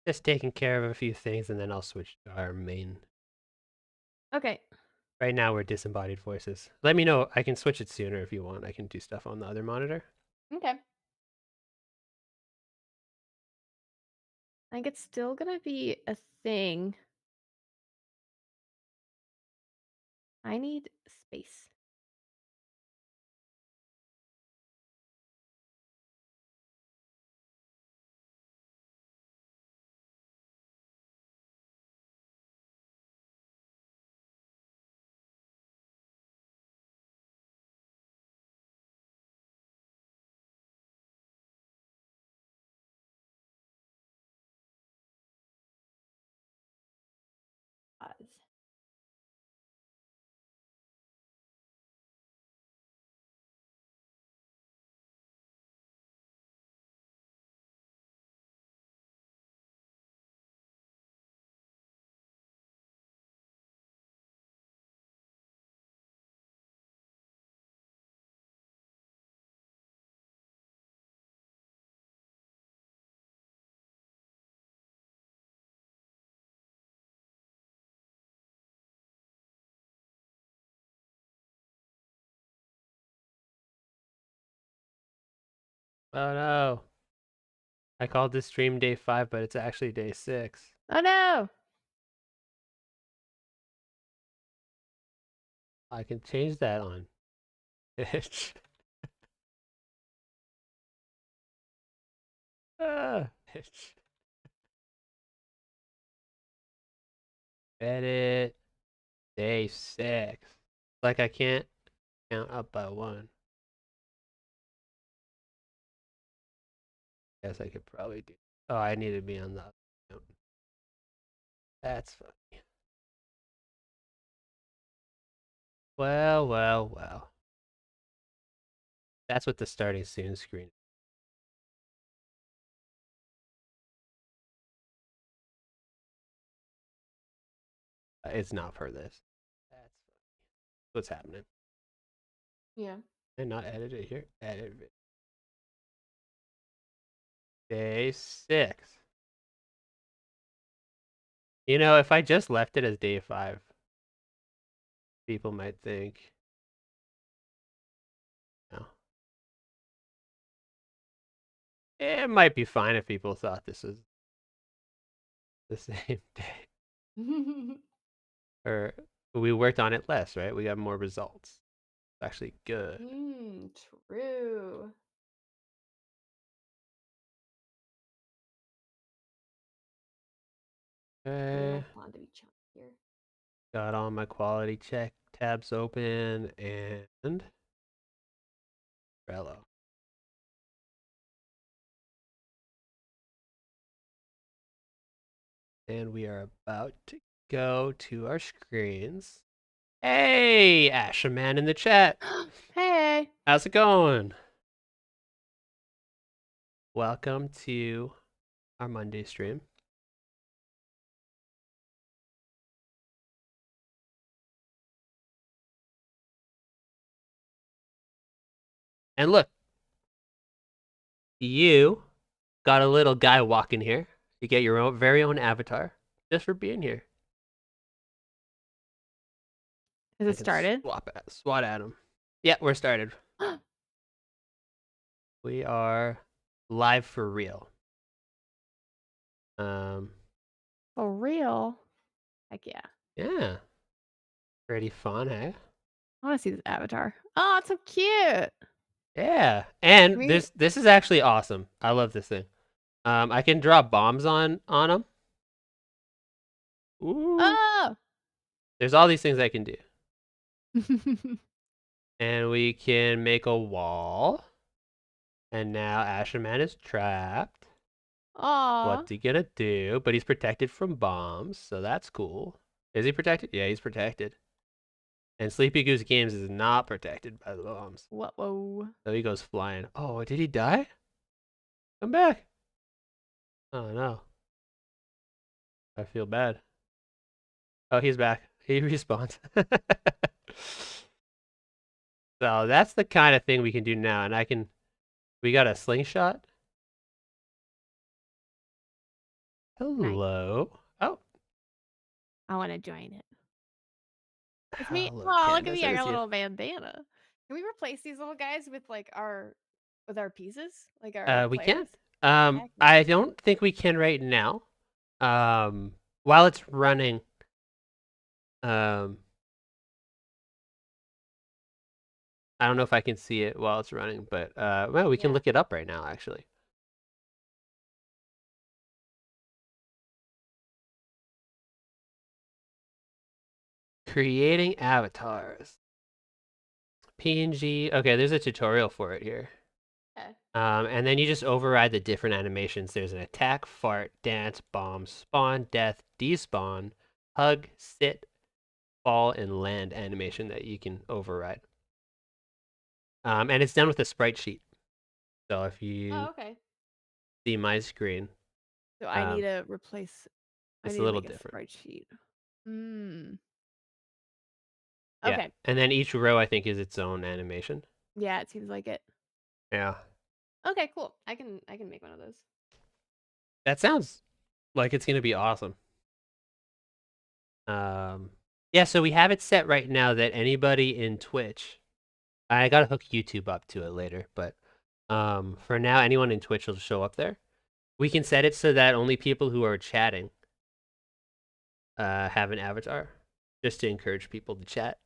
Just taking care of a few things, and then I'll switch to our main. Okay. Right now, we're disembodied voices. Let me know. I can switch it sooner if you want. I can do stuff on the other monitor. Okay. I think it's still gonna be a thing. I need space. Pause. Oh no. I called this stream day 5, but it's actually day 6. Oh no! I can change that on Twitch. Twitch. Edit day 6. Like I can't count up by 1. Guess I could probably do. Oh, I need to be on the other account. That's funny. Well, well, well. That's what the starting soon screen. It's not for this. That's funny. What's happening? Yeah. And not edit it here. Edit it. Day 6. You know, if I just left it as day 5, people might think. No. It might be fine if people thought this was the same day. Or we worked on it less, right? We got more results. It's actually good. True. Okay. My font to be chunkier. Got all my quality check tabs open and Trello. And we are about to go to our screens. Hey, Ashaman in the chat. Hey! How's it going? Welcome to our Monday stream. And look, you got a little guy walking here. You get your own very own avatar just for being here. Is it started? Swat at him. Yeah, we're started. We are live for real. For real? Heck yeah. Yeah. Pretty fun, hey? I want to see this avatar. Oh, it's so cute. Yeah. And this is actually awesome. I love this thing. I can drop bombs on them. Ooh. Oh! There's all these things I can do. And we can make a wall. And now Asherman is trapped. Aww. What's he gonna do? But he's protected from bombs, so that's cool. Is he protected? Yeah, he's protected. And Sleepy Goose Games is not protected by the bombs. Whoa. So he goes flying. Oh, did he die? Come back. Oh no. I feel bad. Oh, he's back. He respawns. So that's the kind of thing we can do now. And we got a slingshot. Nice. Hello. Oh, I want to join it. It's me. hello, Oh, look at Candace. me. It I is got a you. little bandana. Can we replace these little guys with like our pieces? Like our We can. players? Heck yeah. I don't think we can right now. While it's running, um, I don't know if I can see it while it's running, but well, we can Yeah. look it up right now, actually. Creating avatars. PNG. Okay, there's a tutorial for it here. Okay. And then you just override the different animations. There's an attack, fart, dance, bomb, spawn, death, despawn, hug, sit, fall, and land animation that you can override. And it's done with a sprite sheet. So if Oh, you okay. see my screen, So I need um, to replace. I it's need a to little make a different. spreadsheet. Hmm. Yeah. Okay. And then each row, I think, is its own animation. Yeah, it seems like it. Yeah. Okay, cool. I can make one of those. That sounds like it's going to be awesome. Um, yeah, so we have it set right now that anybody in Twitch, I got to hook YouTube up to it later, but for now, anyone in Twitch will show up there. We can set it so that only people who are chatting have an avatar, just to encourage people to chat.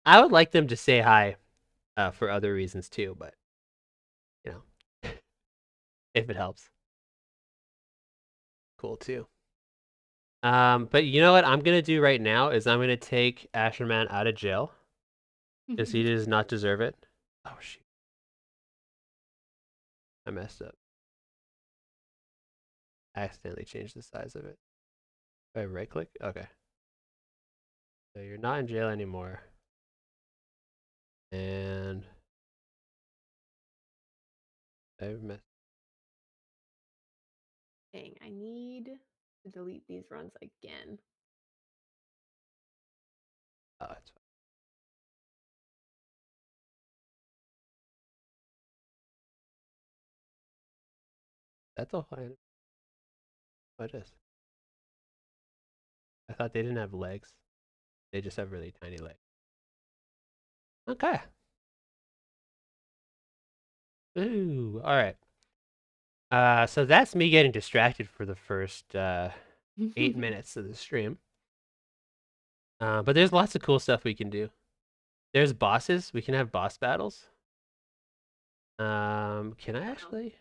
I would like them to say hi for other reasons too, but you know, if it helps, cool too. But you know what I'm gonna do right now is I'm gonna take Asherman out of jail because he does not deserve it. Oh shoot, I messed up. I accidentally changed the size of it. If I right click, okay. So you're not in jail anymore, and I messed. Dang, I need to delete these runs again. Oh, it's fine. That's all fine. What is? I thought they didn't have legs. They just have really tiny legs. Okay. Ooh, all right. So that's me getting distracted for the first 8 minutes of the stream. But there's lots of cool stuff we can do. There's bosses. We can have boss battles. Can I Wow. actually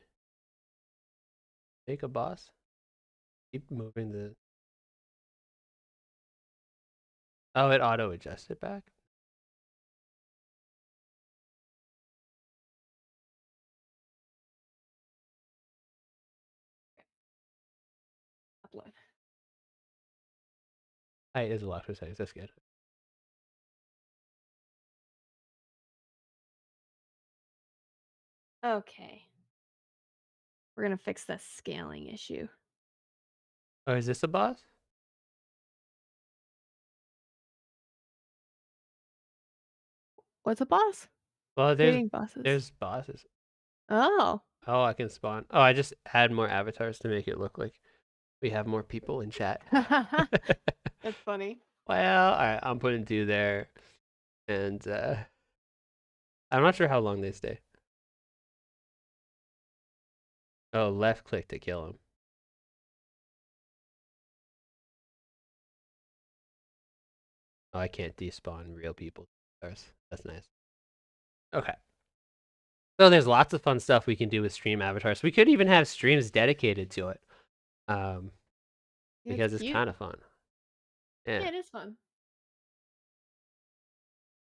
make a boss? Keep moving the. Oh, it auto adjusted back. Upload. Height is a lot for settings. That's good. Okay. We're gonna fix the scaling issue. Oh, is this a boss? What's a boss? Well, Creating bosses. there's bosses. Oh. Oh, I can spawn. Oh, I just add more avatars to make it look like we have more people in chat. That's funny. Well, all right, I'm putting 2 there, and I'm not sure how long they stay. Oh, left click to kill him. Oh, I can't despawn real people. That's nice. Okay. So there's lots of fun stuff we can do with stream avatars. We could even have streams dedicated to it, um, Yeah, it's because it's cute. kind of fun. Yeah. Yeah, it is fun.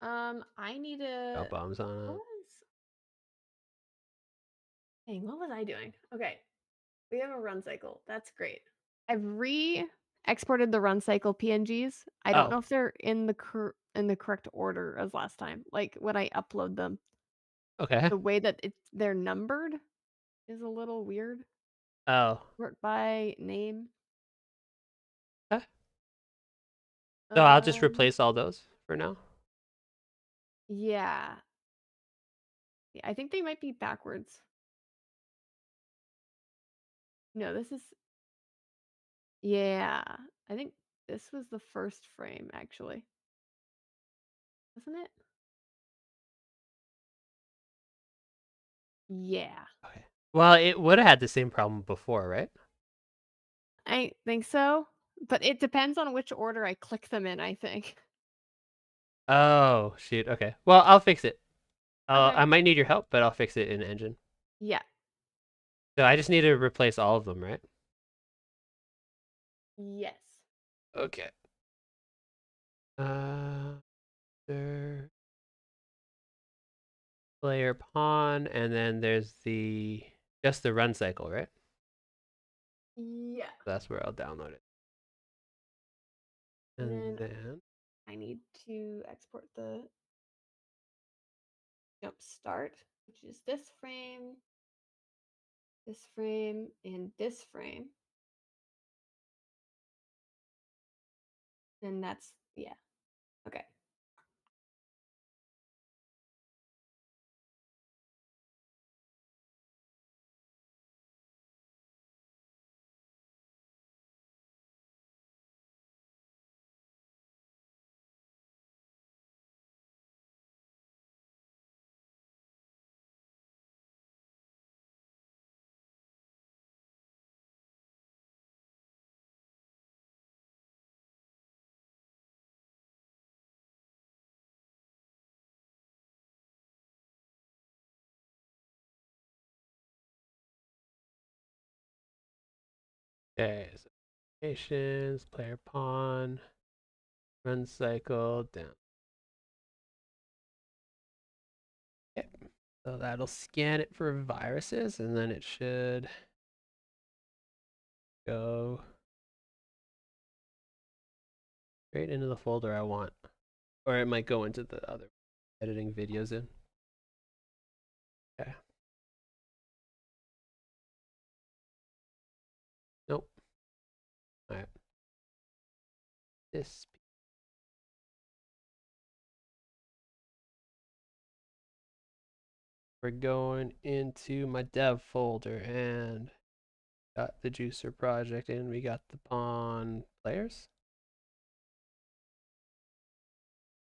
I need to. Got bombs on What it. was? Dang, what was I doing? Okay, we have a run cycle. That's great. I've re-exported the run cycle PNGs. I don't Oh, know if they're in the correct order as last time. Like when I upload them, okay. the way that they're numbered is a little weird. Oh, Sort by name. okay. So I'll just Um, replace all those for now. yeah. Yeah, I think they might be backwards. No, this is Yeah. I think this was the first frame, actually. Wasn't it? Yeah. Okay. Well, it would have had the same problem before, right? I think so. But it depends on which order I click them in, I think. Oh, shoot. Okay. Well, I'll fix it. Okay. I might need your help, but I'll fix it in Engine. Yeah. So I just need to replace all of them, right? Yes. Okay. There, player pawn, and then there's just the run cycle, right? Yeah. That's where I'll download it. And And then then, I need to export the jump start, which is this frame, and this frame. And that's, yeah. Okay. okay, so nations, player pawn, run cycle, down. Okay. So that'll scan it for viruses, and then it should go straight into the folder I want. Or it might go into the other editing videos in. Okay. Nope. All right. This. We're going into my dev folder and got the juicer project and we got the pawn players.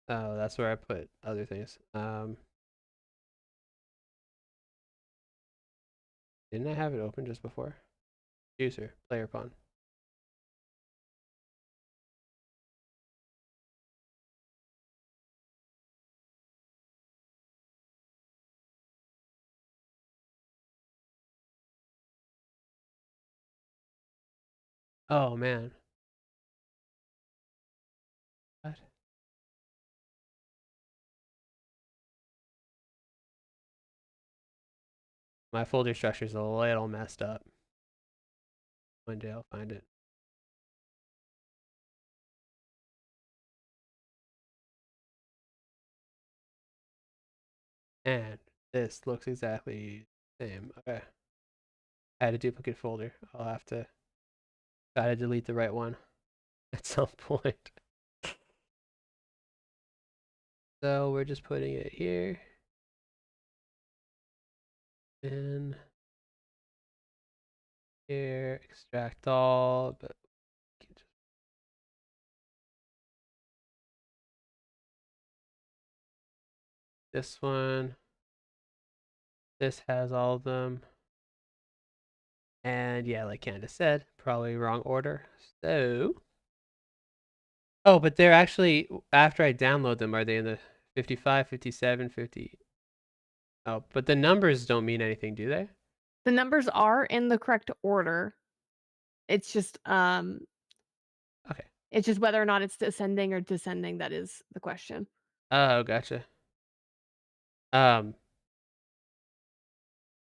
Oh, that's where I put other things. Didn't I have it open just before? Juicer, player pawn. Oh man. What? My folder structure is a little messed up. One day I'll find it. And this looks exactly the same. Okay. I had a duplicate folder. Gotta delete the right one at some point. So we're just putting it here. And here, extract all, but this one, this has all of them. And yeah, like Candace said, probably wrong order. So, oh, but they're actually, after I download them, are they in the 55, 57, 50? Oh, but the numbers don't mean anything, do they? The numbers are in the correct order. It's just Okay. it's just whether or not it's ascending or descending that is the question. Oh, gotcha. Um,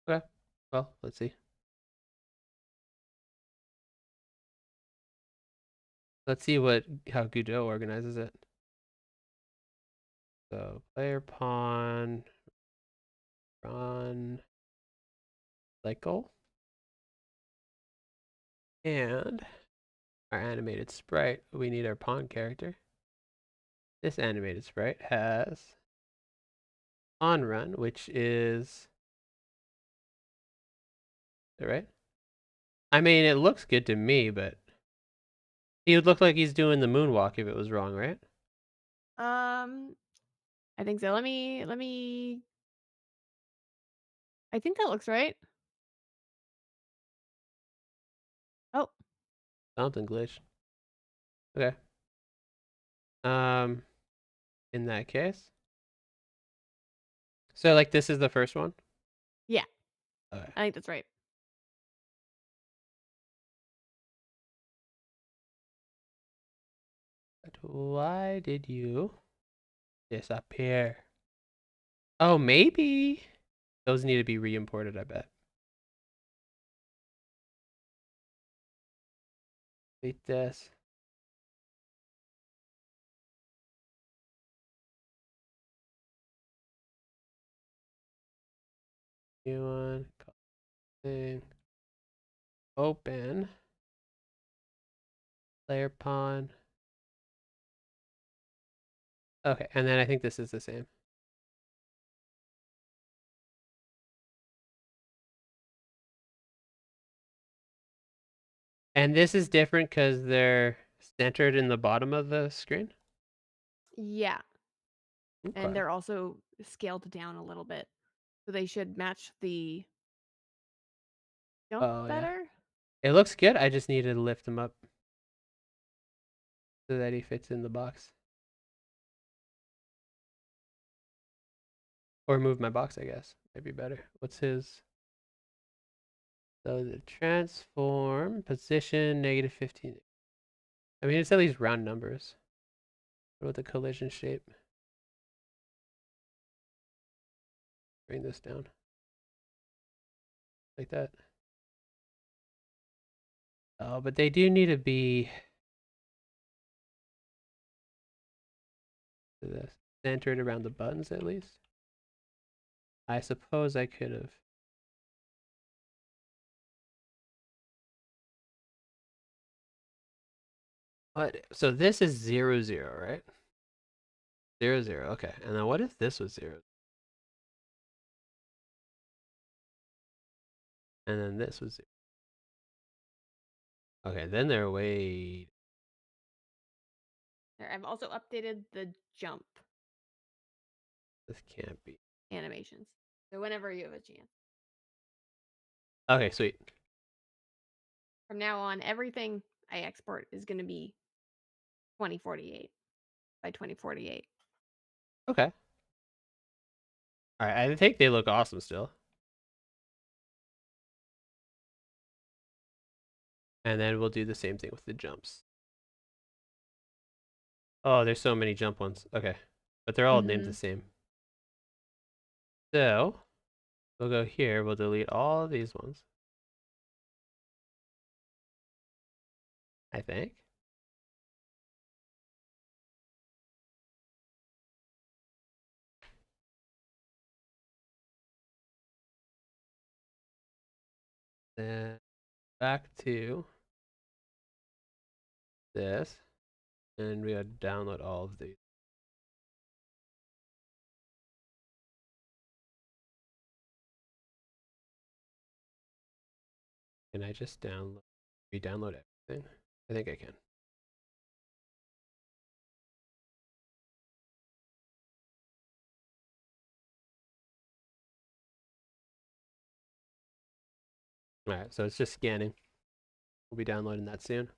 okay. Well, let's see. Let's see how Godot organizes it. So player pawn, run, cycle, and our animated sprite. We need our pawn character. This animated sprite has on run, which is right. I mean, it looks good to me, but He would look like he's doing the moonwalk if it was wrong, right? I think so. Let me. I think that looks right. Oh, Something glitched. Okay. Um, in that case. So like this is the first one? yeah. Okay. I think that's right. But why did you disappear? Oh, maybe. Those need to be re-imported, I bet. Delete this. New one. Thing. Open. Player pawn. Okay, and then I think this is the same. And this is different because they're centered in the bottom of the screen? Yeah, and Okay. they're also scaled down a little bit, so they should match the jump Oh, yeah. better. It looks good. I just need to lift him up so that he fits in the box. Or move my box, I guess. Maybe better. What's his? So the transform, position, -15. I mean, it's at least round numbers. What about the collision shape? Bring this down. Like that. Oh, but they do need to be this centered around the buttons at least. I suppose I could have. But so this is 0, 0, right? 0, 0. Okay, and then what if this was 0? And then this was 0. Okay, then they're way. There, I've also updated the jump This can't be. animations, so whenever you have a chance. Okay, sweet. From now on, everything I export is going to be 2048 by 2048. Okay. All right, I think they look awesome still. And then we'll do the same thing with the jumps. Oh, there's so many jump ones. Okay. But they're all named the same. So we'll go here. We'll delete all of these ones. I think. Then back to this. And we gotta download all of these. Can I just re-download everything? I think I can. All right, so it's just scanning. We'll be downloading that soon.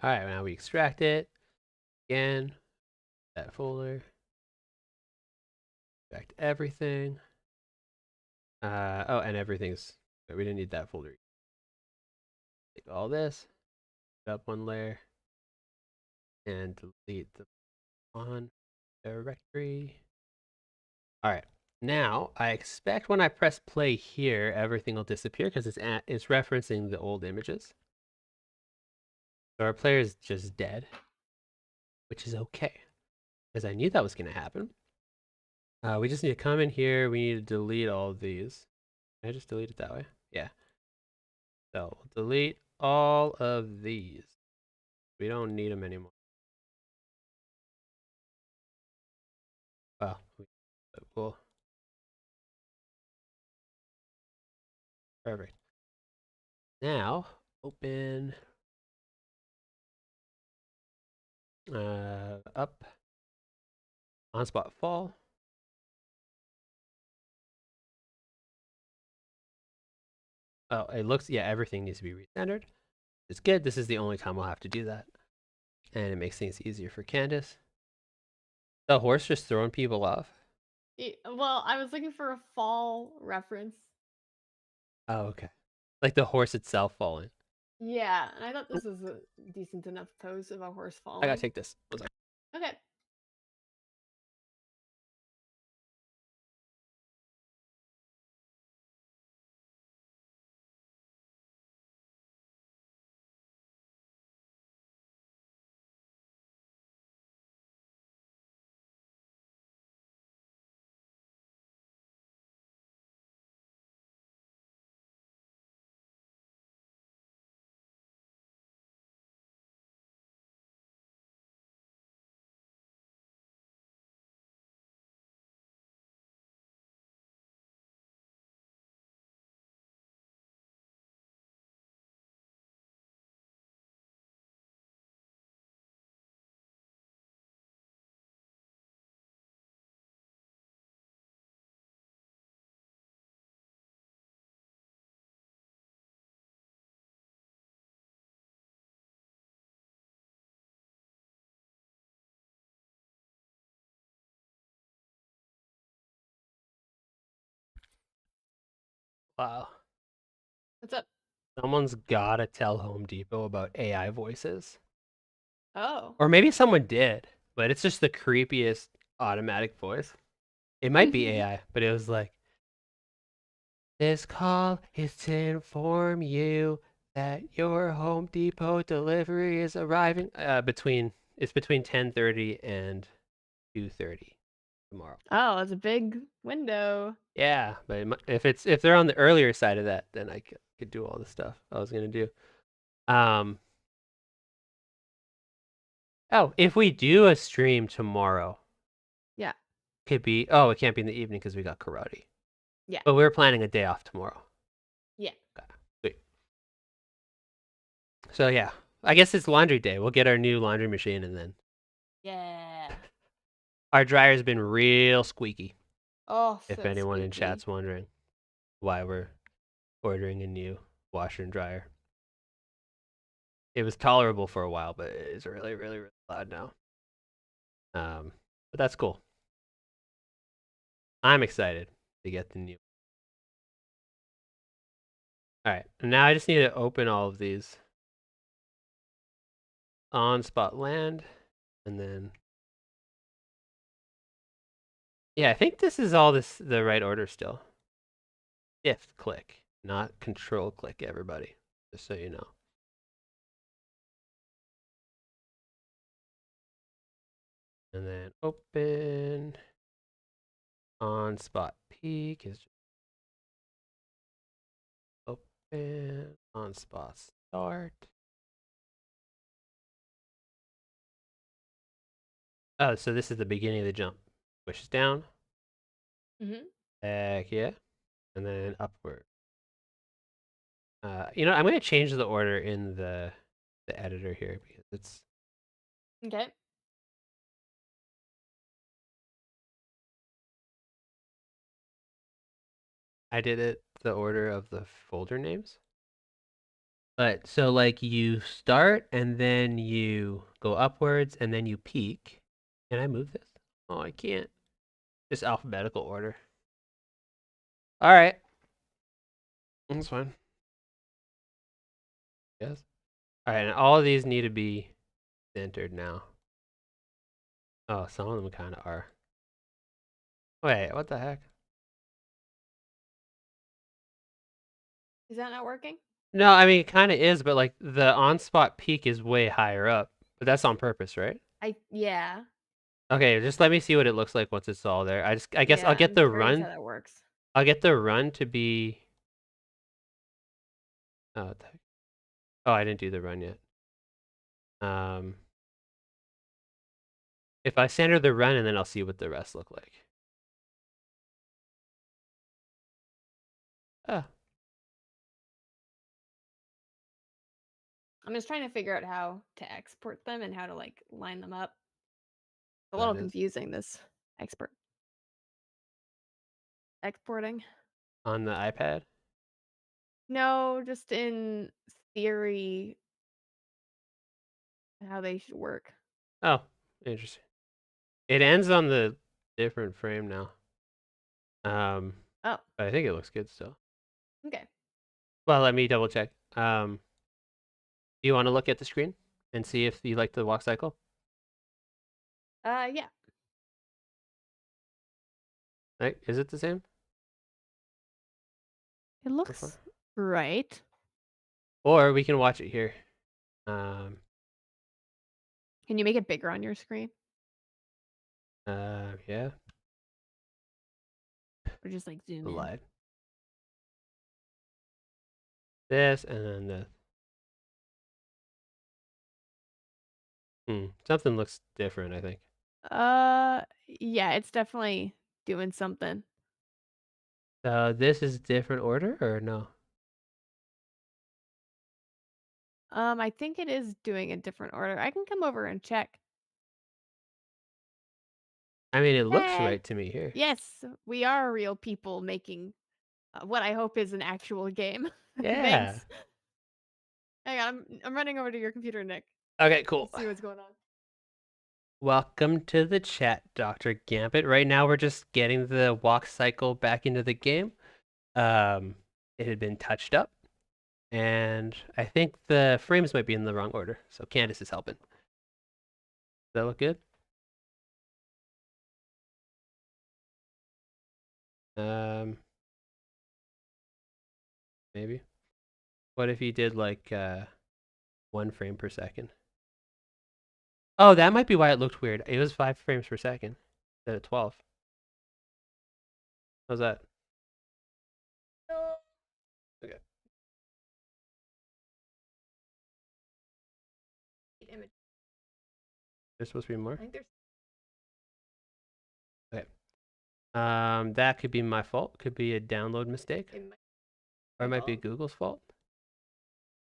All right, now we extract it. Again, that folder. Extract everything. Oh, and everything's. We didn't need that folder. Take all this, put up one layer, and delete the on directory. All right. Now, I expect when I press play here, everything will disappear because it's referencing the old images. So our player is just dead, which is okay, because I knew that was going to happen. We just need to come in here. We need to delete all of these. Can I just delete it that way? Yeah. So we'll delete all of these. We don't need them anymore. Well, we'll perfect. Now open up on spot fall. Oh, it looks, yeah, everything needs to be recentered. It's good. This is the only time we'll have to do that. And it makes things easier for Candace. The horse just throwing people off. Well, I was looking for a fall reference. Oh, okay. Like the horse itself falling. Yeah, and I thought this was a decent enough pose of a horse I falling. gotta take this. Okay. Wow. What's up? Someone's gotta tell Home Depot about AI voices. Oh. Or maybe someone did, but it's just the creepiest automatic voice. It might be AI, but it was like, this call is to inform you that your Home Depot delivery is arriving it's between 10:30 and 2:30 tomorrow. Oh, it's a big window. Yeah, but if they're on the earlier side of that, then I could do all the stuff I was gonna do. Oh, if we do a stream tomorrow, Yeah. it can't be in the evening because we got karate. Yeah. But we're planning a day off tomorrow. Yeah. Okay, sweet. So yeah, I guess it's laundry day. We'll get our new laundry machine and then. Yeah. Our dryer's been real squeaky. Oh, If so anyone in squeaky. chat's wondering why we're ordering a new washer and dryer. It was tolerable for a while, but it is really, really, really loud now. But that's cool. I'm excited to get the new. All right, now I just need to open all of these on spot land, and then yeah, I think this is all the right order still. Shift click, not control click, everybody, just so you know. And then open on spot peak is open on spot start. Oh, so this is the beginning of the jump. Pushes down. Back, yeah. And then upward. I'm going to change the order in the editor here because it's Okay. I did it the order of the folder names. But so like you start and then you go upwards and then you peak. Can I move this? Oh, I can't. Just alphabetical order. All right. That's fine. Yes. All right, and all of these need to be centered now. Oh, some of them kind of are. Wait, what the heck? Is that not working? No, I mean, it kind of is, but like the on-spot peak is way higher up. But that's on purpose, right? Yeah. Okay, just let me see what it looks like once it's all there. I guess I'll Yeah, get I'm the curious how run. that works. I'll get the run to be. Oh, what the heck? Oh, I didn't do the run yet. Um, if I center the run, and then I'll see what the rest look like. Ah, I'm just trying to figure out how to export them and how to like line them up. A little that is confusing this export exporting. on the iPad. No, just in theory how they should work. Oh, interesting. It ends on the different frame now. Oh, But I think it looks good still. okay. Well, let me double check. Do you want to look at the screen and see if you like the walk cycle? Yeah. Right? Is it the same It so far? looks right. Or we can watch it here. Um, Can you make it bigger on your screen? yeah, Or just like zoom in? slide. This and then the. Something looks different, I think. Yeah, it's definitely doing something. So this is different order or no? I think it is doing a different order. I can come over and check. I mean, it looks Hey, right to me here. yes, we are real people making what I hope is an actual game. Yeah. Thanks. Hang on, I'm running over to your computer, Nick. Okay, cool. Let's see what's going on. Welcome to the chat, Dr. Gambit. Right now, we're just getting the walk cycle back into the game. It had been touched up, and I think the frames might be in the wrong order. So Candace is helping. Does that look good? Maybe. What if you did like 1 frame per second? Oh, that might be why it looked weird. It was 5 frames per second instead of 12. How's that? Okay. Image. There's supposed to be I more? think there's. Okay. That could be my fault. Could be a download mistake. Or it might be Google's fault.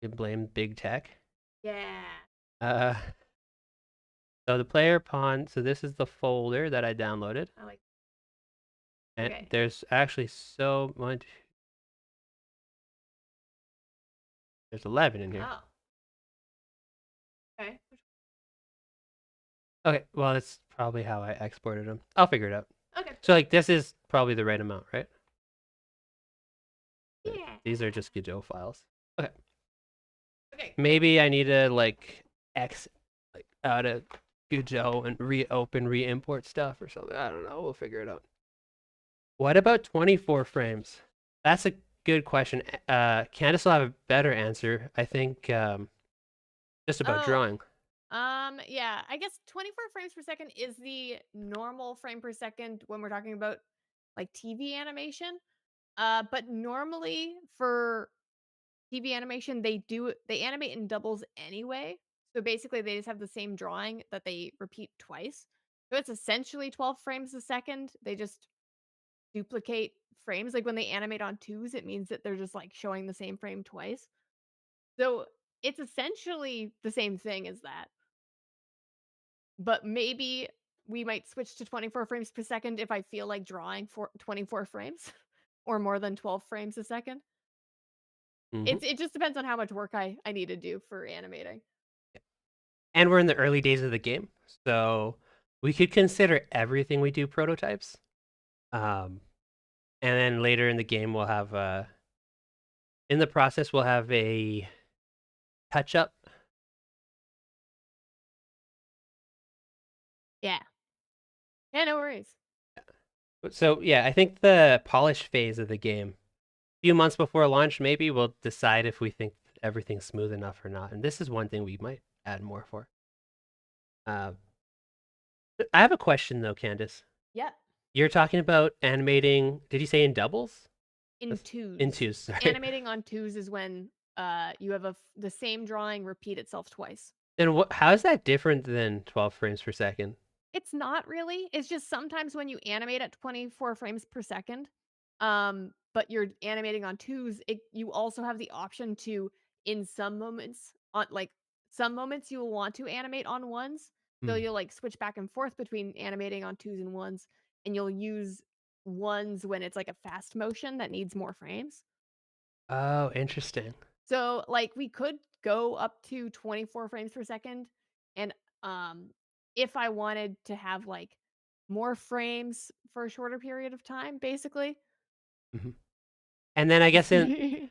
You can blame big tech. Yeah. Uh, so the player pawn. So this is the folder that I downloaded, I like. and Okay. there's actually so much. There's 11 in here. Oh. Okay. Okay, well that's probably how I exported them. I'll figure it out. Okay. So like this is probably the right amount, right? Yeah. These are just Godot files. Okay. Okay. Maybe I need to like out of Godot and re-import stuff or something. I don't know. We'll figure it out. What about 24 frames? That's a good question. Candace will have a better answer. I think just about drawing. Yeah, I guess 24 frames per second is the normal frame per second when we're talking about like TV animation. But normally for TV animation, they animate in doubles anyway. So basically they just have the same drawing that they repeat twice. So it's essentially 12 frames a second. They just duplicate frames. Like when they animate on twos, it means that they're just like showing the same frame twice. So it's essentially the same thing as that. But maybe we might switch to 24 frames per second if I feel like drawing for 24 frames or more than 12 frames a second. It just depends on how much work I need to do for animating. And we're in the early days of the game, so we could consider everything we do prototypes. And then later in the game, we'll have in the process we'll have a touch up. Yeah. Yeah, no worries. So yeah, I think the polish phase of the game, a few months before launch, maybe we'll decide if we think everything's smooth enough or not. And this is one thing we might add more for. I have a question though, Candace. Yep. You're talking about animating. Did you say in doubles? In twos. In twos. Sorry. Animating on twos is when you have the same drawing repeat itself twice. Then how is that different than 12 frames per second? It's not really. It's just sometimes when you animate at 24 frames per second, but you're animating on twos, you also have the option to, in some moments, on like some moments you will want to animate on ones. So Hmm. you'll like switch back and forth between animating on twos and ones, and you'll use ones when it's like a fast motion that needs more frames. Oh, interesting. So, like, we could go up to 24 frames per second, and, if I wanted to have, like, more frames for a shorter period of time, basically. Mhm. And then I guess in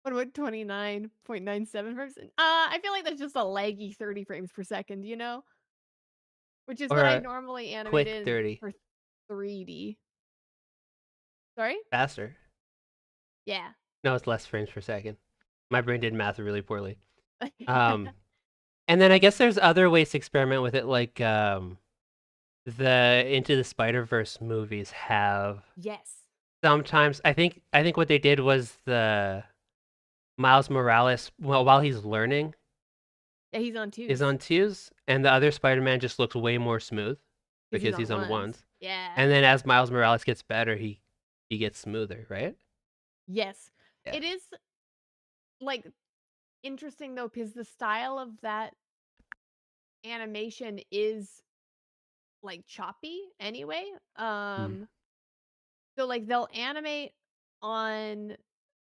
What about 29.97 frames? I feel like that's just a laggy 30 frames per second, you know? Which is or what I a normally animate quick in 30 for 3D. Sorry? faster. Yeah. No, it's less frames per second. My brain did math really poorly. Um, and then I guess there's other ways to experiment with it, like the Into the Spider-Verse movies have Yes. sometimes. I think what they did was the Miles Morales, well, while he's learning, Yeah, he's on is 2s on twos, and the other Spider-Man just looks way more smooth because he's because on he's on 1s. ones. Yeah. And then as Miles Morales gets better, he gets smoother, right? Yes. Yeah. It is, like, interesting though, because the style of that animation is, like, choppy anyway. Mm. So, like, they'll animate on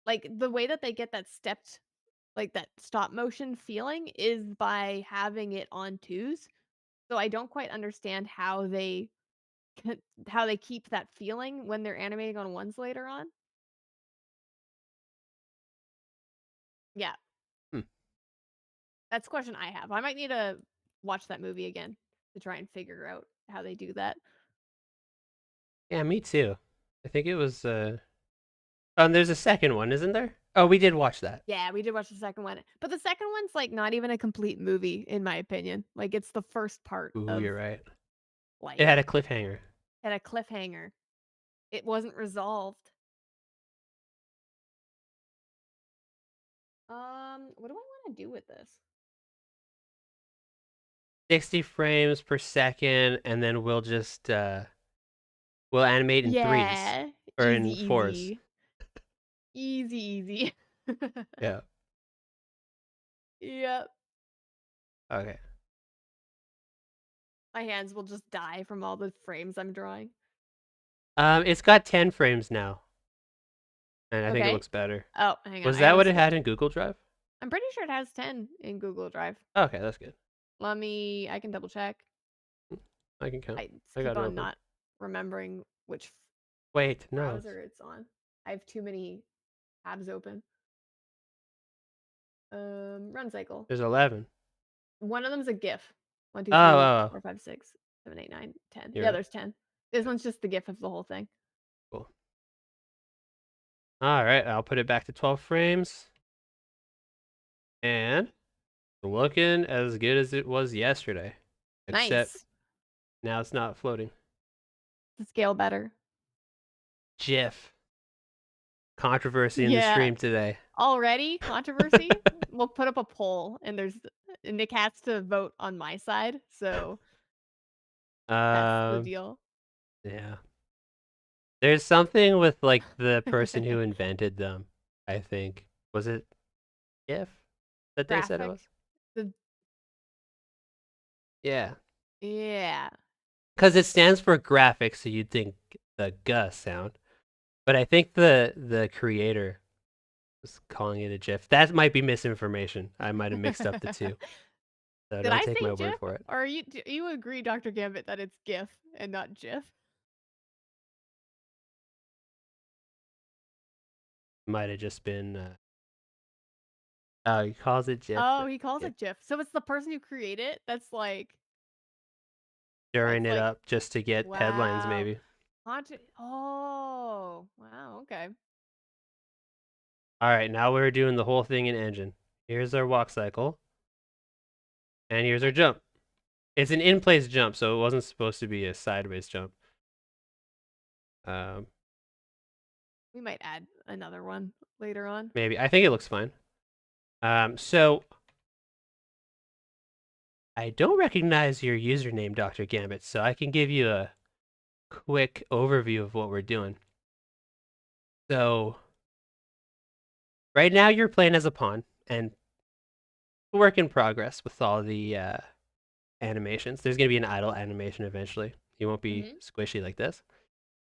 like, the way that they get that stepped like, that stop motion feeling is by having it on 2s. So I don't quite understand c how they keep that feeling when they're animating on 1s later on. Yeah, Hmm. that's a question I have. I might need to watch that movie again to try and figure out how they do that. Yeah, me too. I think it was there's a second one, isn't there? Oh, we did watch that. Yeah, we did watch the second one, but the second one's, like, not even a complete movie, in my opinion. Like, it's the first part Ooh, of, you're right. It like, had a cliffhanger. at a cliffhanger. It wasn't resolved. What do I wanna do with this? 60 frames per second, and then we'll animate in threes Yeah, or easy, in fours. easy. Easy, easy. Yeah. Yep. Okay. My hands will just die from all the frames I'm drawing. It's got 10 frames now, and I think it Okay. looks better. Oh, hang on, Was I that gotta what it switch. had in Google Drive? I'm pretty sure it has 10 in Google Drive. Okay, that's good. I can double check. I can count. I just I keep got it on open. not remembering which Wait, no. browser it's on. I have too many tabs open. Run cycle. There's 11. One of them's a GIF. One, two, Oh, three, oh, oh. four, five, six, seven, 8, 9, 10. You're Yeah, right. there's 10. This one's just the GIF of the whole thing. Cool. All right, I'll put it back to 12 frames. And looking as good as it was yesterday. Except Nice. now it's not floating. To scale better. GIF. Controversy in the Yeah. stream today. Already controversy. We'll put up a poll, and Nick has to vote on my side. So that's the Um, deal. yeah. There's something with like the person who invented them, I think. Was it GIF that they said it Graphic. was? The Yeah. Yeah. Because it stands for graphics, so you'd think the G sound. But I think the creator was calling it a GIF. That might be misinformation. I might have mixed up the two. So Did don't I take say my word GIF, for it. or do you agree, Dr. Gambit, that it's GIF and not GIF? Might have just been. Oh, he calls it GIF, Oh, but he calls yeah, it GIF. So it's the person who created it stirring that's it like, up just to get headlines, wow. maybe. Oh, wow. Okay. All right, now we're doing the whole thing in Engine. Here's our walk cycle, and here's our jump. It's an in-place jump, so it wasn't supposed to be a sideways jump. Um, We might add another one later on. maybe. I think it looks fine. So I don't recognize your username, Dr. Gambit, so I can give you a quick overview of what we're doing. So, right now you're playing as a pawn, and work in progress with all the animations. There's going to be an idle animation eventually. You won't be squishy like this.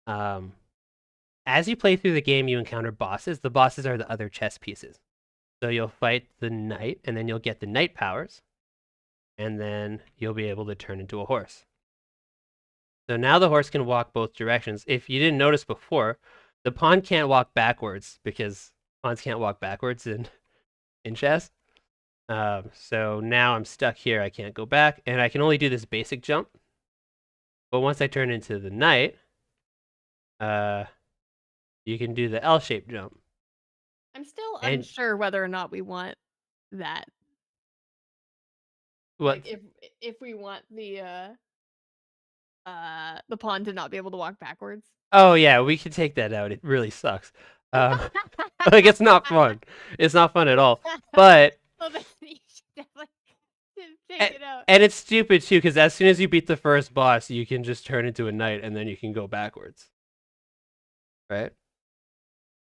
As you play through the game, you encounter bosses. The bosses are the other chess pieces. So you'll fight the knight, and then you'll get the knight powers, and then you'll be able to turn into a horse. So now the horse can walk both directions. If you didn't notice before, the pawn can't walk backwards because pawns can't walk backwards in chess. So now I'm stuck here. I can't go back, and I can only do this basic jump. But once I turn into the knight, you can do the L-shaped jump. I'm still And unsure whether or not we want that. what? Like if we want the pawn to not be able to walk backwards. Oh yeah, we can take that out. It really sucks. Like it's not fun. It's not fun at all. But well, then you should definitely take it out. And it's stupid too, because as soon as you beat the first boss, you can just turn into a knight, and then you can go backwards. Right?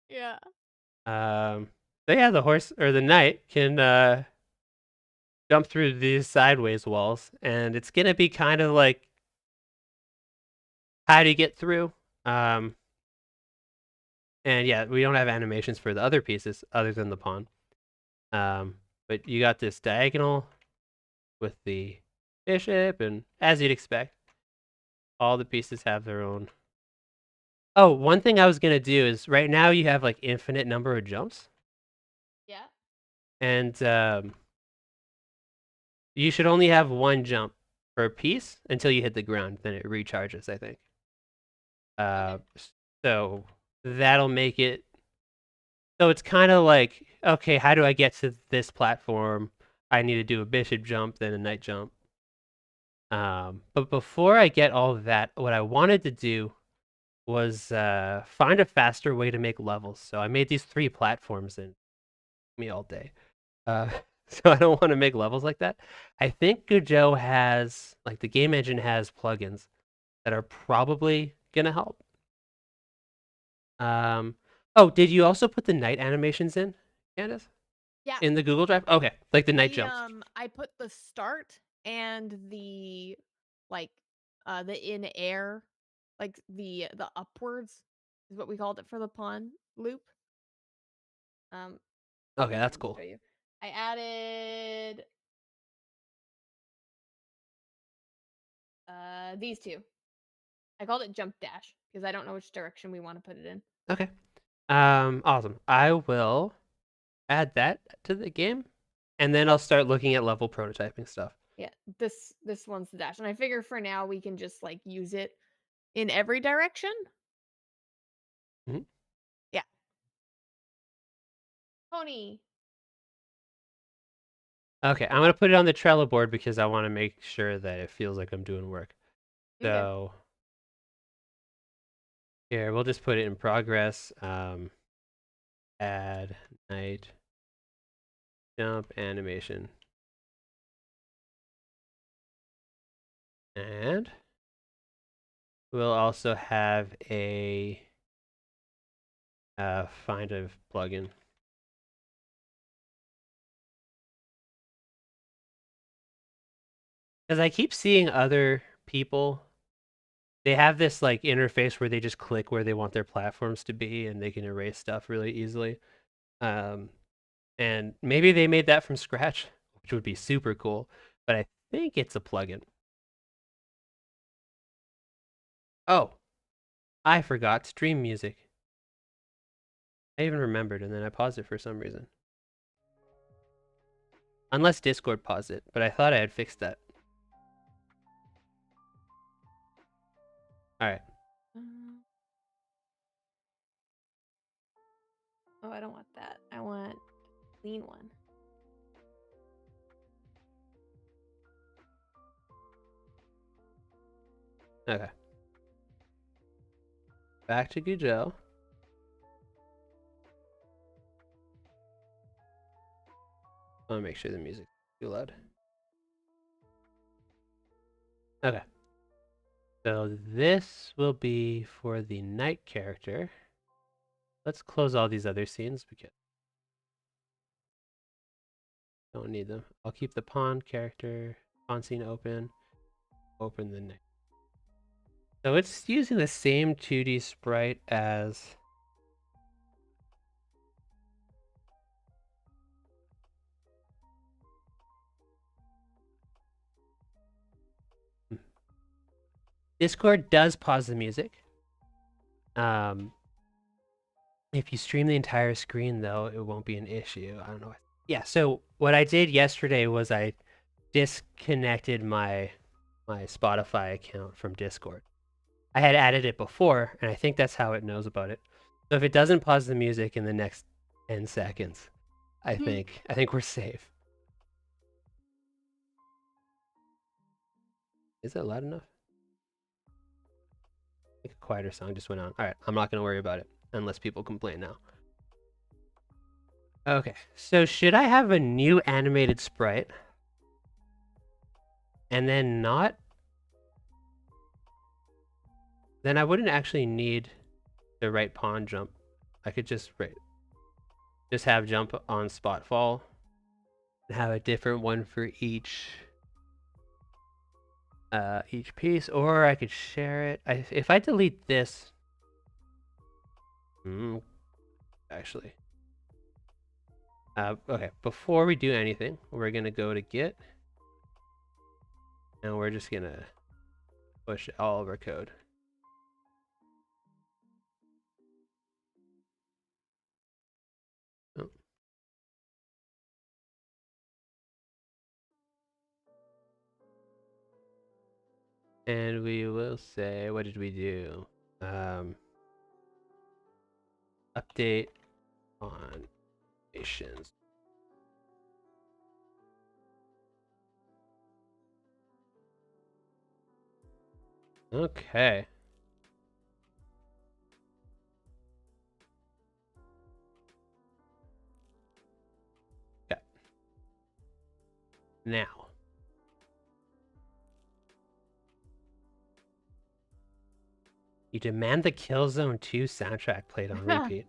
Yeah. So yeah, the horse or the knight can jump through these sideways walls, and it's gonna be kind of like how do you get through? And yeah, we don't have animations for the other pieces other than the pawn. But you got this diagonal with the bishop, and as you'd expect, all the pieces have their own. Oh, one thing I was gonna do is right now you have like infinite number of jumps. Yeah. And you should only have one jump per piece until you hit the ground. Then it recharges, I think. Okay. So that'll make it. So it's kind of like, okay, how do I get to this platform? I need to do a bishop jump, then a knight jump. But before I get all of that, what I wanted to do was find a faster way to make levels. So I made these 3 platforms and me all day. So I don't want to make levels like that. I think Gujo has, like the game engine has plugins that are probably gonna help. Oh, did you also put the knight animations in, Candace? Yeah. In the Google Drive? Okay, like the knight jumps. I put the start and the like the in air, like the upwards is what we called it for the pawn loop. Okay, Here, that's let me cool. show you. I added these 2. I called it jump dash because I don't know which direction we want to put it in. Okay. Awesome. I will add that to the game, and then I'll start looking at level prototyping stuff. Yeah, this one's the dash, and I figure for now we can just like use it in every direction. Mhm. Yeah. Pony. Okay, I'm gonna put it on the Trello board because I want to make sure that it feels like I'm doing work. Okay. So here, we'll just put it in progress. Add knight jump animation. And we'll also have a find a plugin. Because I keep seeing other people, they have this like interface where they just click where they want their platforms to be and they can erase stuff really easily. And maybe they made that from scratch, which would be super cool, but I think it's a plugin. Oh, I forgot stream music. I even remembered and then I paused it for some reason. Unless Discord paused it, but I thought I had fixed that. Alright. Oh, I don't want that. I want clean one. Okay. Back to Gujo. I want to make sure the music's too loud. Okay. So this will be for the knight character. Let's close all these other scenes because don't need them. I'll keep the pawn character, pawn scene open, open the knight. So it's using the same 2D sprite as Discord does pause the music. If you stream the entire screen, though, it won't be an issue. I don't know. Yeah, so what I did yesterday was I disconnected my Spotify account from Discord. I had added it before, and I think that's how it knows about it. So if it doesn't pause the music in the next 10 seconds, I think we're safe. Is it loud enough? I think a quieter song just went on. All right, I'm not going to worry about it unless people complain now. Okay, so should I have a new animated sprite and then not? Then I wouldn't actually need the right pawn jump. I could just have jump on spot fall and have a different one for each piece, or I could share it. If I delete this, actually, okay. Before we do anything, we're gonna go to Git, and we're just gonna push all of our code. Oh. And we will say, what did we do? Update on nations. Okay. Yeah. Now. You demand the Killzone 2 soundtrack played on repeat.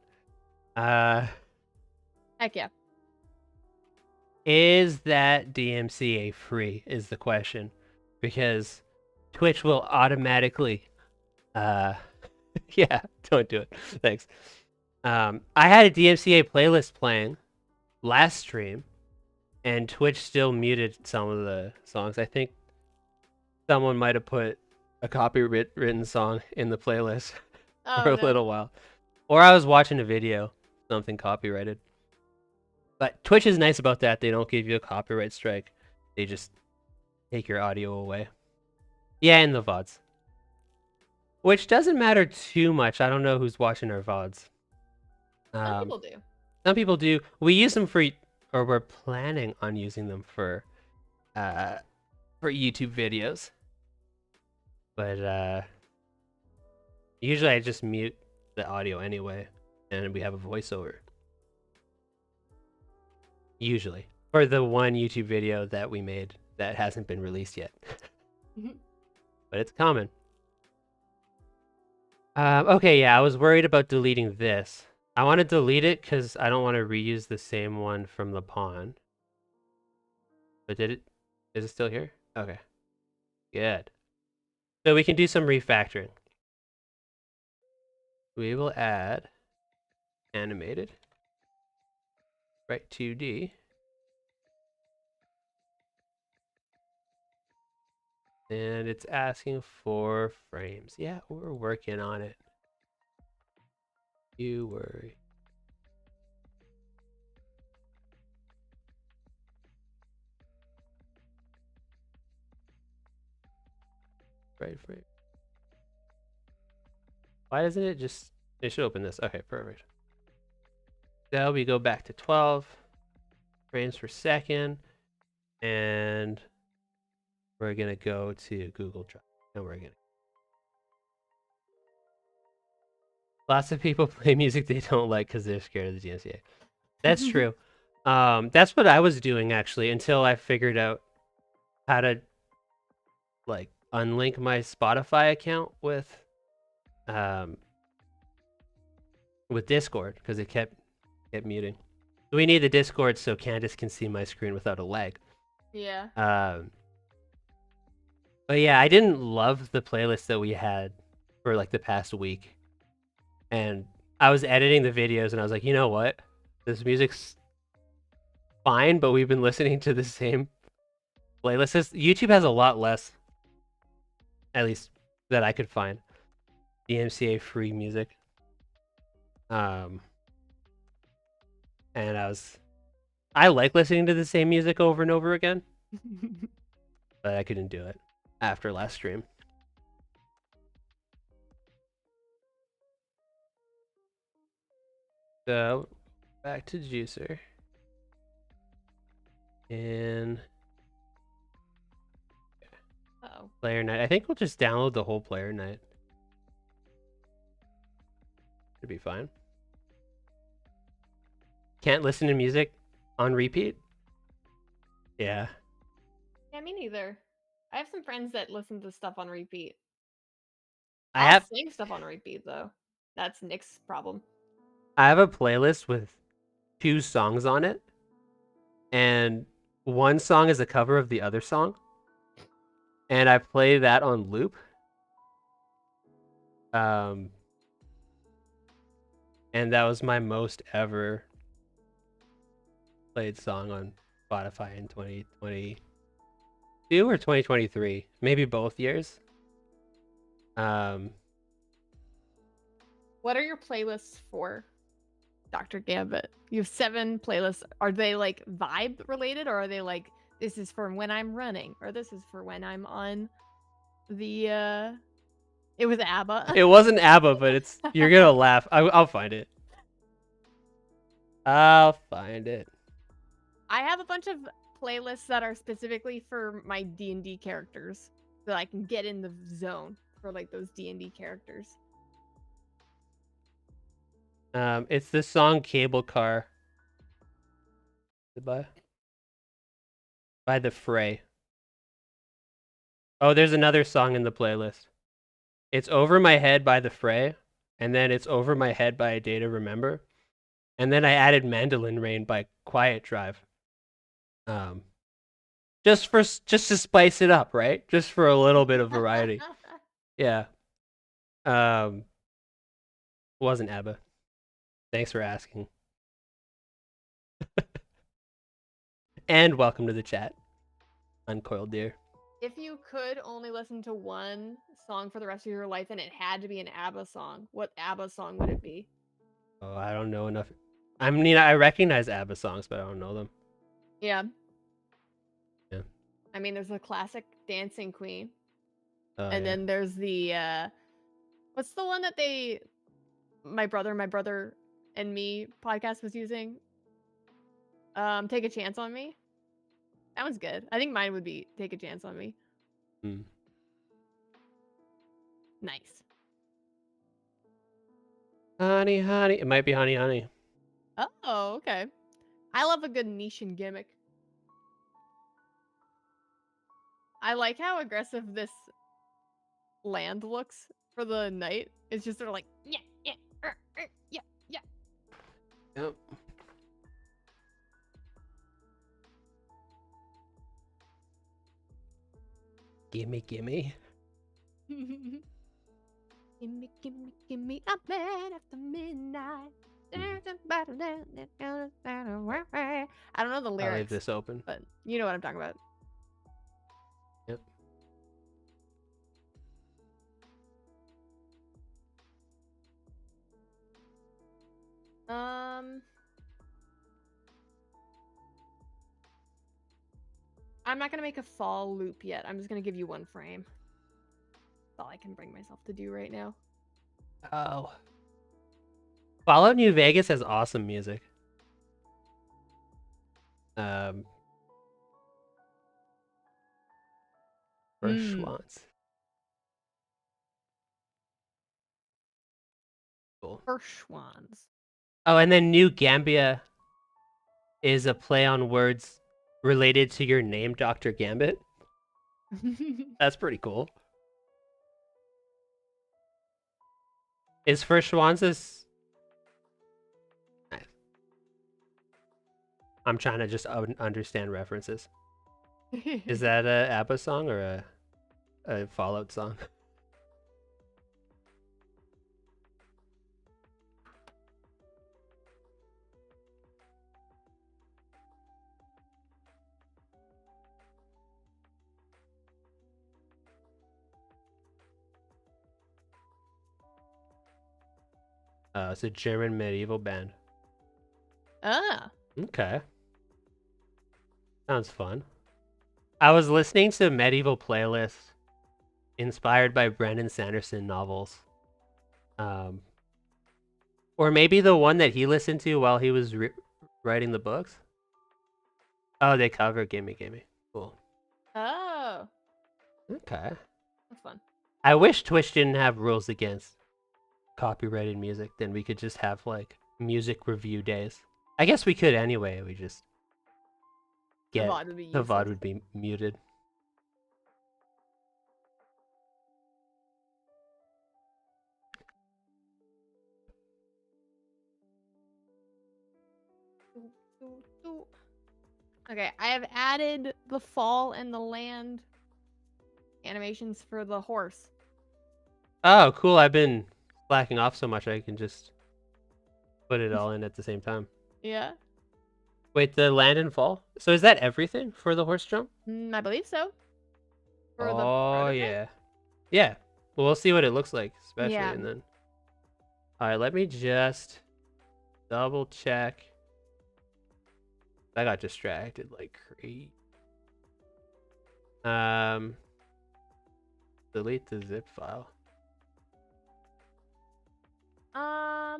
Heck yeah. Is that DMCA free is the question. Because Twitch will automatically yeah, don't do it. Thanks. I had a DMCA playlist playing last stream, and Twitch still muted some of the songs. I think someone might have put a copywritten song in the playlist for a little while. Or I was watching a video, something copyrighted. But Twitch is nice about that. They don't give you a copyright strike. They just take your audio away. Yeah, in the VODs. Which doesn't matter too much. I don't know who's watching our VODs. Some people do. Some people do. We use them for, or we're planning on using them for YouTube videos. But usually I just mute the audio anyway, and we have a voiceover. Usually. For the one YouTube video that we made that hasn't been released yet. But it's common. Okay, yeah, I was worried about deleting this. I want to delete it because I don't want to reuse the same one from the pawn. But is it still here? Okay. Good. So we can do some refactoring. We will add animated, right 2D. And it's asking for frames. Yeah, we're working on it. You worry. Right frame. Why doesn't it just... It should open this. Okay, perfect. Now we go back to 12 frames per second. And we're going to go to Google Drive. And we're going to... Lots of people play music they don't like because they're scared of the DMCA. That's true. That's what I was doing, actually, until I figured out how to, like, unlink my Spotify account with Discord because it kept muting. We need the Discord so Candace can see my screen without a lag. Yeah. But yeah, I didn't love the playlist that we had for like the past week. And I was editing the videos and I was like, you know what? This music's fine, but we've been listening to the same playlists. YouTube has a lot less, at least that I could find, DMCA free music. And I like listening to the same music over and over again, but I couldn't do it after last stream. So back to Juicer. And Player Night. I think we'll just download the whole Player Night. Should be fine. Can't listen to music on repeat? Yeah. Yeah, me neither. I have some friends that listen to stuff on repeat. I I'll have sing stuff on repeat though. That's Nick's problem. I have a playlist with 2 songs on it, and one song is a cover of the other song, and I play that on loop. And that was my most ever played song on Spotify in 2022 or 2023, maybe both years. What are your playlists for, Dr. Gambit? You have 7 playlists. Are they like vibe related, or are they like this is for when I'm running, or this is for when I'm on the it was ABBA. It wasn't ABBA, but it's you're gonna laugh. I'll find it. I'll find it. I have a bunch of playlists that are specifically for my D&D characters, so I can get in the zone for like those D&D characters. It's the song "Cable Car" by The Fray. Oh, there's another song in the playlist. It's "Over My Head" by The Fray, and then it's "Over My Head" by A Day to Remember, and then I added "Mandolin Rain" by Quiet Drive. Just to spice it up, right? Just for a little bit of variety. Yeah. Wasn't ABBA. Thanks for asking. And welcome to the chat, Uncoiled Deer. If you could only listen to one song for the rest of your life and it had to be an ABBA song, what ABBA song would it be? Oh, I don't know enough. I mean, I recognize ABBA songs, but I don't know them. Yeah. Yeah. I mean, there's the classic Dancing Queen. And then there's the what's the one that my brother and me podcast was using? Take a Chance on Me. That one's good. I think mine would be Take a Chance on Me. Nice. Honey, honey. It might be Honey, Honey. Oh, okay. I love a good niche and gimmick. I like how aggressive this land looks for the night. It's just sort of like, yeah. Yep. Gimme. Gimme a man after midnight. I don't know the lyrics. I'll leave this open. But you know what I'm talking about. Yep. I'm not gonna make a fall loop yet. I'm just gonna give you 1 frame. That's all I can bring myself to do right now. Oh. Fallout New Vegas has awesome music. Schwanz. Cool. Schwanz. Oh, and then New Gambia is a play on words related to your name, Dr. Gambit. That's pretty cool. Is For Schwanz's... Nice. I'm trying to just understand references. Is that a ABBA song or a Fallout song? It's a German medieval band. Ah. Okay. Sounds fun. I was listening to medieval playlists inspired by Brandon Sanderson novels. Or maybe the one that he listened to while he was writing the books. Oh, they cover Gimme Gimme. Cool. Oh. Okay. That's fun. I wish Twitch didn't have rules against copyrighted music. Then we could just have like music review days. I guess we could anyway. We just get the VOD would be muted. Okay, I have added the fall and the land animations for the horse. Oh, cool. I've been slacking off so much I can just put it all in at the same time. Yeah. Wait, the land and fall? So is that everything for the horse jump? I believe so. For Oh, yeah. Yeah. Well, we'll see what it looks like, especially, yeah. and then... Alright, let me just double check. I got distracted like crazy. Delete the zip file. I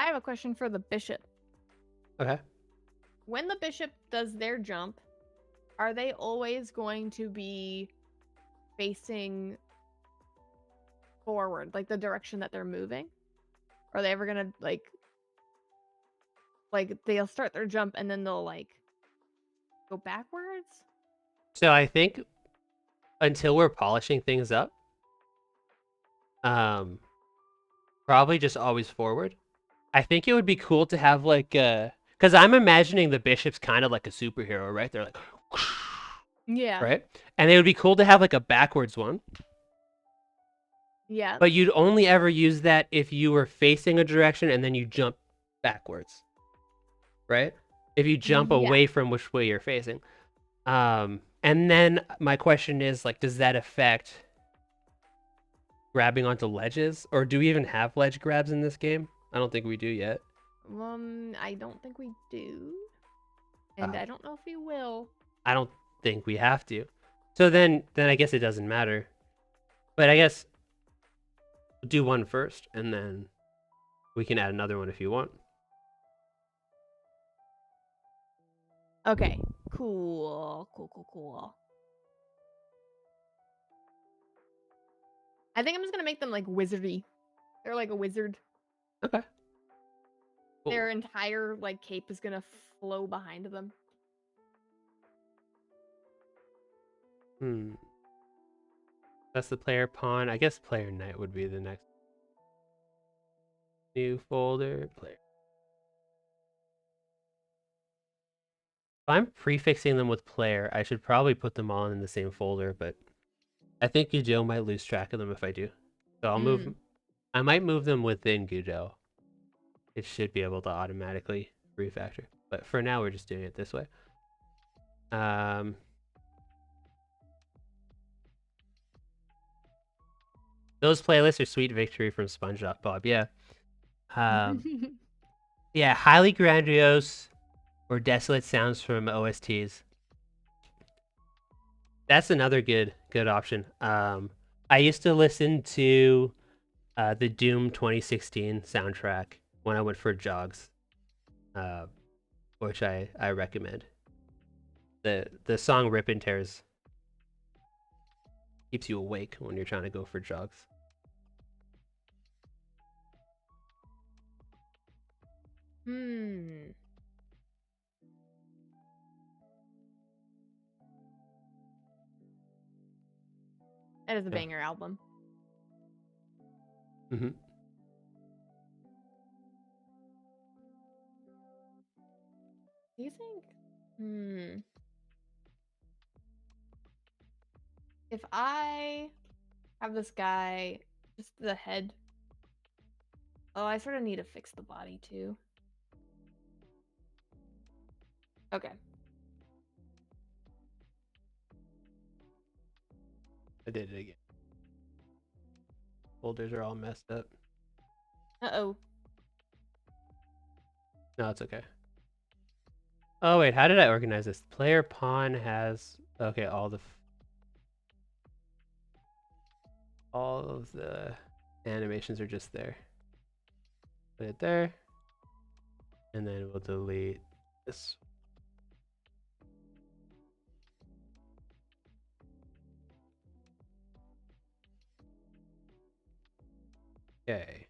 have a question for the bishop. Okay. When the bishop does their jump, are they always going to be facing forward, like the direction that they're moving? Or are they ever gonna like they'll start their jump and then they'll like go backwards? So I think until we're polishing things up, probably just always forward. I think it would be cool to have like because I'm imagining the bishop's kind of like a superhero, right? They're like yeah, right, and it would be cool to have like a backwards one. Yeah. But you'd only ever use that if you were facing a direction and then you jump backwards. Right? If you jump away from which way you're facing. And then my question is like, does that affect grabbing onto ledges? Or do we even have ledge grabs in this game? I don't think we do yet. I don't think we do. And I don't know if we will. I don't think we have to. So then I guess it doesn't matter. But I guess do one first and then we can add another one if you want. Okay. Cool. I think I'm just gonna make them like wizardy. They're like a wizard. Okay. Cool. Their entire like cape is gonna flow behind them. That's the player pawn. I guess player knight would be the next. New folder, player. If I'm prefixing them with player, I should probably put them all in the same folder, but I think Godot might lose track of them if I do. So I'll move. I might move them within Godot. It should be able to automatically refactor. But for now, we're just doing it this way. Those playlists are Sweet Victory from SpongeBob. Yeah. Yeah, Highly Grandiose or Desolate Sounds from OSTs. That's another good option. I used to listen to the Doom 2016 soundtrack when I went for jogs, which I recommend. The song Rip and Tears keeps you awake when you're trying to go for jogs. That is a Yeah. banger album. Mm-hmm. Do you think? If I have this guy, just the head. Oh, I sort of need to fix the body too. Okay. I did it again. Folders are all messed up. Uh-oh. No, it's okay. Oh wait, how did I organize this? Player pawn has okay, all of the animations are just there. Put it there. And then we'll delete this. Okay.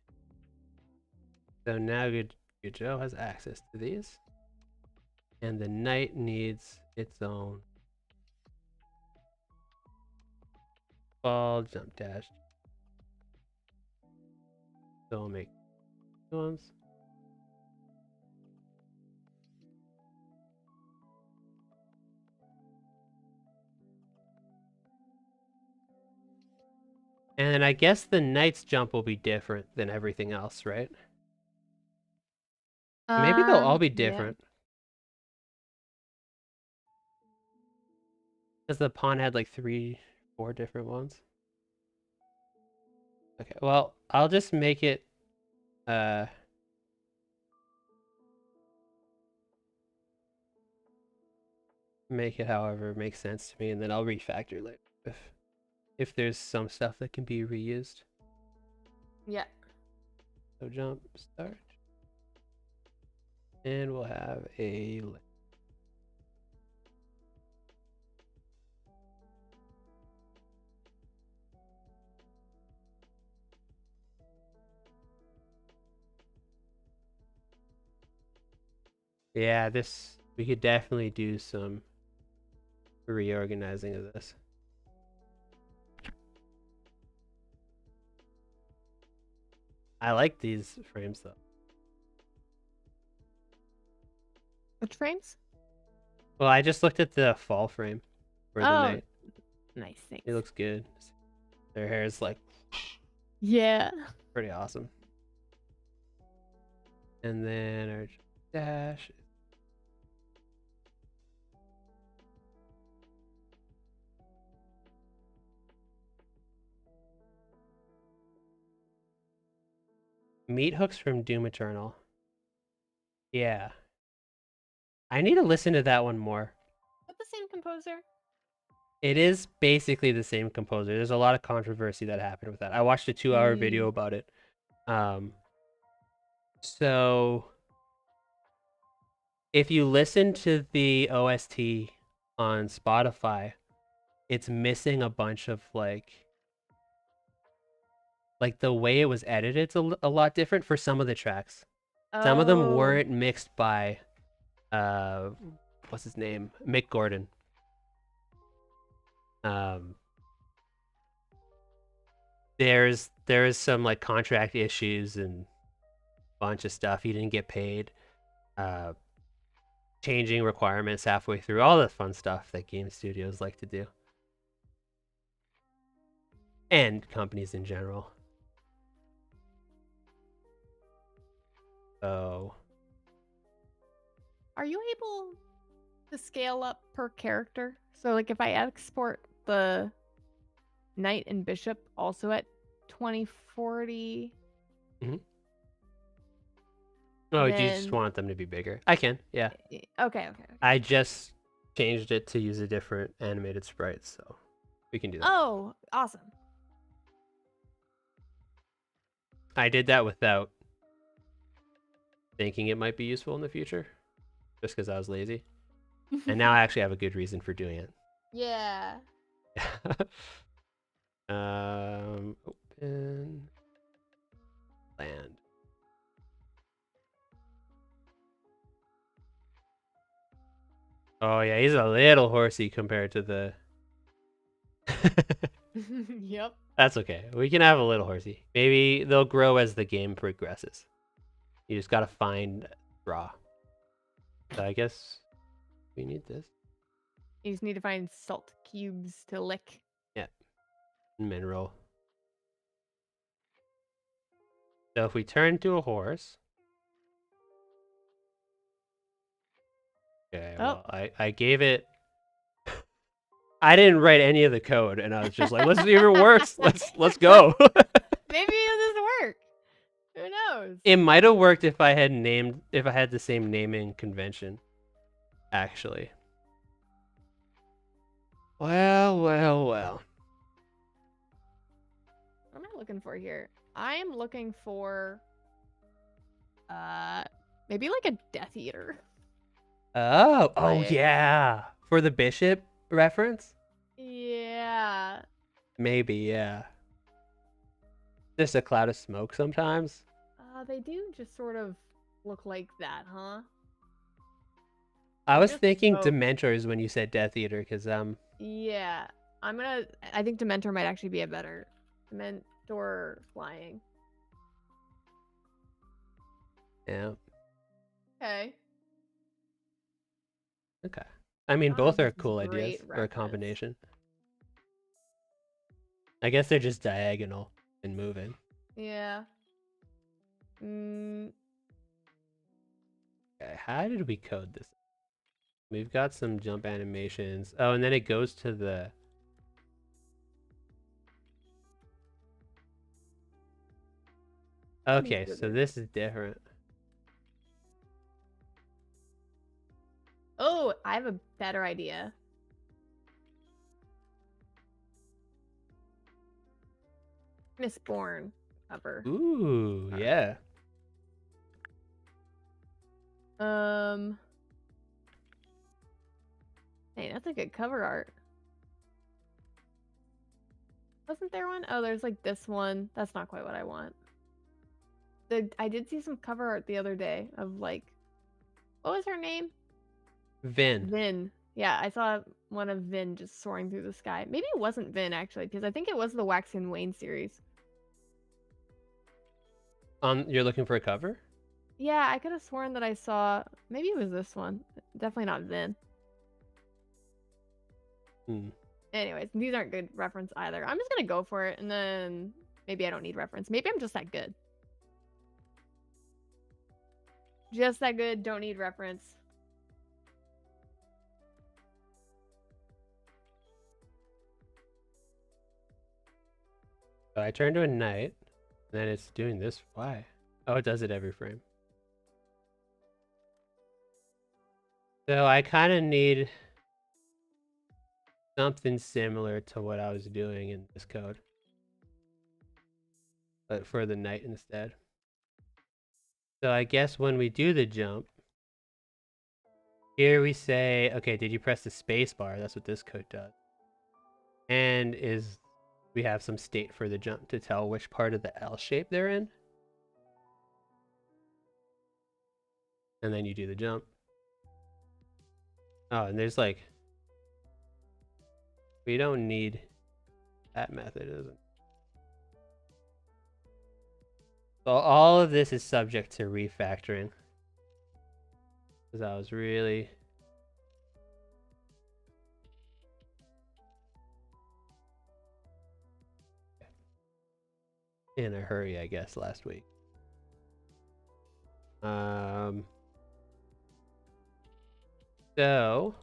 So now Good Joe has access to these. And the knight needs its own fall, jump, dash. So we'll make new ones. And then I guess the knight's jump will be different than everything else, right? Maybe they'll all be Yeah. different. Because the pawn had like 3, 4 different ones. Okay, well, I'll just make it however makes sense to me, and then I'll refactor later if there's some stuff that can be reused. Yeah. So jump, start. And we'll have a yeah, we could definitely do some reorganizing of this. I like these frames though. Which frames? Well, I just looked at the fall frame for the knight. Nice. Thanks. It looks good. Their hair is like Yeah. pretty awesome. And then our dash. Meat hooks from Doom Eternal. Yeah. I need to listen to that one more. With the same composer? It is basically the same composer. There's a lot of controversy that happened with that. I watched a 2-hour video about it. So if you listen to the OST on Spotify, it's missing a bunch of like the way it was edited. It's a lot different for some of the tracks. Some of them weren't mixed by what's his name? Mick Gordon. There's some like contract issues and bunch of stuff. He didn't get paid. Changing requirements halfway through, all the fun stuff that game studios like to do. And companies in general. So are you able to scale up per character? So like if I export the knight and bishop also at 2040. Oh, do you just want them to be bigger? I can, yeah. Okay. I just changed it to use a different animated sprite, so we can do that. Oh, awesome. I did that without thinking it might be useful in the future, just because I was lazy. And now I actually have a good reason for doing it. Yeah. Open land. Oh yeah, he's a little horsey compared to the Yep. That's okay. We can have a little horsey. Maybe they'll grow as the game progresses. You just gotta find draw. So I guess we need this. You just need to find salt cubes to lick. Yeah. Mineral. So if we turn to a horse. Okay, Oh. well, I gave it. I didn't write any of the code, and I was just like, let's see if it works. Let's go. Maybe it doesn't work. Who knows? It might have worked if I had the same naming convention. Actually. Well. What am I looking for here? I am looking for maybe like a Death Eater. Oh Like- yeah. For the bishop reference? Yeah. Maybe, yeah. Just a cloud of smoke sometimes. They do just sort of look like that, huh? I was Just thinking smoke. Dementors when you said Death Eater, because Yeah. I think Dementor might actually be a better Dementor flying. yeah. Okay. Okay. I mean, I don't know both if are this is cool a ideas great for a reference. combination. I guess they're just diagonal and moving. Yeah. Okay, how did we code this? We've got some jump animations. Oh, and then it goes to the... Okay, so this is different. Oh, I have a better idea. Mistborn cover. Ooh, yeah. Hey, that's a good cover art. Wasn't there one? Oh, there's like this one. That's not quite what I want. I did see some cover art the other day of like, what was her name? Vin. Vin. Yeah, I saw one of Vin just soaring through the sky. Maybe it wasn't Vin actually, because I think it was the Wax and Wayne series. You're looking for a cover? Yeah, I could have sworn that I saw. Maybe it was this one. Definitely not Vin. Anyways, these aren't good reference either. I'm just gonna go for it, and then maybe I don't need reference. Maybe I'm just that good. Just that good. Don't need reference. So I turn to a knight, and then it's doing this. Why? Oh, it does it every frame. So I kind of need something similar to what I was doing in this code, but for the knight instead. So I guess when we do the jump, here we say, okay, did you press the space bar? That's what this code does. And we have some state for the jump to tell which part of the L shape they're in. And then you do the jump. Oh, and there's like, we don't need that method, is it? So all of this is subject to refactoring. Because I was really... in a hurry, I guess, last week. So,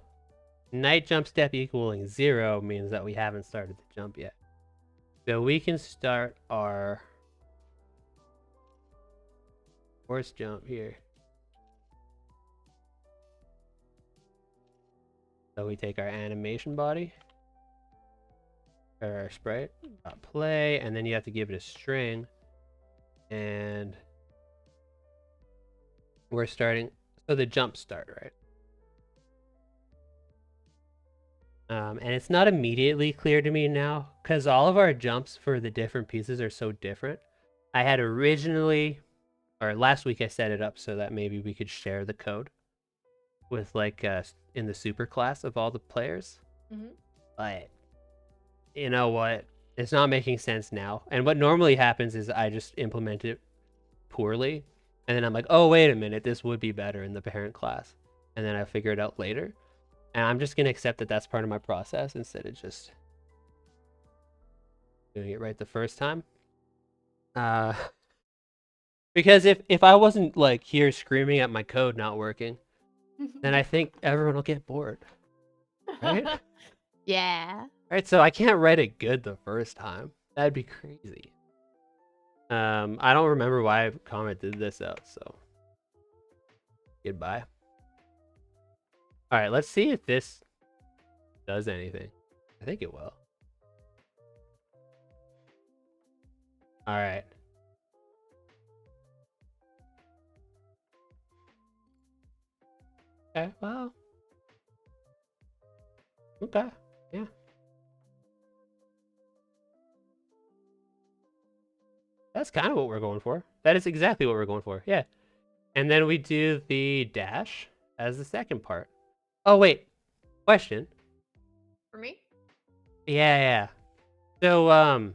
knight jump step equaling 0 means that we haven't started the jump yet. So we can start our horse jump here. So we take our animation body, or our sprite, play, and then you have to give it a string. And we're starting, so the jump start, right? And it's not immediately clear to me now, because all of our jumps for the different pieces are so different. I had originally, or last week I set it up so that maybe we could share the code with like in the super class of all the players. But you know what? It's not making sense now. And what normally happens is I just implement it poorly, and then I'm like, oh, wait a minute, this would be better in the parent class. And then I figure it out later. And I'm just going to accept that that's part of my process instead of just doing it right the first time. Because if I wasn't like here screaming at my code not working, then I think everyone will get bored, right? Yeah. Right, so I can't write it good the first time. That'd be crazy. I don't remember why I commented this out, so goodbye. All right, let's see if this does anything. I think it will. All right. Okay, well. Okay, yeah. That's kind of what we're going for. That is exactly what we're going for, yeah. And then we do the dash as the second part. Oh, wait. Question. For me? Yeah. So, all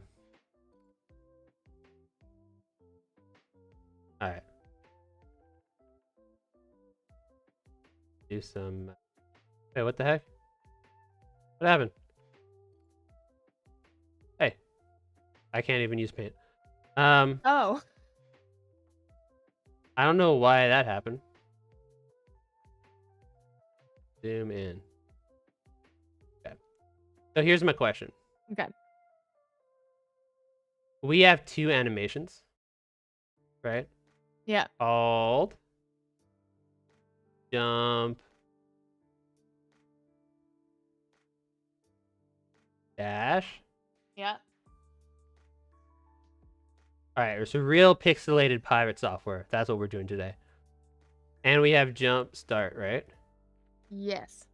right. Do some. Wait, what the heck? What happened? Hey, I can't even use paint. Oh. I don't know why that happened. Zoom in. Okay. So here's my question. Okay. We have two animations, right? Yeah. Called jump dash. Yeah. All right, so real pixelated pirate software. That's what we're doing today. And we have jump start, right? Yes.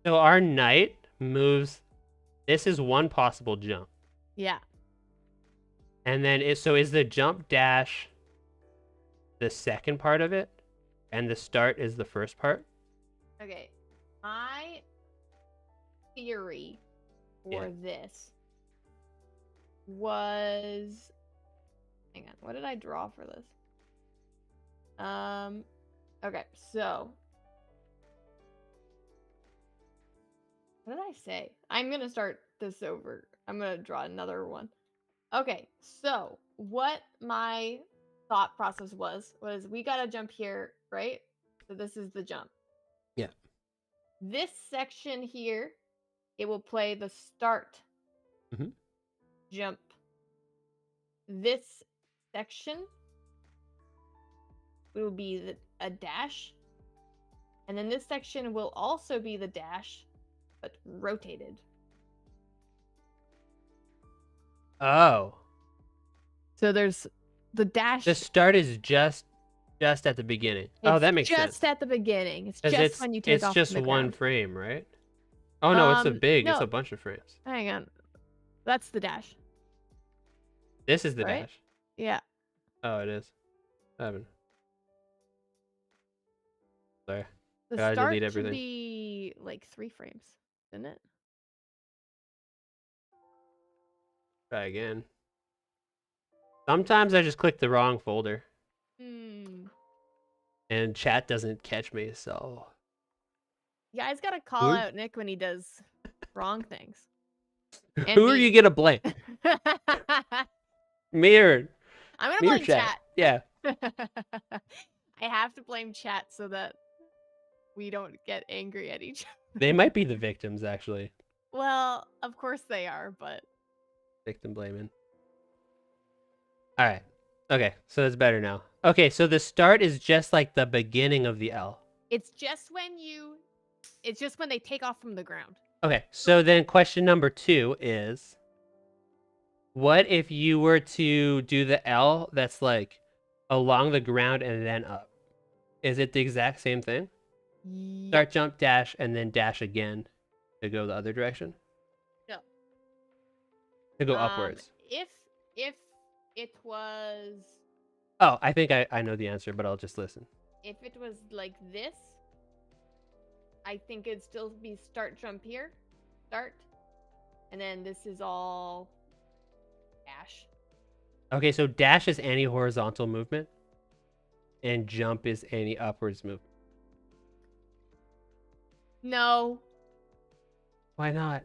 So our knight moves. This is one possible jump. Yeah. And then is the jump dash the second part of it? And the start is the first part? Okay. My theory for this was, hang on, what did I draw for this? Okay, so what did I say? I'm gonna start this over. I'm gonna draw another one. Okay, so what my thought process was we gotta jump here, right? So this is the jump. Yeah. This section here, it will play the start jump. This section will be a dash. And then this section will also be the dash, but rotated. Oh. So there's the dash. The start is just at the beginning. Oh, that makes sense. Just at the beginning. It's 'Cause just when you take off it's from the just one ground. frame, right? Oh no, it's No. it's a bunch of frames. Hang on. That's the dash. This is the Right? dash. Yeah. Oh, it is. 7. Sorry. The Gotta start delete should everything. be like 3 frames, isn't it? Try again. Sometimes I just click the wrong folder. And chat doesn't catch me, so. You guys gotta call out Nick when he does wrong things. Who are you gonna blame? Me or I'm gonna me or blame chat. Yeah. I have to blame chat so that we don't get angry at each other. They might be the victims, actually. Well, of course they are, but Victim blaming. All right. Okay, so it's better now. Okay, so the start is just like the beginning of the L. it's just when they take off from the ground. Okay, so then question number 2 is, what if you were to do the L that's like along the ground and then up? Is it the exact same thing? Yeah. Start, jump, dash, and then dash again to go the other direction? No. To go upwards. If it was, Oh, I think I know the answer, but I'll just listen. if it was like this, I think it'd still be start jump here. Start. And then this is all dash. Okay, so dash is any horizontal movement, and jump is any upwards movement. No. Why not?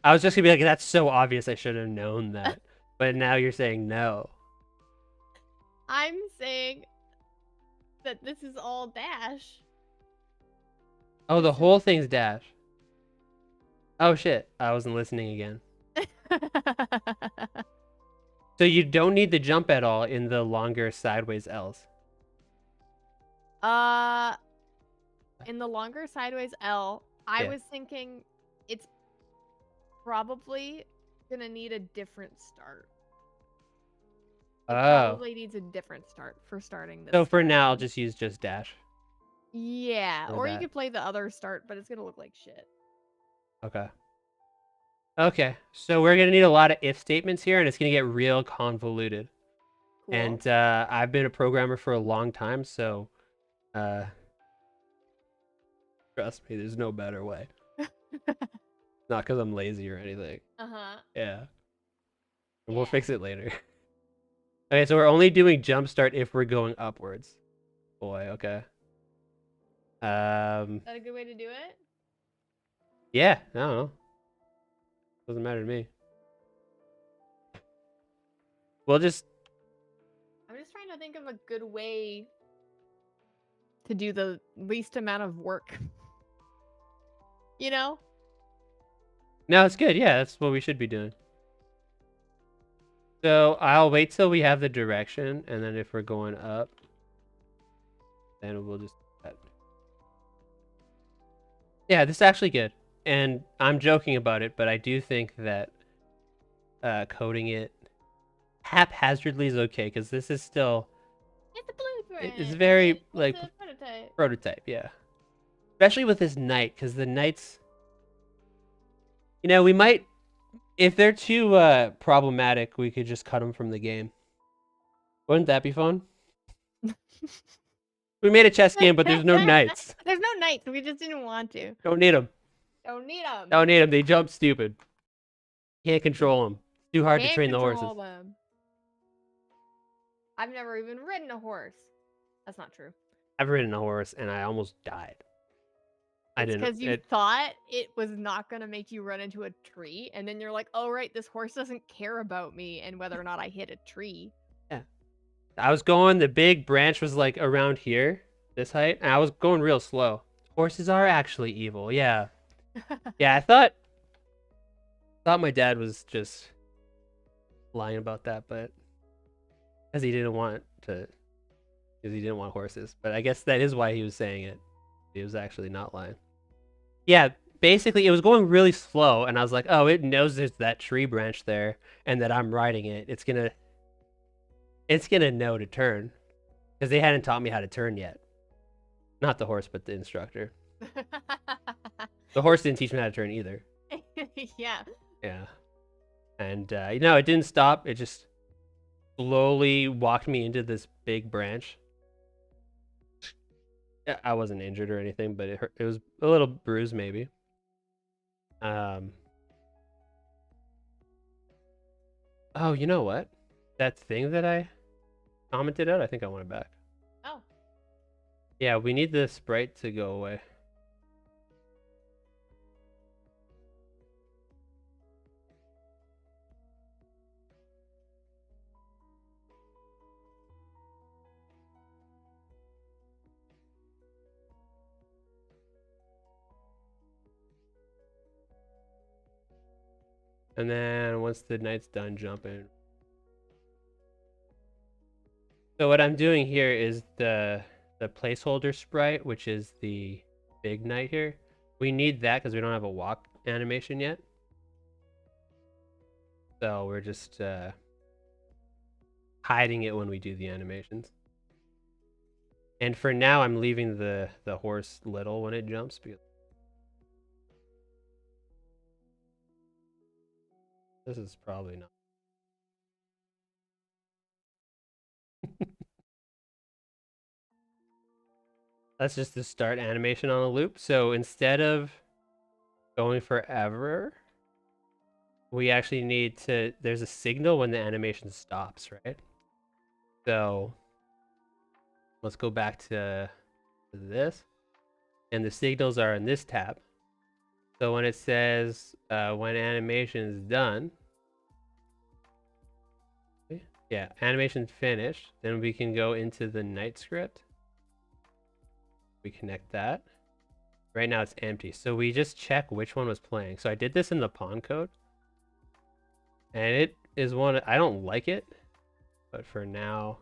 I was just gonna be like, that's so obvious. I should have known that. But now you're saying no. I'm saying that this is all dash. Oh, the This is- whole thing's dash. Oh shit! I wasn't listening again. So you don't need the jump at all in the longer sideways L's. In the longer sideways L, I Yeah. was thinking it's probably gonna need a different start. It probably needs a different start for starting this. So for start. now, I'll just use just dash. Yeah, for or you that. could play the other start, but it's gonna look like shit. Okay. Okay, so we're gonna need a lot of if statements here, and it's gonna get real convoluted. Cool. And I've been a programmer for a long time, so trust me, there's no better way. Not because I'm lazy or anything. Yeah. And we'll fix it later. Okay, so we're only doing jumpstart if we're going upwards. Boy, okay. Is that a good way to do it? Yeah, I don't know. Doesn't matter to me. We'll just... I'm just trying to think of a good way to do the least amount of work. You know? No, it's good. Yeah, that's what we should be doing. So I'll wait till we have the direction, and then if we're going up, then we'll just... Yeah, this is actually good. And I'm joking about it, but I do think that coding it haphazardly is okay, because this is still... It's a blueprint. It's very, it's like, a prototype. Prototype, yeah. Especially with this knight, because the knights... You know, we might... If they're too problematic, we could just cut them from the game. Wouldn't that be fun? We made a chess game, but there's no knights. There's no knights. We just didn't want to. Don't need them. Don't need them. Don't need them. They jump stupid. Can't control them. Too hard to Can't train the horses. control them. I've never even ridden a horse. That's not true. I've ridden a horse and I almost died. I didn't. Because you thought it was not going to make you run into a tree. And then you're like, oh, right, this horse doesn't care about me and whether or not I hit a tree. Yeah. I was going, the big branch was like around here, this height. And I was going real slow. Horses are actually evil. Yeah. Yeah, I thought my dad was just lying about that, but because he didn't want horses. But I guess that is why he was saying it. He was actually not lying. Yeah, basically it was going really slow, and I was like, oh, it knows there's that tree branch there, and that I'm riding it. It's gonna know to turn, because they hadn't taught me how to turn yet. Not the horse, but the instructor. The horse didn't teach me how to turn either. Yeah. Yeah. And you know, it didn't stop. It just slowly walked me into this big branch. I wasn't injured or anything, but it hurt. It was a little bruised, maybe. Oh, you know what? That thing that I commented out, I think I want it back. Oh. Yeah, we need the sprite to go away. And then once the knight's done jumping. So what I'm doing here is the placeholder sprite, which is the big knight here. We need that because we don't have a walk animation yet. So we're just hiding it when we do the animations. And for now, I'm leaving the horse little when it jumps because this is probably not. That's just the start animation on a loop. So instead of going forever, we actually need to, there's a signal when the animation stops, right? So let's go back to this. And the signals are in this tab. So when it says when animation is done, yeah, animation finished, then we can go into the night script. We connect that. Right now it's empty. So we just check which one was playing. So I did this in the pawn code. And it is one, I don't like it. But for now,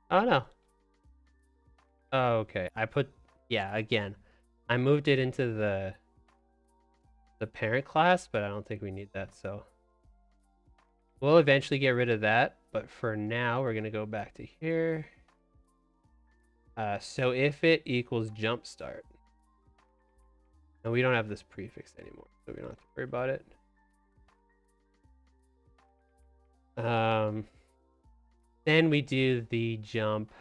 oh no. Oh, okay. I put, yeah, again, I moved it into the parent class, but I don't think we need that. So we'll eventually get rid of that. But for now, we're going to go back to here. So if it equals jump start, and we don't have this prefix anymore, so we don't have to worry about it. Then we do the jump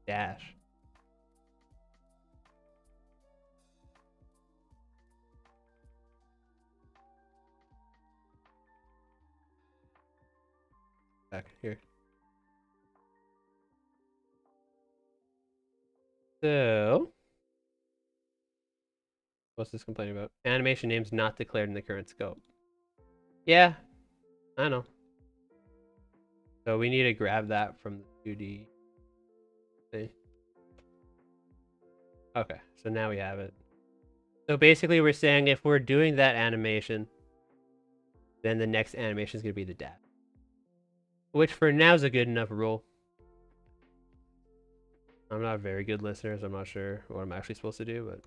dash. Back here. So what's this complaining about? Animation names not declared in the current scope. Yeah, I know. So we need to grab that from the 2D thing. Okay, so now we have it. So basically we're saying if we're doing that animation, then the next animation is going to be the dash. Which for now is a good enough rule. I'm not a very good listener, so I'm not sure what I'm actually supposed to do, but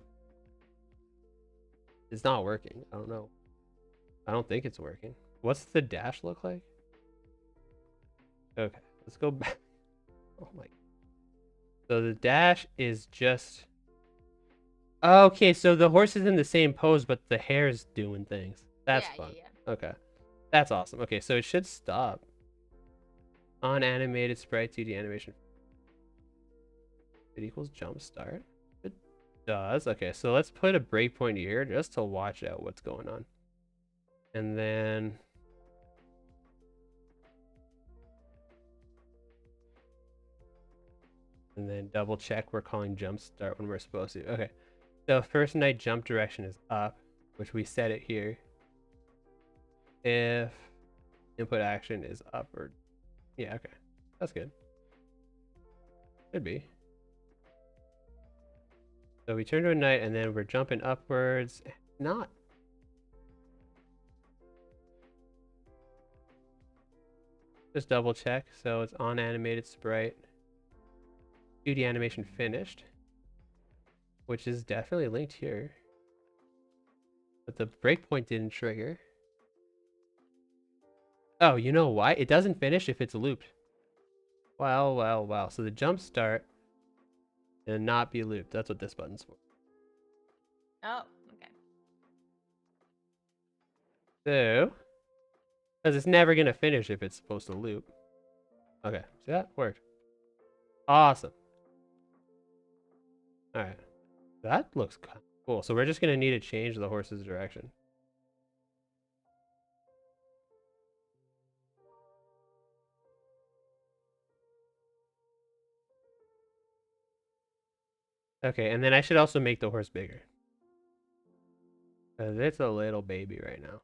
it's not working. I don't know. I don't think it's working. What's the dash look like? Okay, let's go back. Oh my. So the dash is just... Okay, so the horse is in the same pose, but the hair's doing things. That's fun. Yeah. Okay. That's awesome. Okay, so it should stop. On animated sprite 2D animation. It equals jump start. It does. Okay, so let's put a breakpoint here just to watch out what's going on. And then... And then double check we're calling jump start when we're supposed to. Okay. So first night jump direction is up, which we set it here. If input action is up or... Yeah, okay. That's good. Should be. So we turn to a night and then we're jumping upwards. Not. Just double check. So it's on animated sprite. 2D animation finished. Which is definitely linked here. But the breakpoint didn't trigger. Oh, you know why? It doesn't finish if it's looped. Well, well, well. So the jump start and not be looped. That's what this button's for. Oh, okay. So, because it's never going to finish if it's supposed to loop. Okay, see that? Worked. Awesome. Alright. That looks cool. So we're just going to need to change the horse's direction. Okay, and then I should also make the horse bigger. Because it's a little baby right now.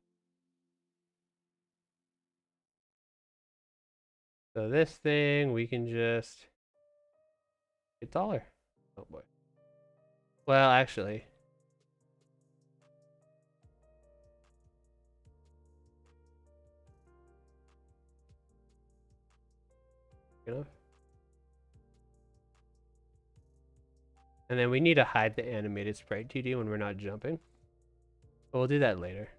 So this thing, we can just get taller. Oh boy. Well, actually. Enough. And then we need to hide the animated sprite 2D when we're not jumping. But we'll do that later.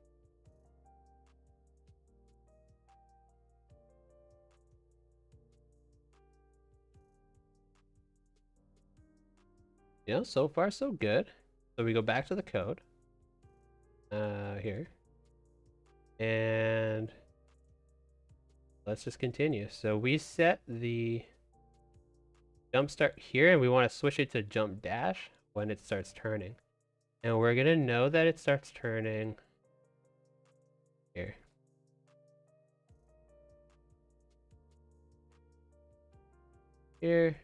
Yeah, so far so good. So we go back to the code. Here. And let's just continue. So we set the jump start here, and we want to switch it to jump dash when it starts turning. And we're going to know that it starts turning here. Here.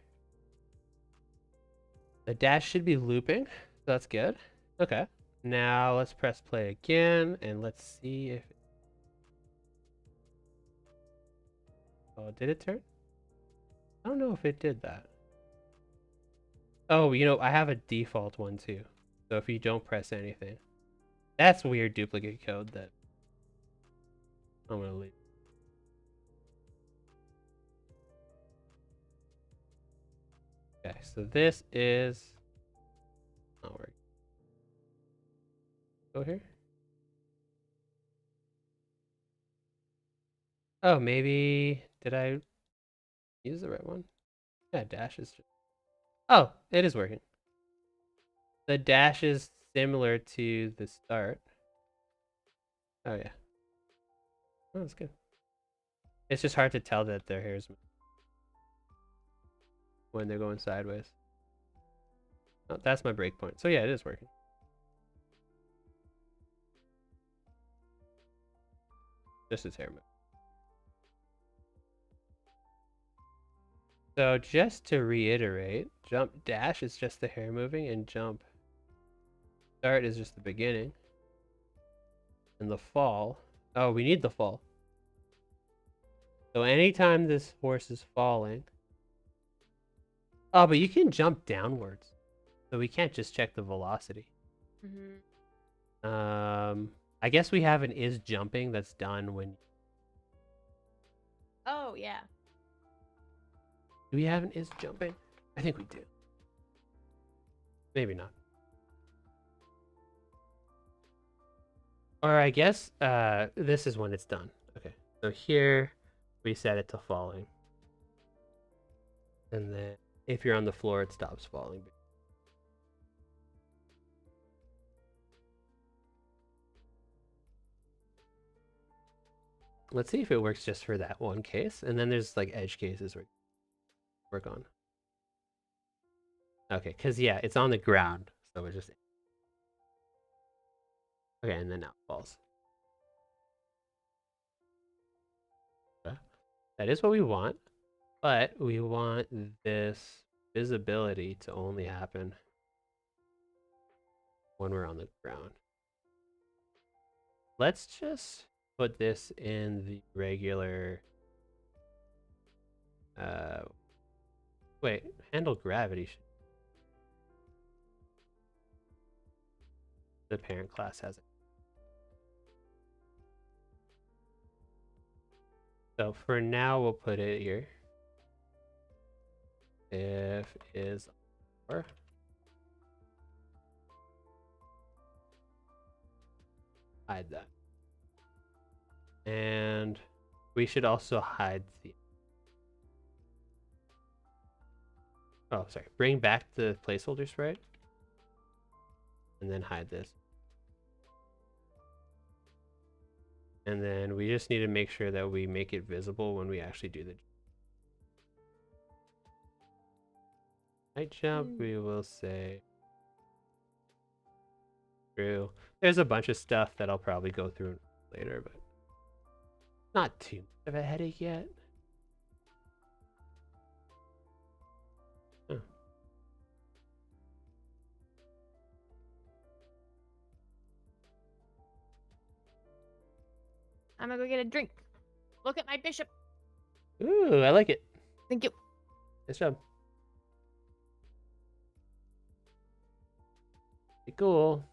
The dash should be looping, so that's good. Okay. Now let's press play again, and let's see if... Oh, did it turn? I don't know if it did that. Oh, I have a default one too. So if you don't press anything. That's weird duplicate code that I'm going to leave. Okay, so this is not working. Go here. Oh, maybe did I use the right one? Yeah, dash is just... Oh, it is working. The dash is similar to the start. Oh yeah. Oh, that's good. It's just hard to tell that their hair's when they're going sideways. Oh, that's my breakpoint. So yeah, it is working. Just his hair move. So just to reiterate, jump dash is just the hair moving, and jump start is just the beginning. And the fall, oh, we need the fall. So anytime this horse is falling, oh, but you can jump downwards, so we can't just check the velocity. I guess we have an is jumping that's done when... Oh, yeah. Do we have an is jumping? I think we do. Maybe not. Or I guess this is when it's done. Okay, so here we set it to falling. And then if you're on the floor, it stops falling. Let's see if it works just for that one case. And then there's like edge cases we work on. Okay, because yeah, it's on the ground. So we're just... Okay, and then now it falls. Okay. That is what we want. But we want this visibility to only happen when we're on the ground. Let's just put this in the regular... Wait, handle gravity. The parent class has it. So for now, we'll put it here. If is or hide that. And we should also hide the... Oh, sorry. Bring back the placeholder sprite. And then hide this. And then we just need to make sure that we make it visible when we actually do the height jump. We will say true. There's a bunch of stuff that I'll probably go through later, but not too much of a headache yet. Huh. I'm gonna go get a drink. Look at my bishop. Ooh, I like it. Thank you. Nice job. Pretty cool.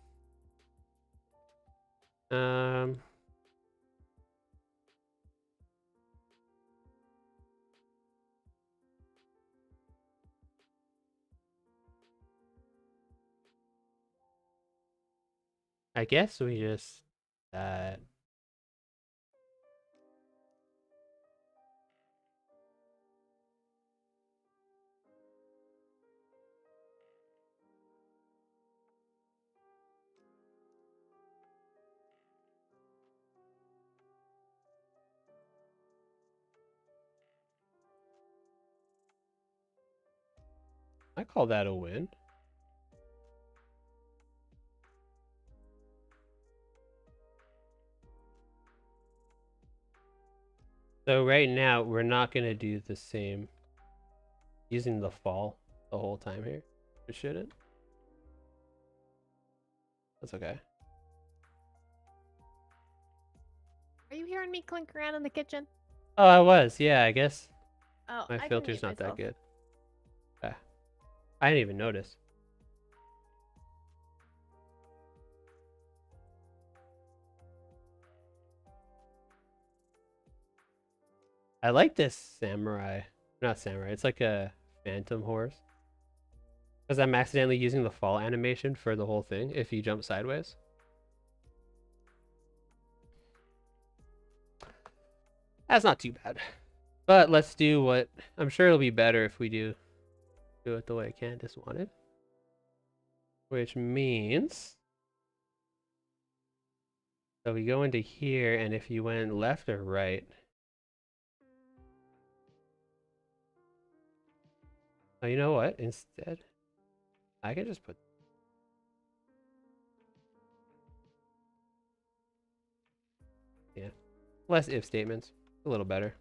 I guess we just I call that a win. So right now, we're not going to do the same using the fall the whole time here. We shouldn't. That's okay. Are you hearing me clink around in the kitchen? Oh, I was. Yeah, I guess Oh, my I can filter's mute not that myself. good. Ah, I didn't even notice. I like this samurai. Not samurai. It's like a phantom horse. Because I'm accidentally using the fall animation for the whole thing if you jump sideways. That's not too bad. But let's do what... I'm sure it'll be better if we do it the way Candace wanted. Which means... So we go into here, and if you went left or right... Oh, you know what? Instead, I can just put... Yeah. Less if statements. A little better.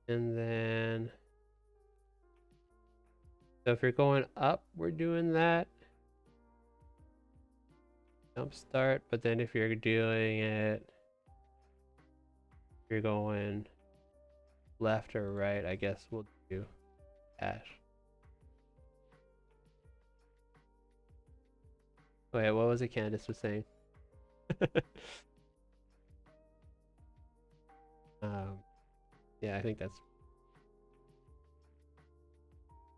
And then... So if you're going up, we're doing that. Jump start, but then if you're doing it... If you're going left or right, I guess we'll do dash. Wait, what was it Candace was saying? Yeah, I think that's...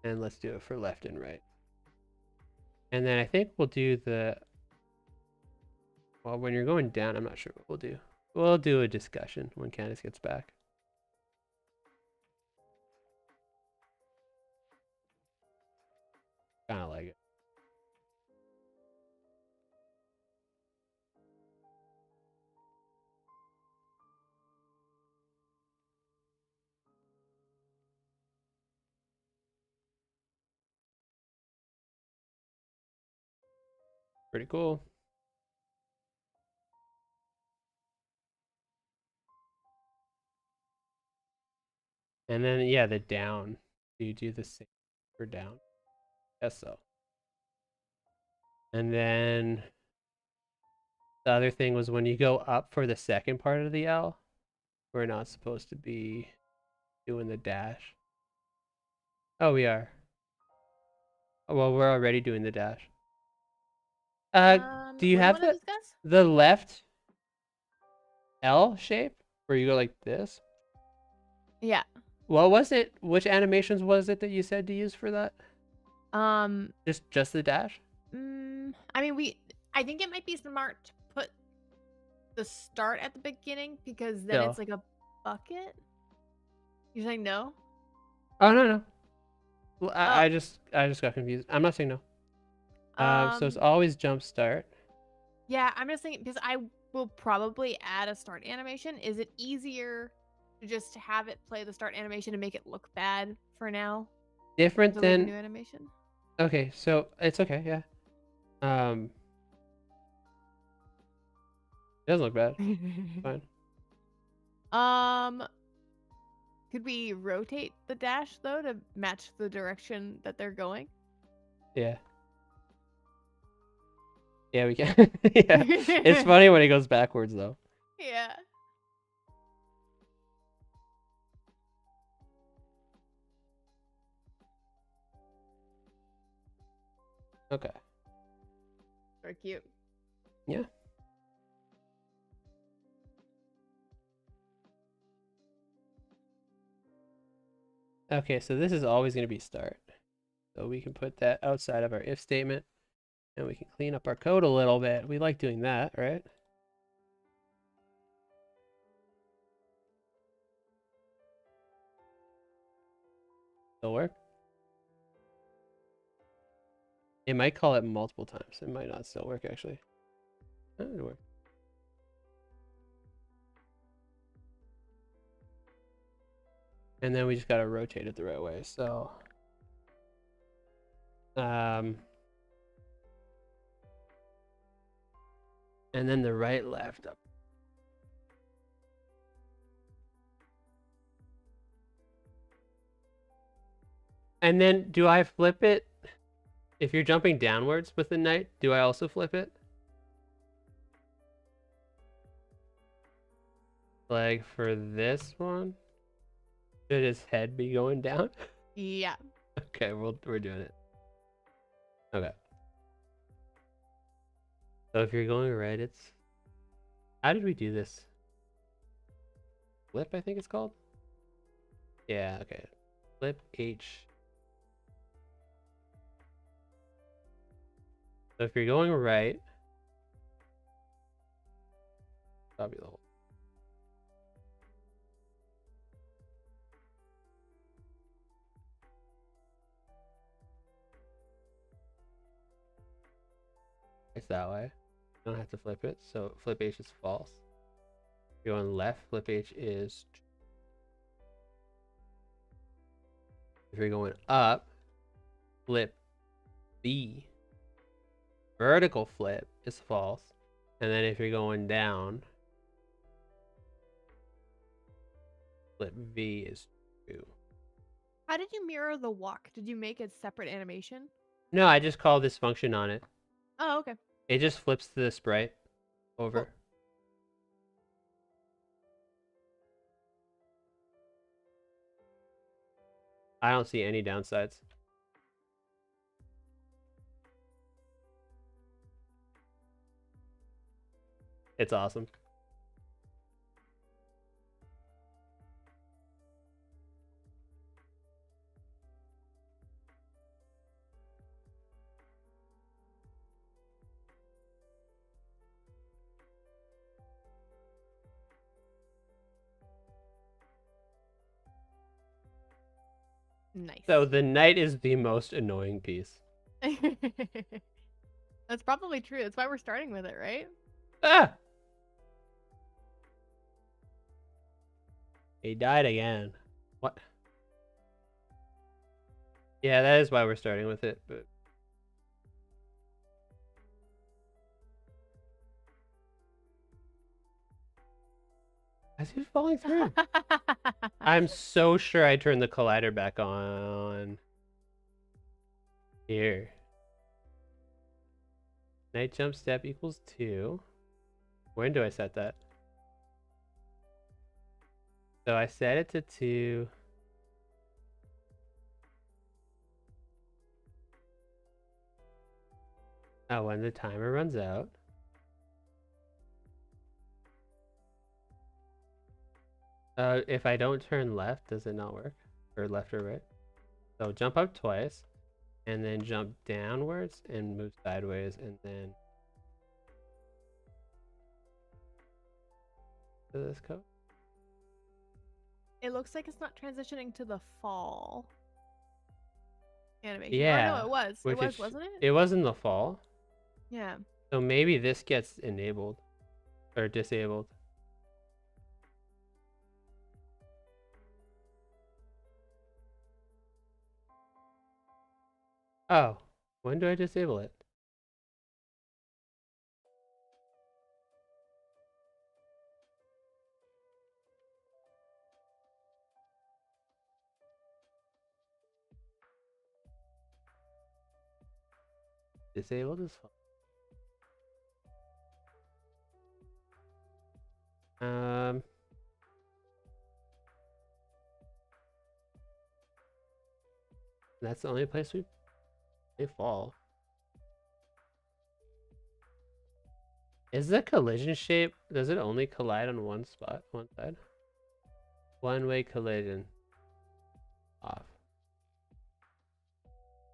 And let's do it for left and right. And then I think we'll do the... Well, when you're going down, I'm not sure what we'll do. We'll do a discussion when Candace gets back. Kind of like it. Pretty cool. And then, yeah, the down. Do you do the same for down? Yes, so. And then the other thing was when you go up for the second part of the L, we're not supposed to be doing the dash. Oh, we are. Well, we're already doing the dash. Do you What do you have want to discuss? the left L shape where you go like this? Yeah. What was it? Which animations was it that you said to use for that? Um, Just the dash? I mean, I think it might be smart to put the start at the beginning because then Still. it's like a bucket. You're saying no? Oh no. Well, I just got confused. I'm not saying no. So it's always jump start. Yeah, I'm just thinking because I will probably add a start animation. Is it easier to just have it play the start animation and make it look bad for now? Different Delete the than... new animation. Okay, so it's okay, yeah. It doesn't look bad. Fine. Could we rotate the dash though to match the direction that they're going? Yeah. Yeah, we can. Yeah. It's funny when it goes backwards though. Yeah. Okay. Very cute. Yeah. Okay, so this is always going to be start. So we can put that outside of our if statement. And we can clean up our code a little bit. We like doing that, right? Still work? It might call it multiple times. It might not still work, actually. Oh, it'll work. And then we just gotta rotate it the right way. So, and then the right, left, up. And then do I flip it? If you're jumping downwards with the knight, do I also flip it? Like for this one, should his head be going down? Yeah. Okay, we're doing it. Okay. So if you're going right, it's... How did we do this? Flip, I think it's called? Yeah, okay. Flip H. So if you're going right, that'll be the whole... It's that way. You don't have to flip it. So flip H is false. If you're going left, flip H is... If you're going up, flip B. Vertical flip is false. And then if you're going down, flip V is true. How did you mirror the walk? Did you make a separate animation? No, I just call this function on it. Oh, okay. It just flips the sprite over. Cool. I don't see any downsides. It's awesome. Nice. So the knight is the most annoying piece. That's probably true. That's why we're starting with it, right? Ah! He died again. What? Yeah, that is why we're starting with it, but... As he was falling through. I'm so sure I turned the collider back on. Here. Knight jump step equals 2. When do I set that? So I set it to 2. Oh, when the timer runs out. If I don't turn left, does it not work? Or left or right? So jump up twice, and then jump downwards and move sideways, and then to this code. It looks like it's not transitioning to the fall animation. Yeah. Oh, no, it was. It was, wasn't it? It was in the fall. Yeah. So maybe this gets enabled or disabled. Oh, when do I disable it? Disabled is fine. That's the only place they fall. Is the collision shape, does it only collide on one spot, one side? One-way collision. Off.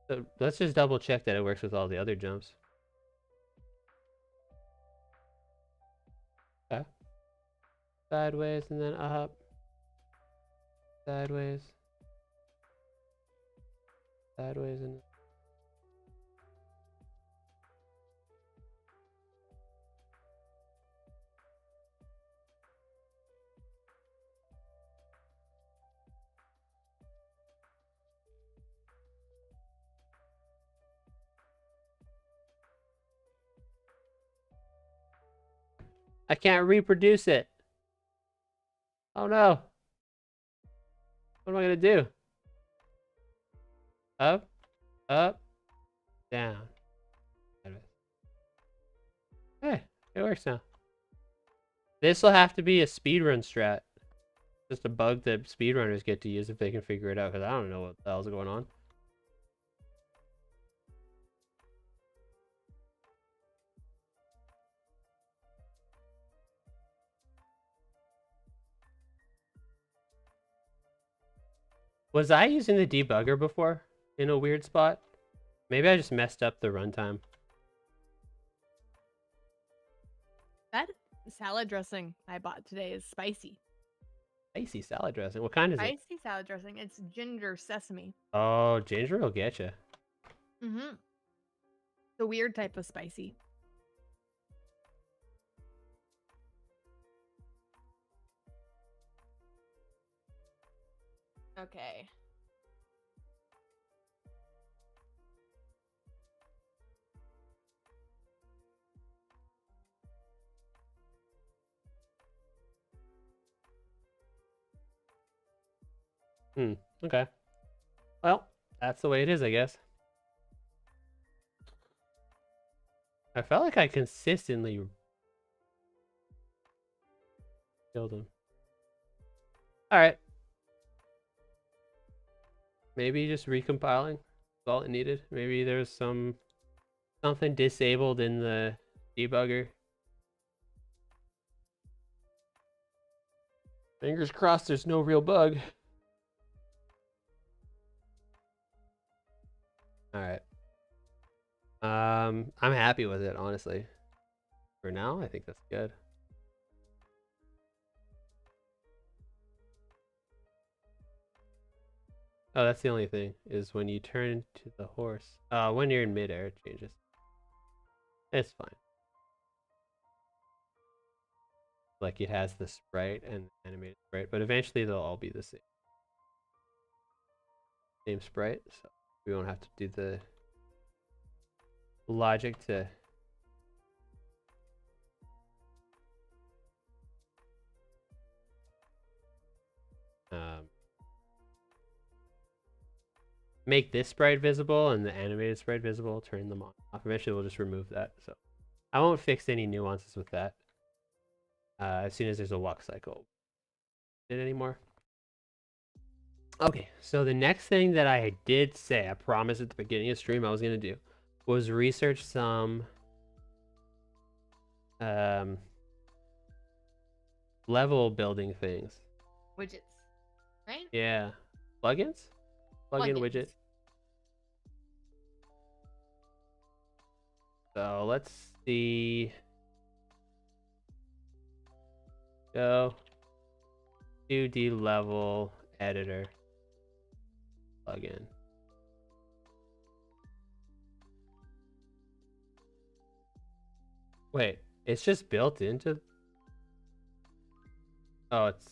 So let's just double check that it works with all the other jumps. Okay. Sideways and then up. Sideways. Sideways and... I can't reproduce it. Oh no. What am I gonna do? Up, up, down. Hey, it works now. This will have to be a speedrun strat. Just a bug that speedrunners get to use if they can figure it out, because I don't know what the hell's going on. Was I using the debugger before in a weird spot? Maybe I just messed up the runtime. That salad dressing I bought today is spicy. Spicy salad dressing. What kind is it? Spicy salad dressing. It's ginger sesame. Oh, ginger will get you. Mm-hmm. The weird type of spicy. Okay. Okay. Well, that's the way it is, I guess. I felt like I consistently killed him. Alright. Maybe just recompiling is all it needed. Maybe there's something disabled in the debugger. Fingers crossed there's no real bug. Alright. I'm happy with it, honestly. For now, I think that's good. Oh, that's the only thing, is when you turn to the horse. When you're in midair, it changes. It's fine. Like, it has the sprite and animated sprite, but eventually they'll all be the same sprite, so we won't have to do the logic to make this sprite visible and the animated sprite visible, turn them on off. Eventually we'll just remove that, so I won't fix any nuances with that. As soon as there's a walk cycle anymore. Okay, so the next thing that I did say, I promised at the beginning of stream I was gonna do, was research some level building things. Widgets, right? Yeah, plugins, plugin widget. So let's see. Go 2D level editor plugin. Wait, it's just built into. Oh, it's.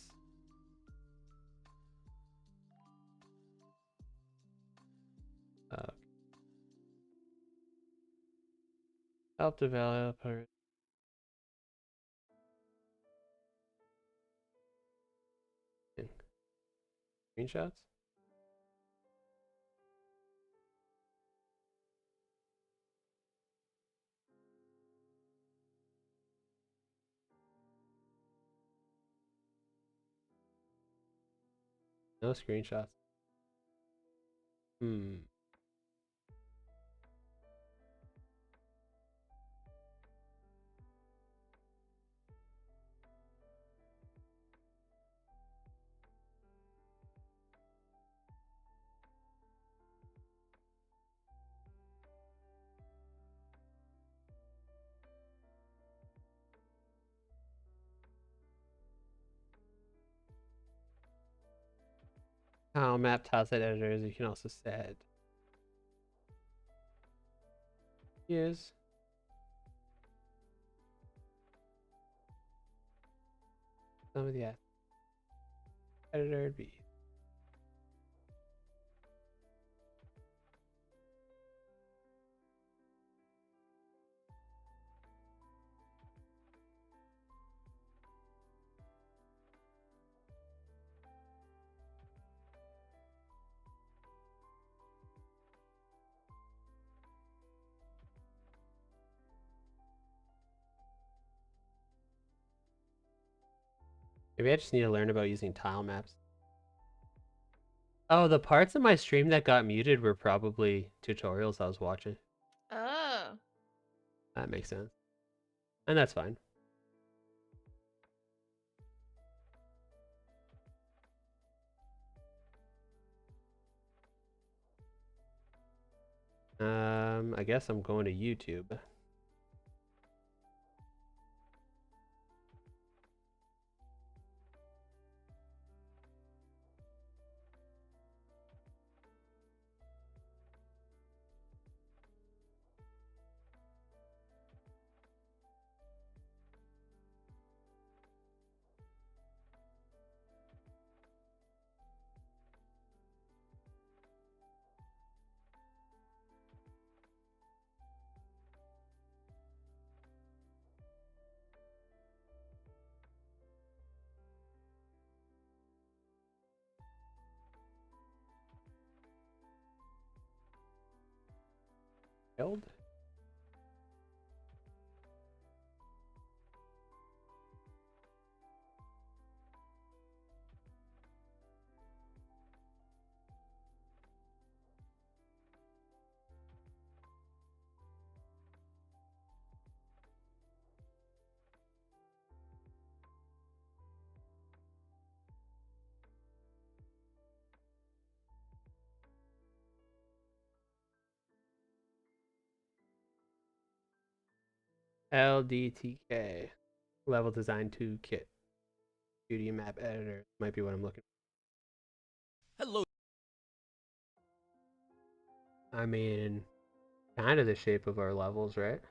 Help developer. Screenshots. No screenshots. How map tileset editors you can also set. Yes. Some of the editor B. Maybe I just need to learn about using tile maps. Oh, the parts of my stream that got muted were probably tutorials I was watching. Oh. That makes sense. And that's fine. I guess I'm going to YouTube. Held? LDTK. Level Design 2 Kit. 2D Map Editor. Might be what I'm looking for. Hello. I mean, kind of the shape of our levels, right?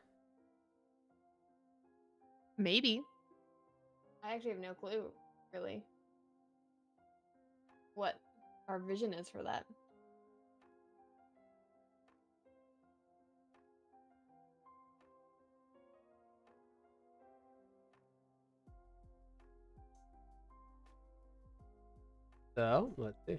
Maybe. I actually have no clue, really, what our vision is for that. So, let's see.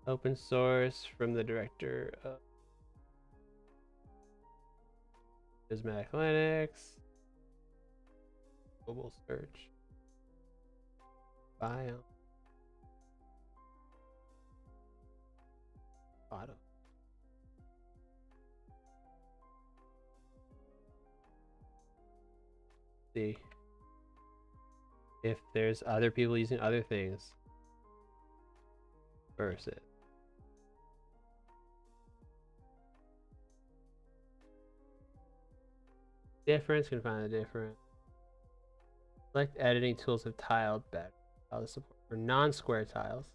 Open source from the director of Prismatic Linux. Mobile search. Bio. Auto. See if there's other people using other things versus difference. Can find the difference. Select editing tools of tiled better. Tile support for non-square tiles.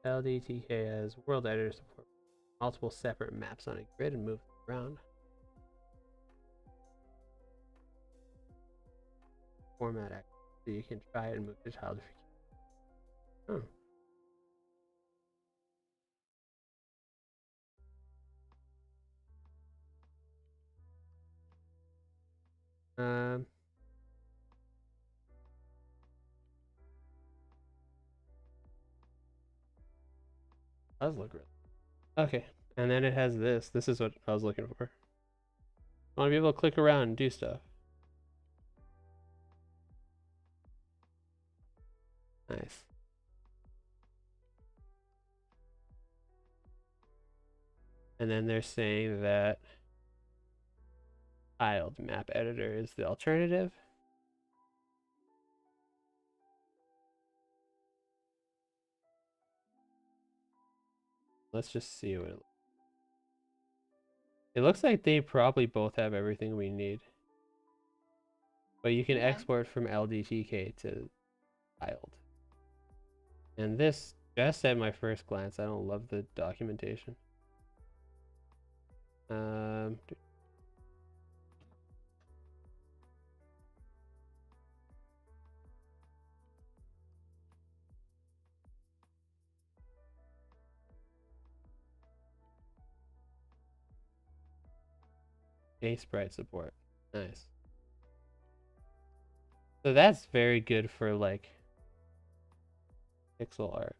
LDTK has world editor support. Multiple separate maps on a grid and move around. Format X, so you can try it and move the tile. Oh. Does look real. Okay, and then it has this. This is what I was looking for. I want to be able to click around and do stuff. Nice. And then they're saying that tiled map editor is the alternative. Let's just see what it looks like. They probably both have everything we need. But you can export from LDTK to tiled. And this, just at my first glance, I don't love the documentation. Sprite support. Nice. So that's very good for like pixel art.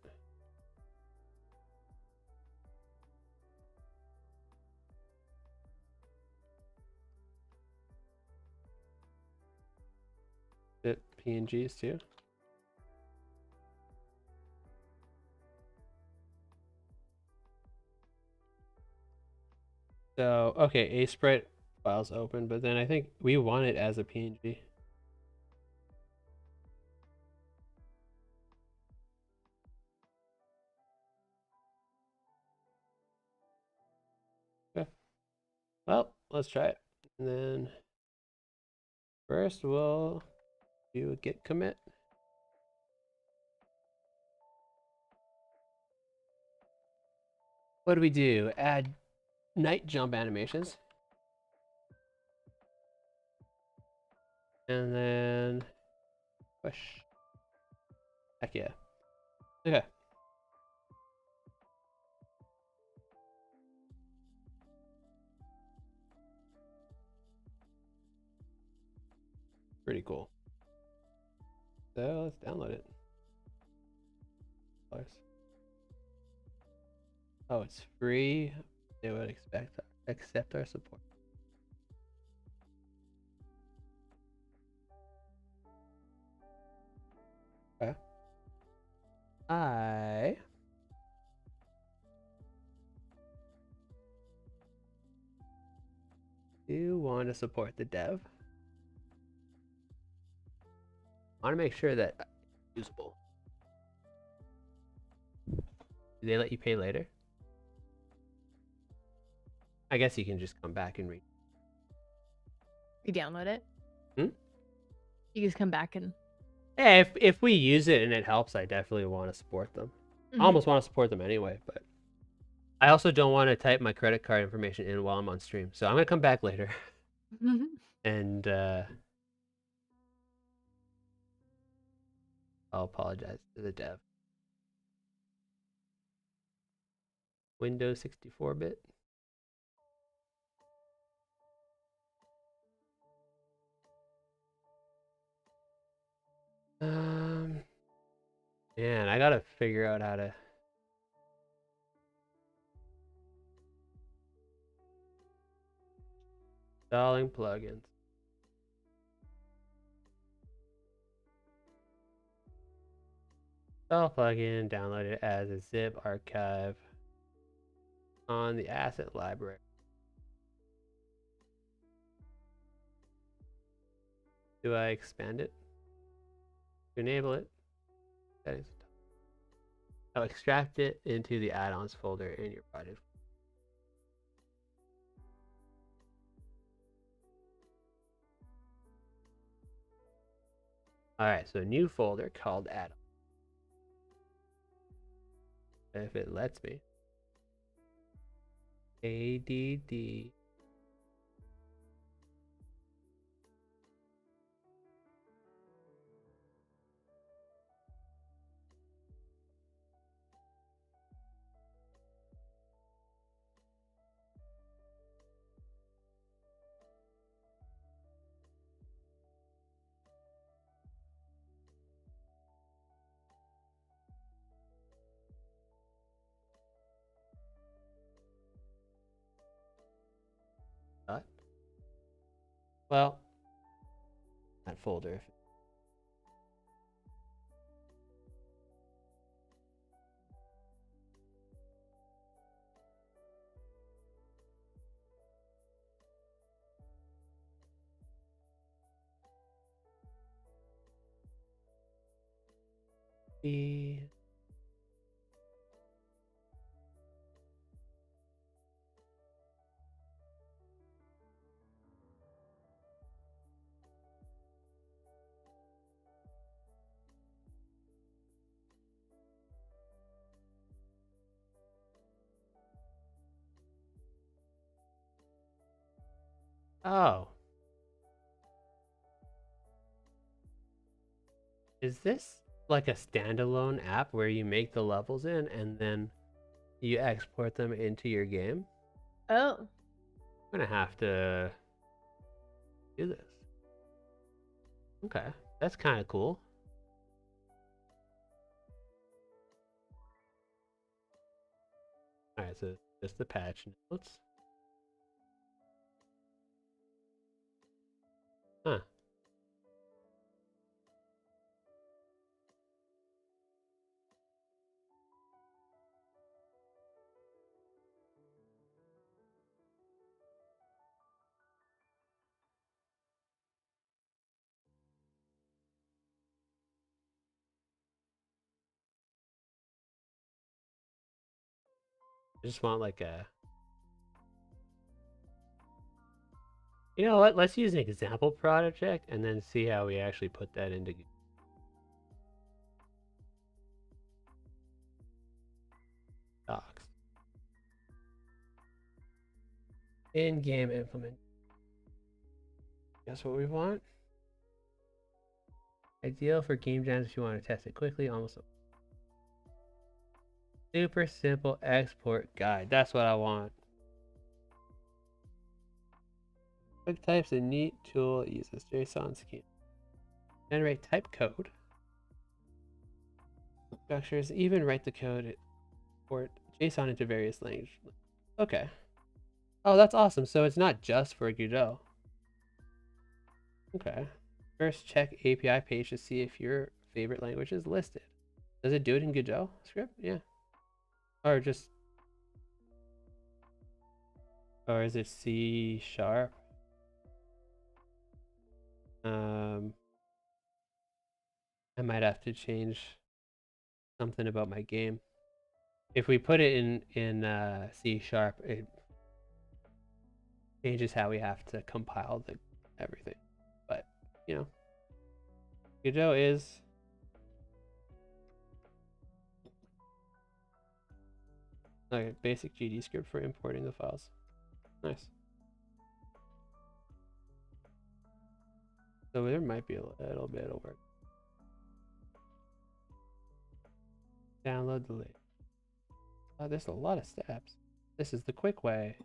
PNGs too. So, okay, ASprite file's open, but then I think we want it as a PNG. Okay. Well, let's try it. And then first we'll do a git commit. What do we do? Add night jump animations. And then push. Heck yeah. Okay. Pretty cool. So let's download it. Oh, it's free. They would accept our support. Okay. I do want to support the dev. I want to make sure that it's usable. Do they let you pay later? I guess you can just come back and read. You download it? Hmm? You just come back and... Yeah, if we use it and it helps, I definitely want to support them. I almost want to support them anyway, but I also don't want to type my credit card information in while I'm on stream. So I'm going to come back later. And I'll apologize to the dev. Windows 64-bit. Man, I gotta figure out how to. Installing plugins. Install plugin, download it as a zip archive on the asset library. Do I expand it? To enable it, settings. I'll extract it into the add-ons folder in your project. Alright, so a new folder called add-on. If it lets me. ADD. Well, that folder. Oh. Is this like a standalone app where you make the levels in and then you export them into your game? Oh. I'm gonna have to do this. Okay, that's kind of cool. Alright, so just the patch notes. Huh. I just want like a... You know what? Let's use an example project and then see how we actually put that into Docs. In-game implement. Guess what we want? Ideal for game jams if you want to test it quickly. Almost super simple export guide. That's what I want. Quick types a neat tool. It uses JSON scheme. Generate type code. Structures. Even write the code. Export JSON into various languages. Okay. Oh, that's awesome. So it's not just for Godot. Okay. First, check API page to see if your favorite language is listed. Does it do it in Godot script? Yeah. Or just... Or is it C#? I might have to change something about my game. If we put it in C#, it changes how we have to compile the everything. But you know, Godot is like a basic GD script for importing the files. Nice. So there might be a little bit of work. Download the link. Oh, there's a lot of steps. This is the quick way.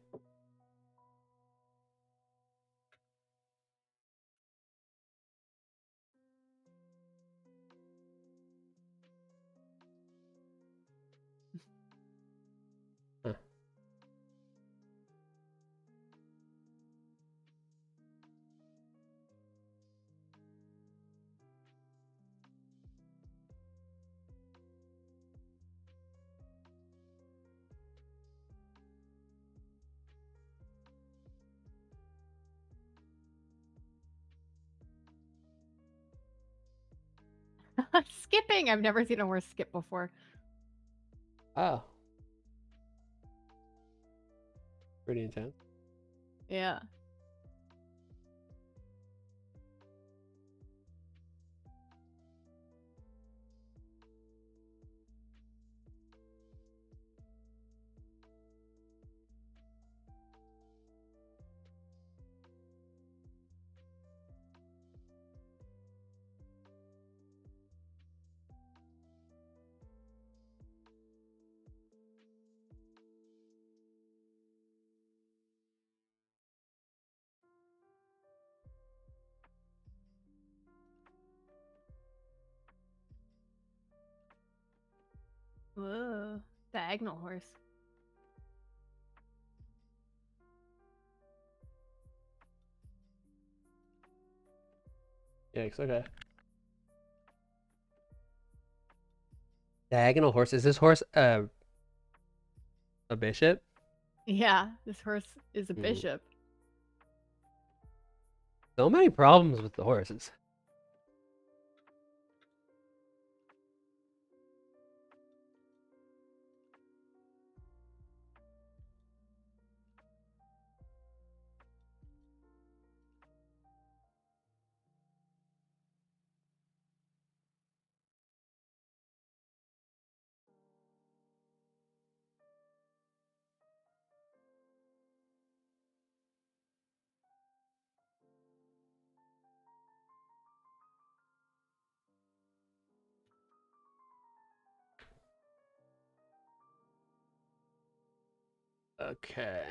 Huh. Skipping. I've never seen a worse skip before. Oh. Pretty intense. Yeah. Whoa. Diagonal horse. Yikes, okay. Diagonal horse. Is this horse a bishop? Yeah, this horse is a bishop. So many problems with the horses. Okay.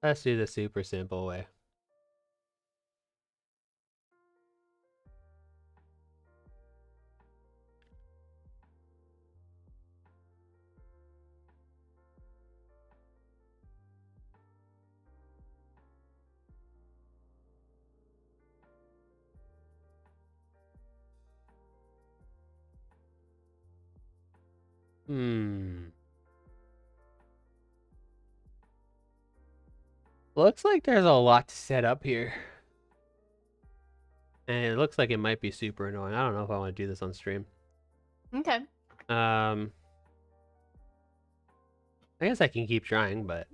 Let's do the super simple way. Looks like there's a lot to set up here. And it looks like it might be super annoying. I don't know if I want to do this on stream. Okay. I guess I can keep trying, but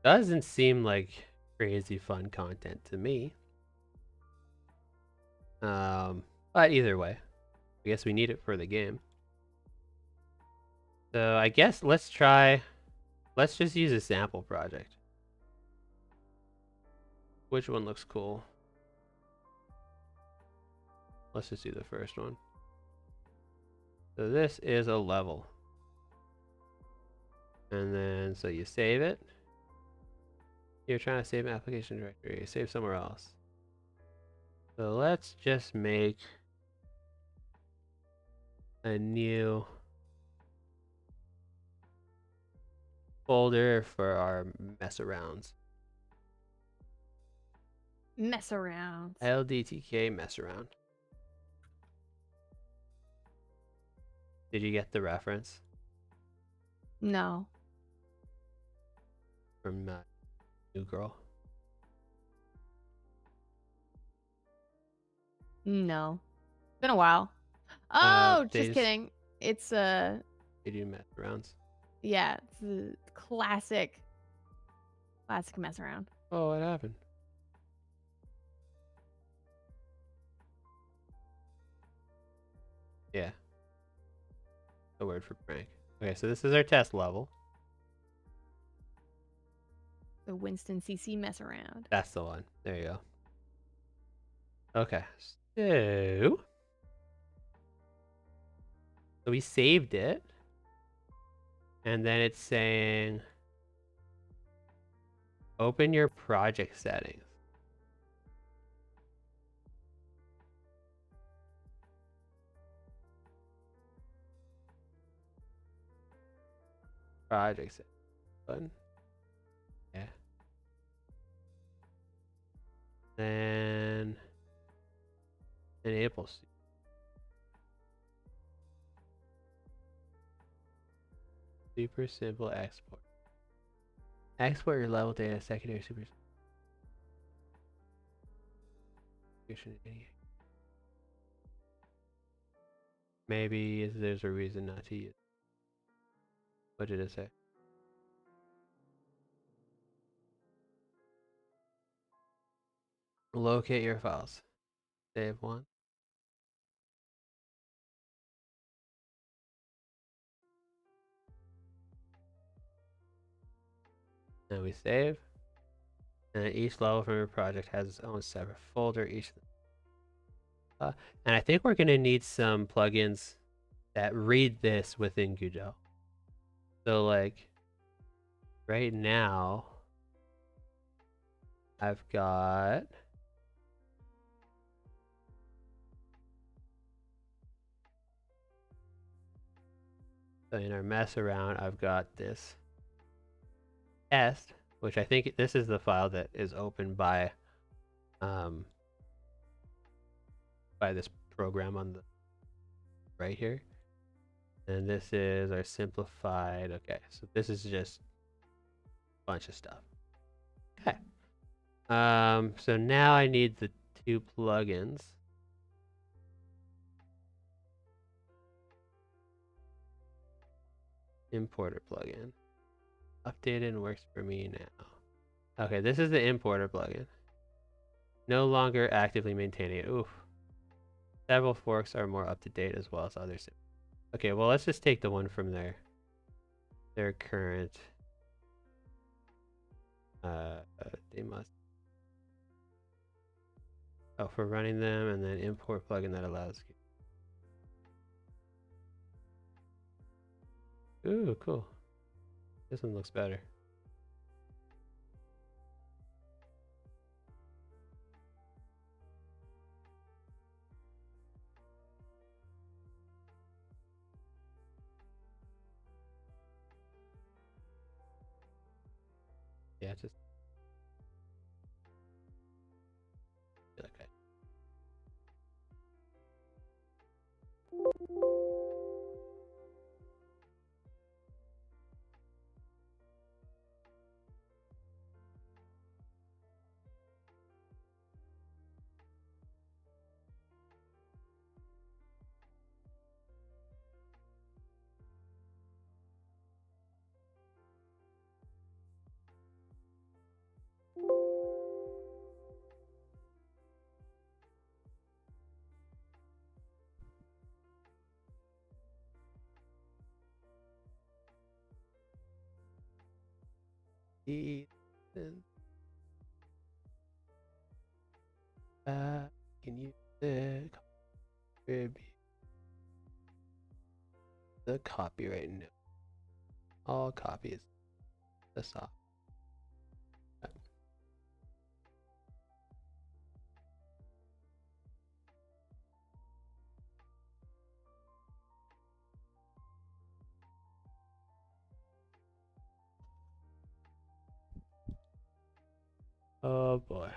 doesn't seem like crazy fun content to me. But either way, I guess we need it for the game. So I guess let's just use a sample project. Which one looks cool? Let's just do the first one. So this is a level. And then, so you save it. You're trying to save an application directory. Save somewhere else. So let's just make a new folder for our mess arounds. Mess around. LDTK mess around. Did you get the reference? No. From New Girl? No. Been a while. Oh, They just kidding. It's They do mess arounds. yeah, it's a classic mess around. Oh, what happened? Yeah. A word for prank. Okay, so this is our test level. The Winston CC mess around. That's the one. There you go. Okay, so we saved it, and then it's saying open your project settings. Project settings button. Yeah. Then enable super simple export. Export your level data secondary super. Maybe there's a reason not to use. What did it say? Locate your files. Save one. Then we save. And each level from your project has its own separate folder. And I think we're going to need some plugins that read this within Godot. So like right now, I've got so in our mess around, I've got this test, which I think this is the file that is opened by this program on the right here. And this is our simplified. Okay, so this is just a bunch of stuff. Okay. So now I need the two plugins. Importer plugin. Updated and works for me now. Okay, this is the importer plugin. No longer actively maintaining it. Oof. Several forks are more up to date as well as others. Okay, well let's just take the one from their current. They must. Oh, for running them, and then import plugin that allows. Ooh, cool. This one looks better. Yeah, just okay. Ethan. Can you contribute the copyright note? All copies. This off. Oh boy.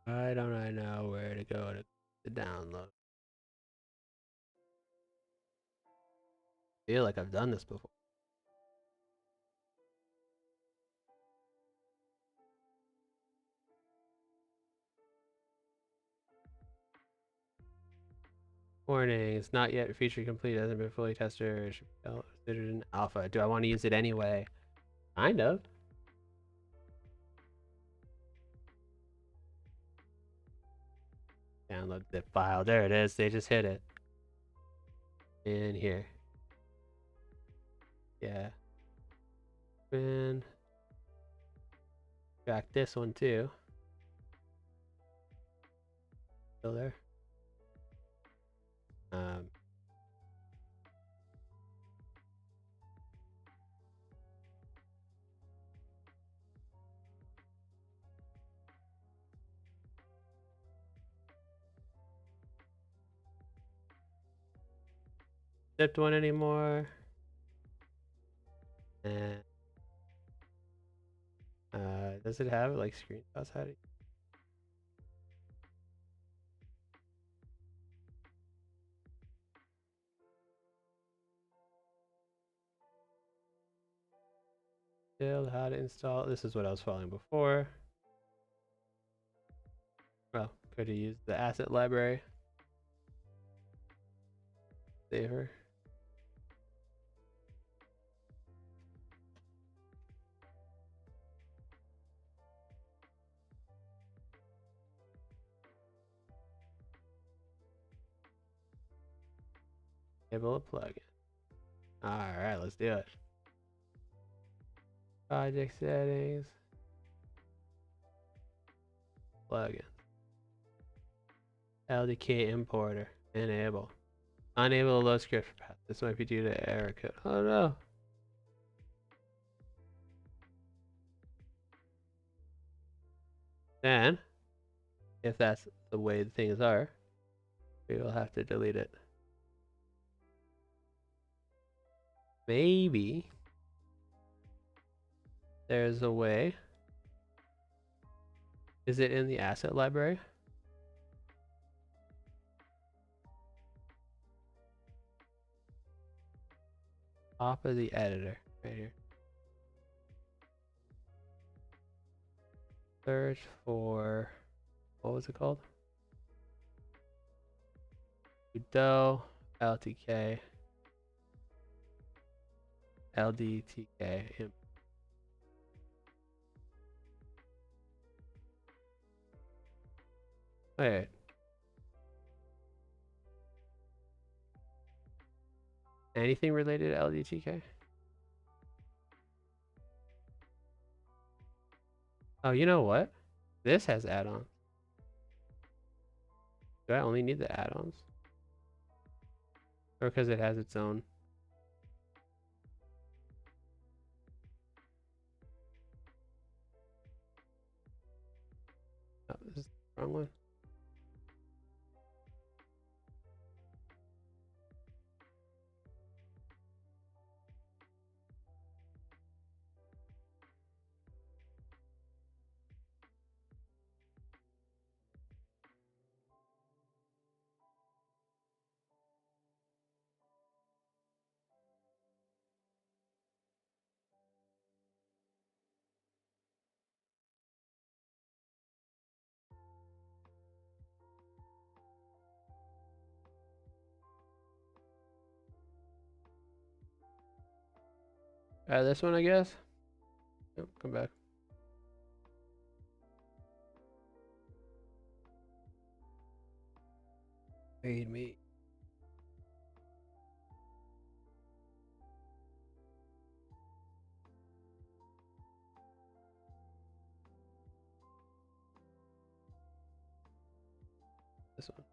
Why don't I know where to go to download? I feel like I've done this before. Warning, it's not yet feature complete, hasn't been fully tested or should be considered in alpha. Do I want to use it anyway? Kind of. Download zip file. There it is. They just hit it. In here. Yeah. And track this one too. Still there. Zipped one anymore. And does it have like screenshots? How do you... Still how to install. This is what I was following before. Well, could have used the asset library. Saver. Enable a plugin. Alright, let's do it. Project settings. Plugin. LDK importer. Enable. Unable to load script path. This might be due to error code. Oh no. Then, if that's the way things are, we will have to delete it. Maybe there's a way. Is it in the asset library? Top of the editor, right here. Search for, what was it called? Udo LTK LDTK. Wait. Anything related to LDTK? Oh, you know what? This has add-ons. Do I only need the add-ons? Or because it has its own? Oh, this is the wrong one. This one, I guess. Yep, come back. Feed me. This one.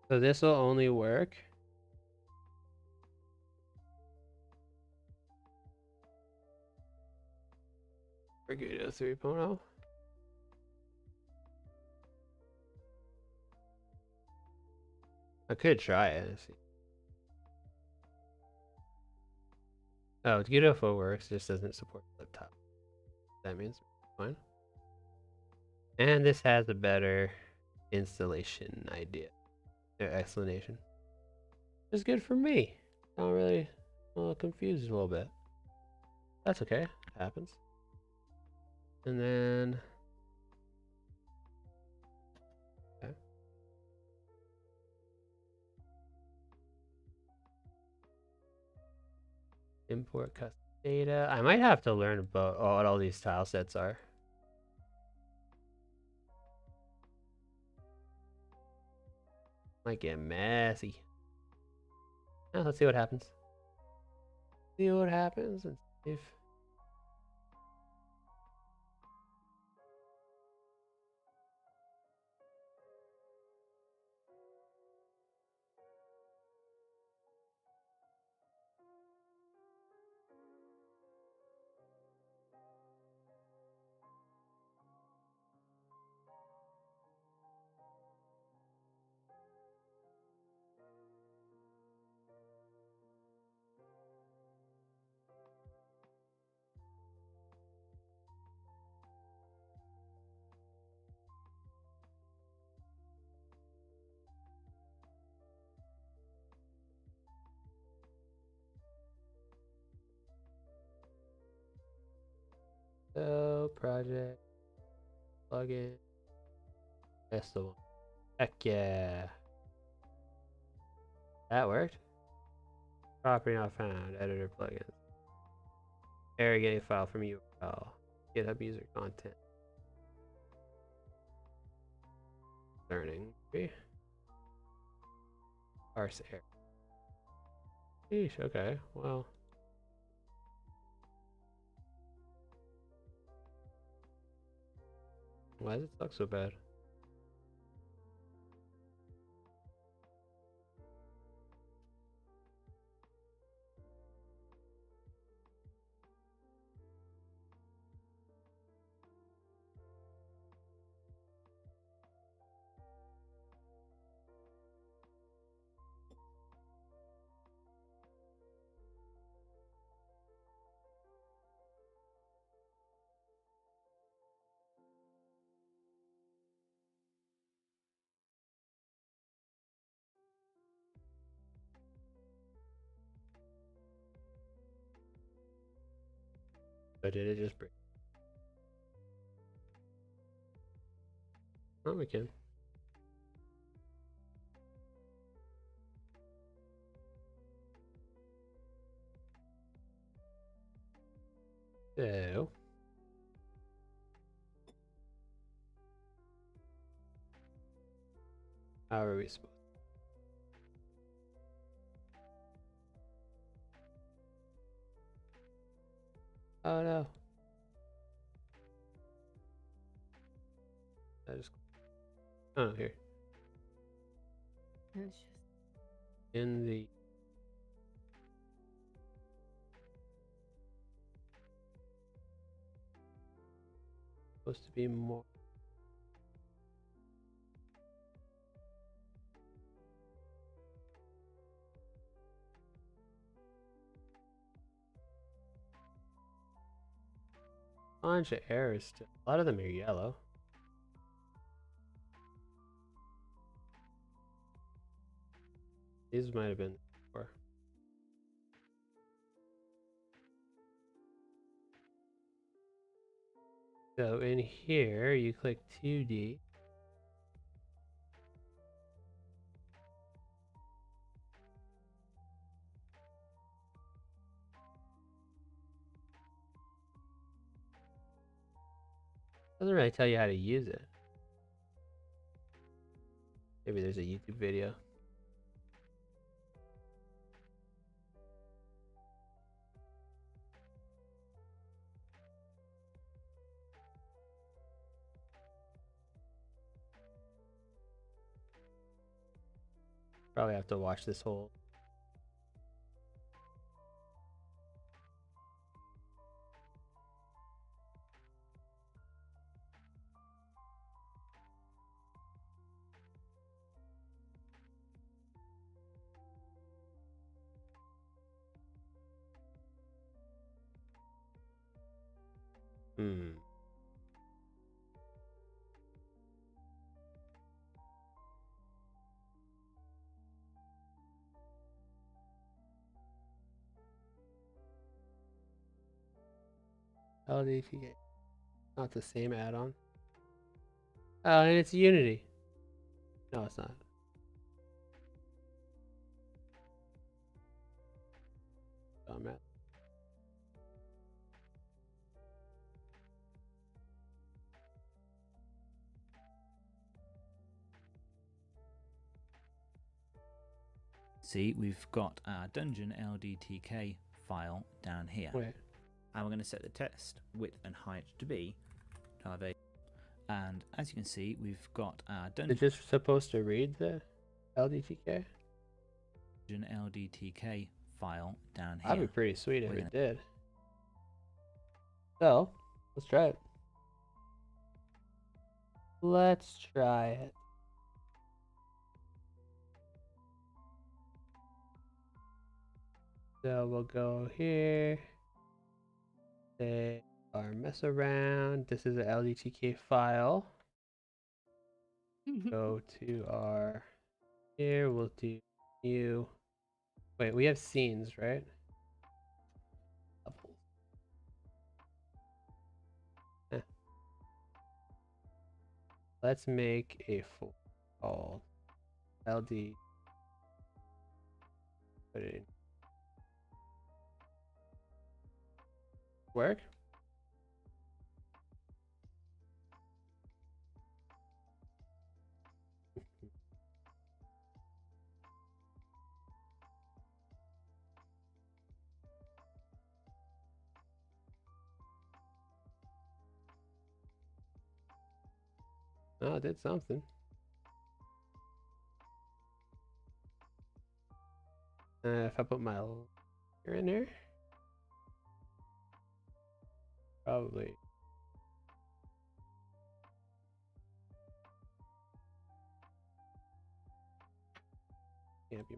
So this will only work for Guido 3.0. I could try it. See. Oh, Guido 4 works, just doesn't support laptop. That means fine. And this has a better installation idea. Explanation. It's good for me. I'm really confused a little bit. That's okay. It happens. And then... Okay. Import custom data. I might have to learn about what all these tile sets are. Might get messy. Let's see what happens. See what happens and see if... So, project, plugin, that's the one. Heck yeah. That worked. Property not found, editor plugins. Error getting file from URL. GitHub user content. Learning. Parse error. Sheesh, okay, well. Why does it suck so bad? Or did it just break? Oh, we can. So. How are we supposed to? Oh no. I just... Oh, here. It's just In the... Supposed to be more... Bunch of errors still. A lot of them are yellow. These might have been before. So in here, you click 2D. Doesn't really tell you how to use it. Maybe there's a YouTube video. Probably have to watch this whole. Hmm. LDTK. Not the same add-on. Oh, and it's Unity. No, it's not. Dumbass. See, we've got our dungeon LDTK file down here. Wait. And we're going to set the text width and height to be 1280. And as you can see, we've got our Is dungeon it just supposed to read the LDTK? LDTK file down here. That'd be pretty sweet if We're it gonna- did. So, let's try it. Let's try it. So we'll go here. Say our mess around. This is an LDTK file. Go to our here. We'll do new. Wait, we have scenes, right? Levels. Eh. Let's make a full called LD. Put it in. Work? Oh, it did something. If I put my here in there, probably. Can't be.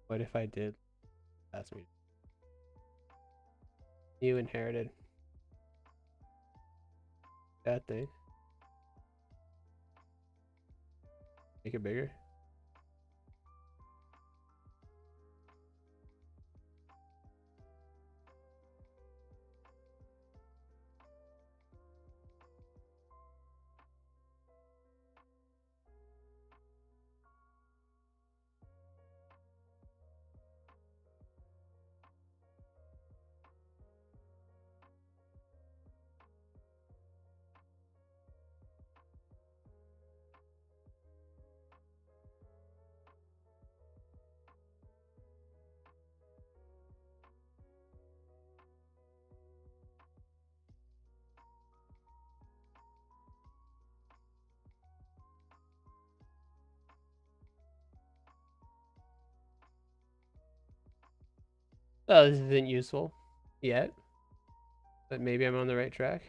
What if I did? That's me. You inherited that thing. Make it bigger. Oh, this isn't useful yet, but maybe I'm on the right track.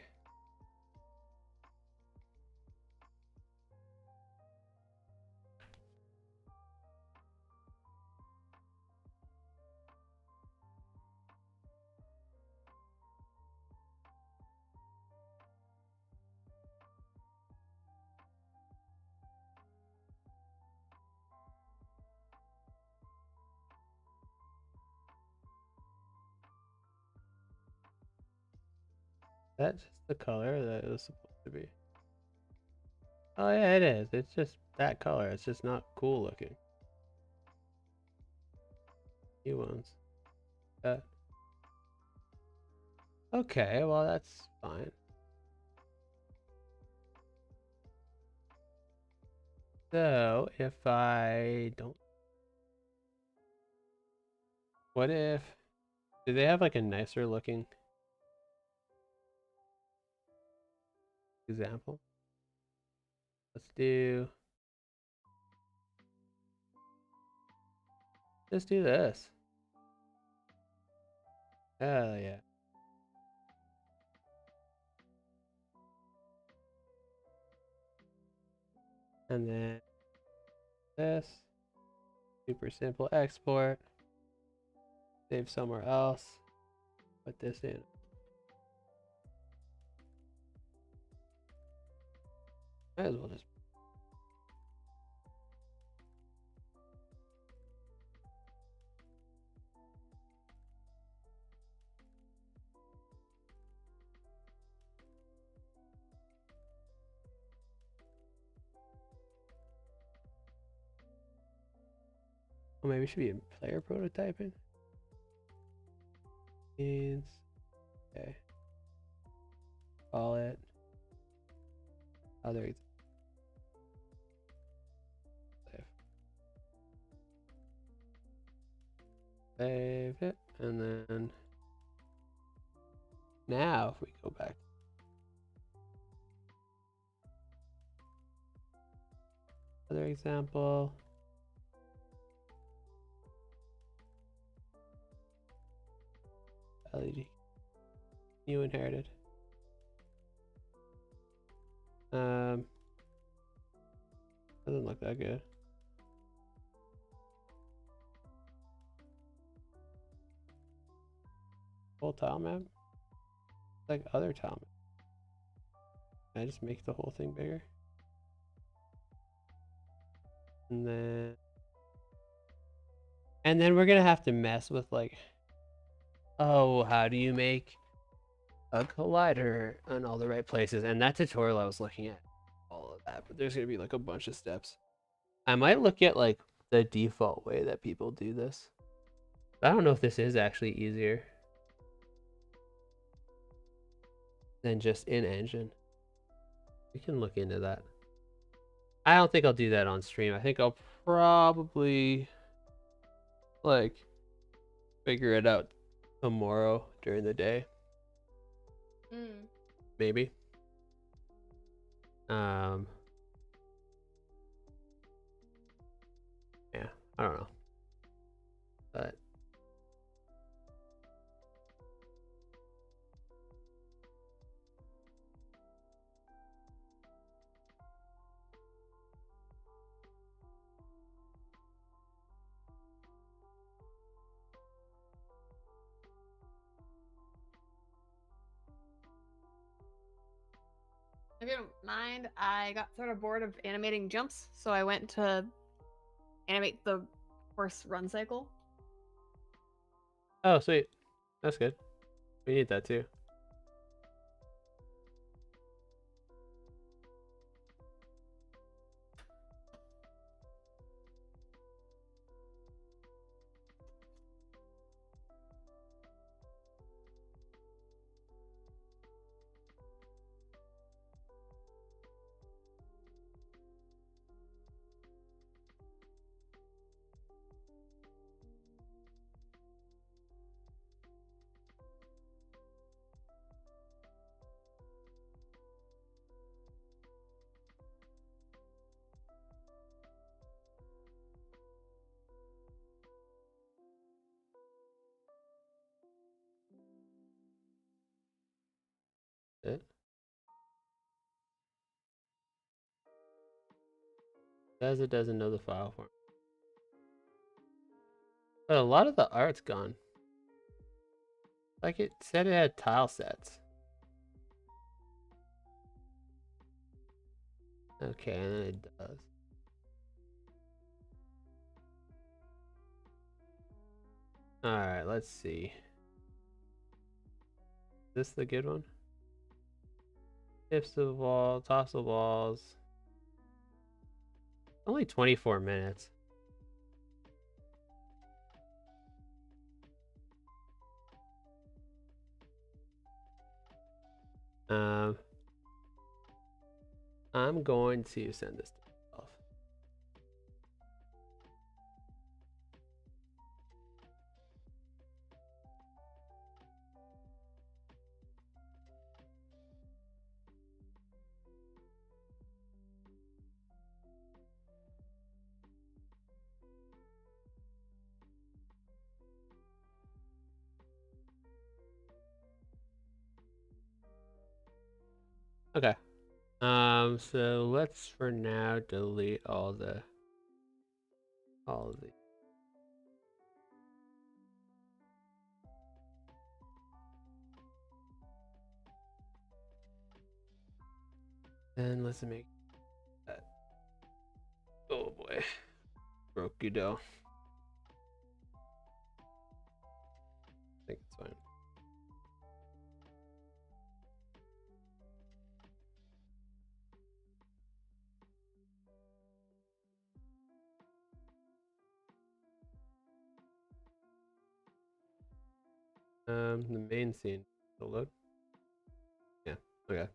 That's just the color that it was supposed to be. Oh yeah, it is. It's just that color. It's just not cool looking. New ones. Okay, well that's fine. So if I don't, what if, do they have like a nicer looking example? Let's just do this. Hell yeah. And then this, super simple export, save somewhere else, put this in. Might as well just, oh, maybe it should be in player prototyping. Means, okay. Call it other save it, and then now if we go back, other example, LED, new inherited. Doesn't look that good. Full tile map? Like other tile map. Can I just make the whole thing bigger? And then we're gonna have to mess with like, oh, how do you make a collider in all the right places? And that tutorial I was looking at all of that, but there's gonna be like a bunch of steps. I might look at like the default way that people do this. I don't know if this is actually easier than just in engine. We can look into that. I don't think I'll do that on stream. I think I'll probably like figure it out tomorrow during the day. Maybe. Yeah, I don't know. But If you don't mind, I got sort of bored of animating jumps, so I went to animate the horse run cycle. oh, sweet. That's good. We need that too. It says it doesn't know the file form. But a lot of the art's gone. Like it said it had tile sets. Okay, and then it does. Alright, let's see. Is this the good one? Hips to the wall, toss the balls. Only 24 minutes. I'm going to send this to myself. Okay. So let's for now delete all the and let's make that. Oh boy. Roku Do. I think it's fine. The main scene will load. Yeah, okay.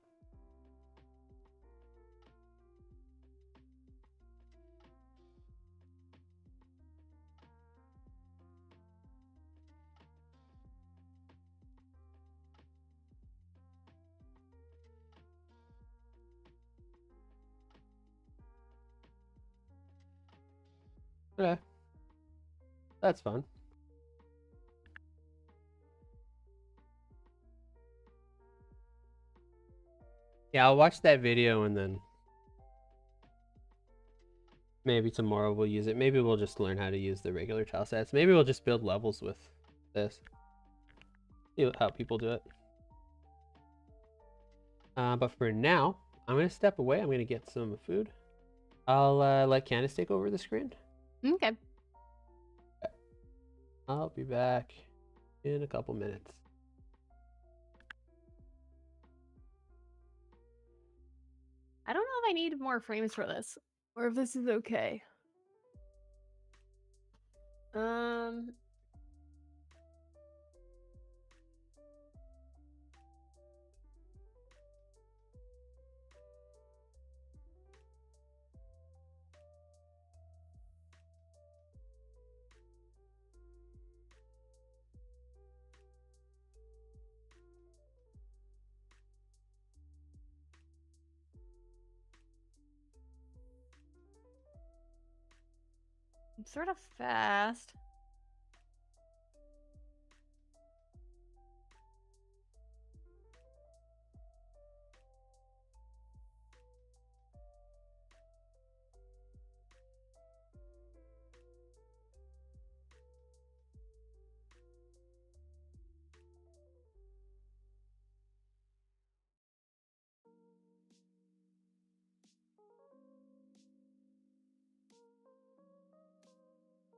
Okay. That's fun. Yeah, I'll watch that video and then maybe tomorrow we'll use it. Maybe we'll just learn how to use the regular tile sets. Maybe we'll just build levels with this. See how people do it. But for now, I'm going to step away. I'm going to get some food. I'll let Candace take over the screen. Okay. I'll be back in a couple minutes. I don't know if I need more frames for this, or if this is okay. I'm sort of fast.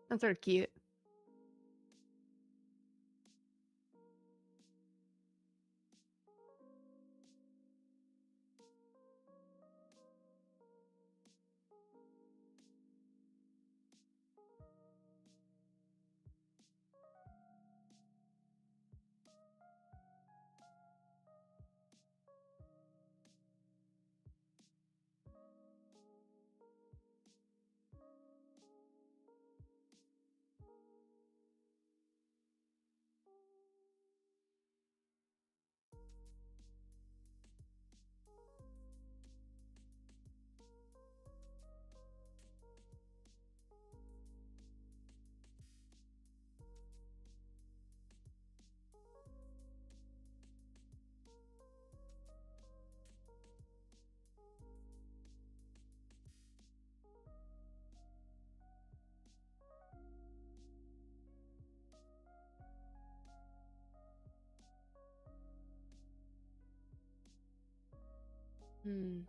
That's sort of cute. Hmm.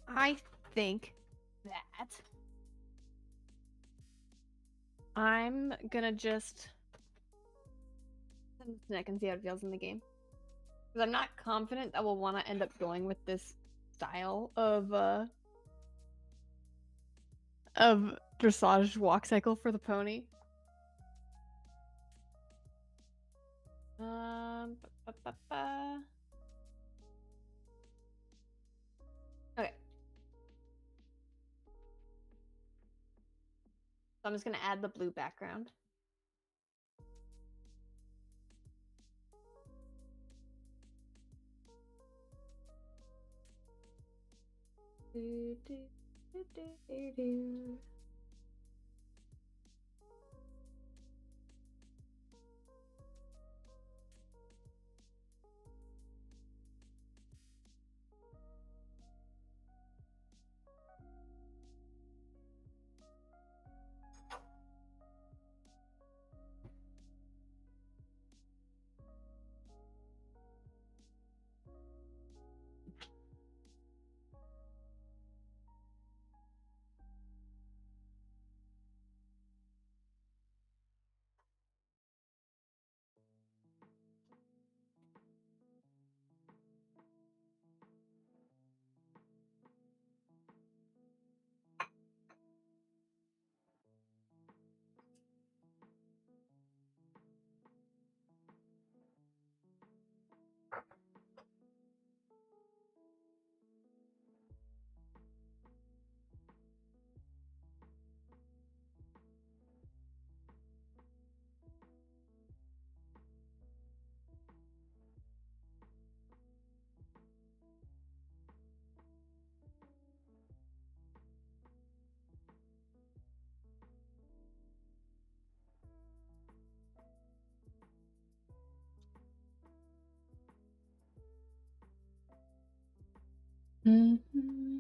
I think that I'm gonna just send this to Nick and see how it feels in the game. Because I'm not confident that we'll want to end up going with this style of dressage walk cycle for the pony. Ba, ba, ba. Okay. So I'm just gonna add the blue background. Do, do, do, do, do, do. Mm-hmm.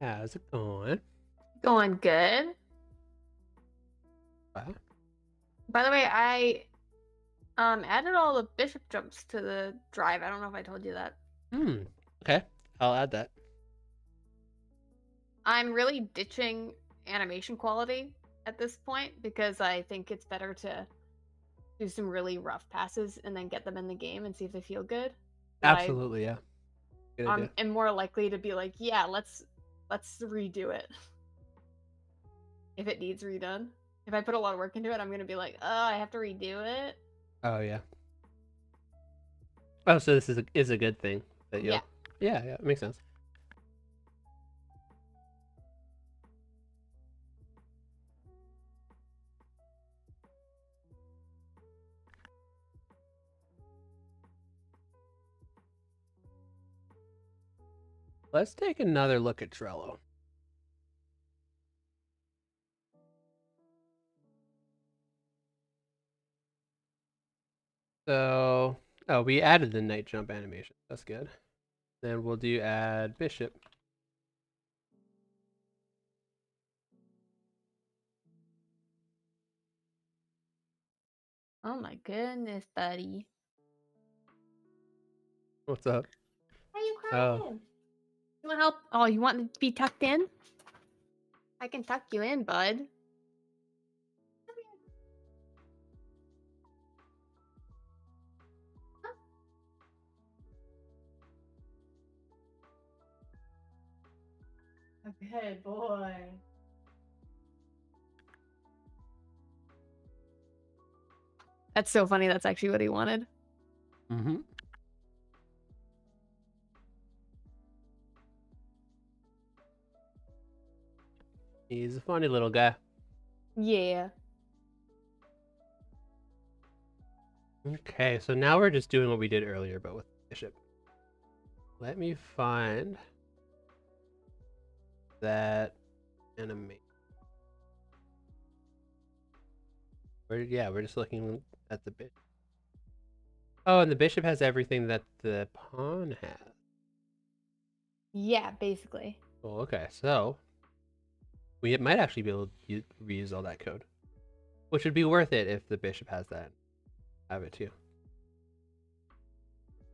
How's it going? Going good. Wow. By the way, I added all the bishop jumps to the drive. I don't know if I told you that. Okay. I'll add that. I'm really ditching animation quality at this point because I think it's better to do some really rough passes and then get them in the game and see if they feel good. Absolutely, yeah. Good idea. I'm more likely to be like, yeah, let's redo it if it needs redone. If I put a lot of work into it, I'm gonna be like, oh, I have to redo it. Oh yeah. Oh, so this is a good thing that you'll. Yeah. Yeah, it makes sense. Let's take another look at Trello. So, oh, we added the night jump animation. That's good. Then we'll do add bishop. Oh my goodness, buddy. What's up? Why are you Oh. crying? You want help? Oh, you want to be tucked in? I can tuck you in, bud. Good boy. That's so funny. That's actually what he wanted. Mm-hmm. He's a funny little guy. Yeah. Okay, so now we're just doing what we did earlier, but with bishop. Let me find that animation. We're just looking at the bishop. Oh, and the bishop has everything that the pawn has. Yeah, basically. Well, okay, so we might actually be able to reuse all that code, which would be worth it if the bishop has that. Have it too.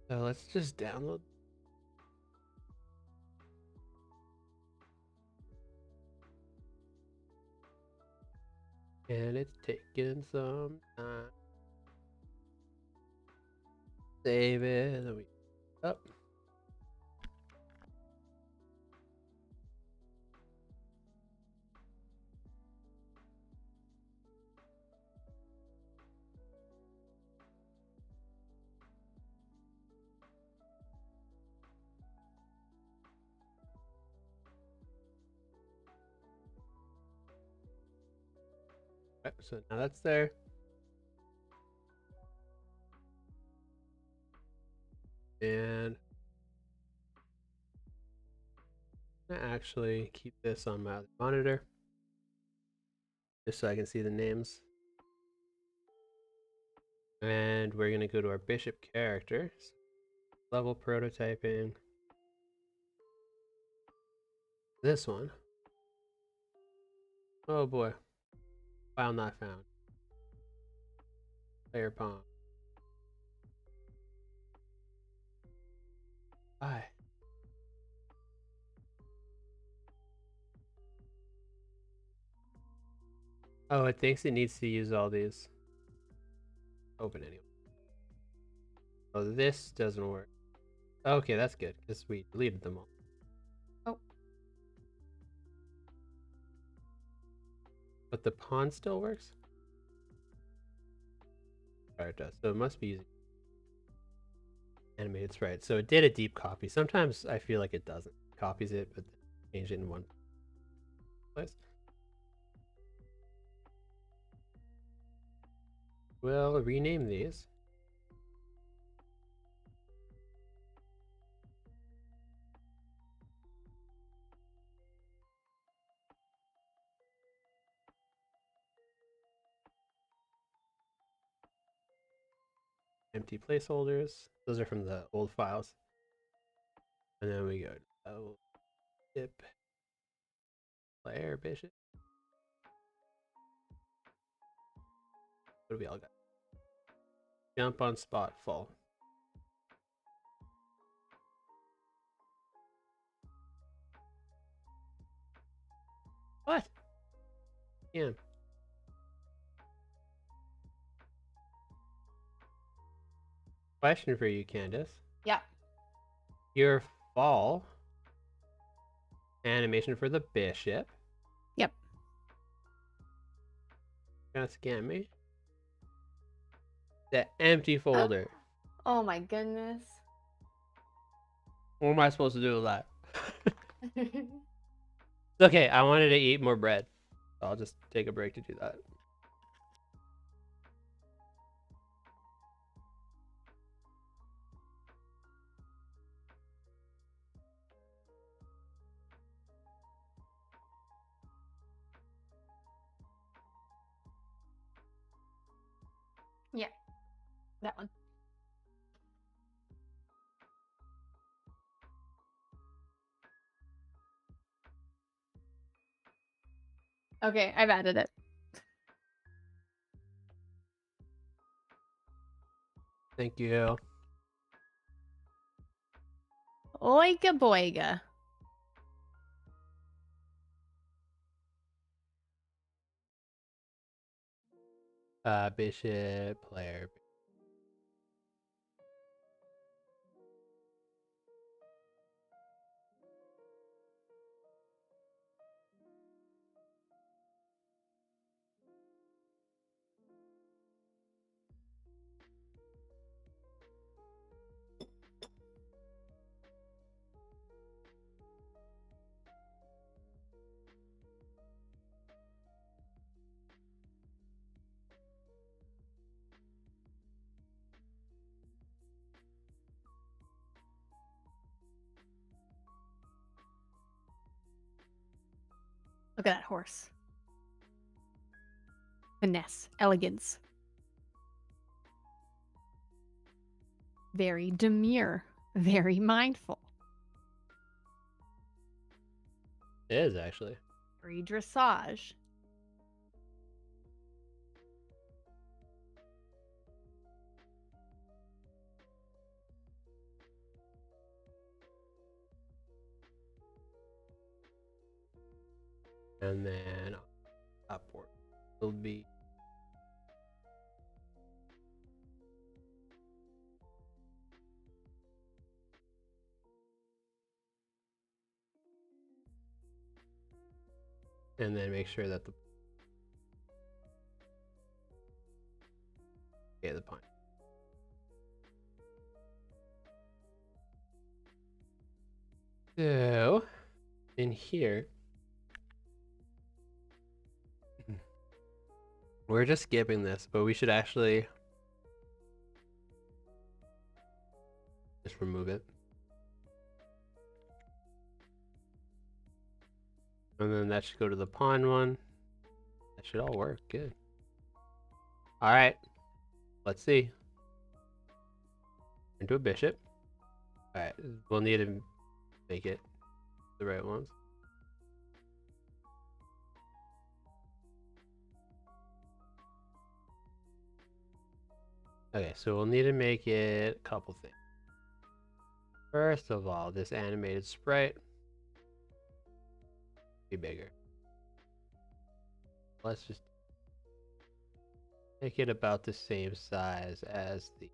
So let's just download. And it's taking some time. Save it. Then we up. Right, so now that's there. And I'm gonna actually keep this on my monitor just so I can see the names. And we're gonna go to our bishop character. Level prototyping. This one. Oh boy. File not found. Player pawn. Bye. Oh, it thinks it needs to use all these. Open anyway. Oh, this doesn't work. Okay, that's good because we deleted them all. Oh. But the pawn still works? Oh, it does. So it must be using animate. It's right. So it did a deep copy. Sometimes I feel like it doesn't. It copies it, but change it in one place. We'll rename these. Empty placeholders. Those are from the old files. And then we go to tip player bishop. What do we all got? Jump on spot full. What? Yeah. Question for you, Candace. Yeah. Your fall animation for the bishop. Yep. Gonna scan me. The empty folder. Oh my goodness. What am I supposed to do with that? It's okay, I wanted to eat more bread. So I'll just take a break to do that. Yeah. That one. Okay, I've added it. Thank you. Oiga boiga. Bishop player. Look at that horse. Finesse, elegance. Very demure, very mindful. It is actually. Free dressage. And then upward will be and then make sure that the the pawn. So in here we're just skipping this, but we should actually just remove it. And then that should go to the pawn one. That should all work. Good. All right. Let's see. Into a bishop. All right. We'll need to make it the right ones. Okay, so we'll need to make it a couple things. First of all, this animated sprite be bigger. Let's just make it about the same size as the.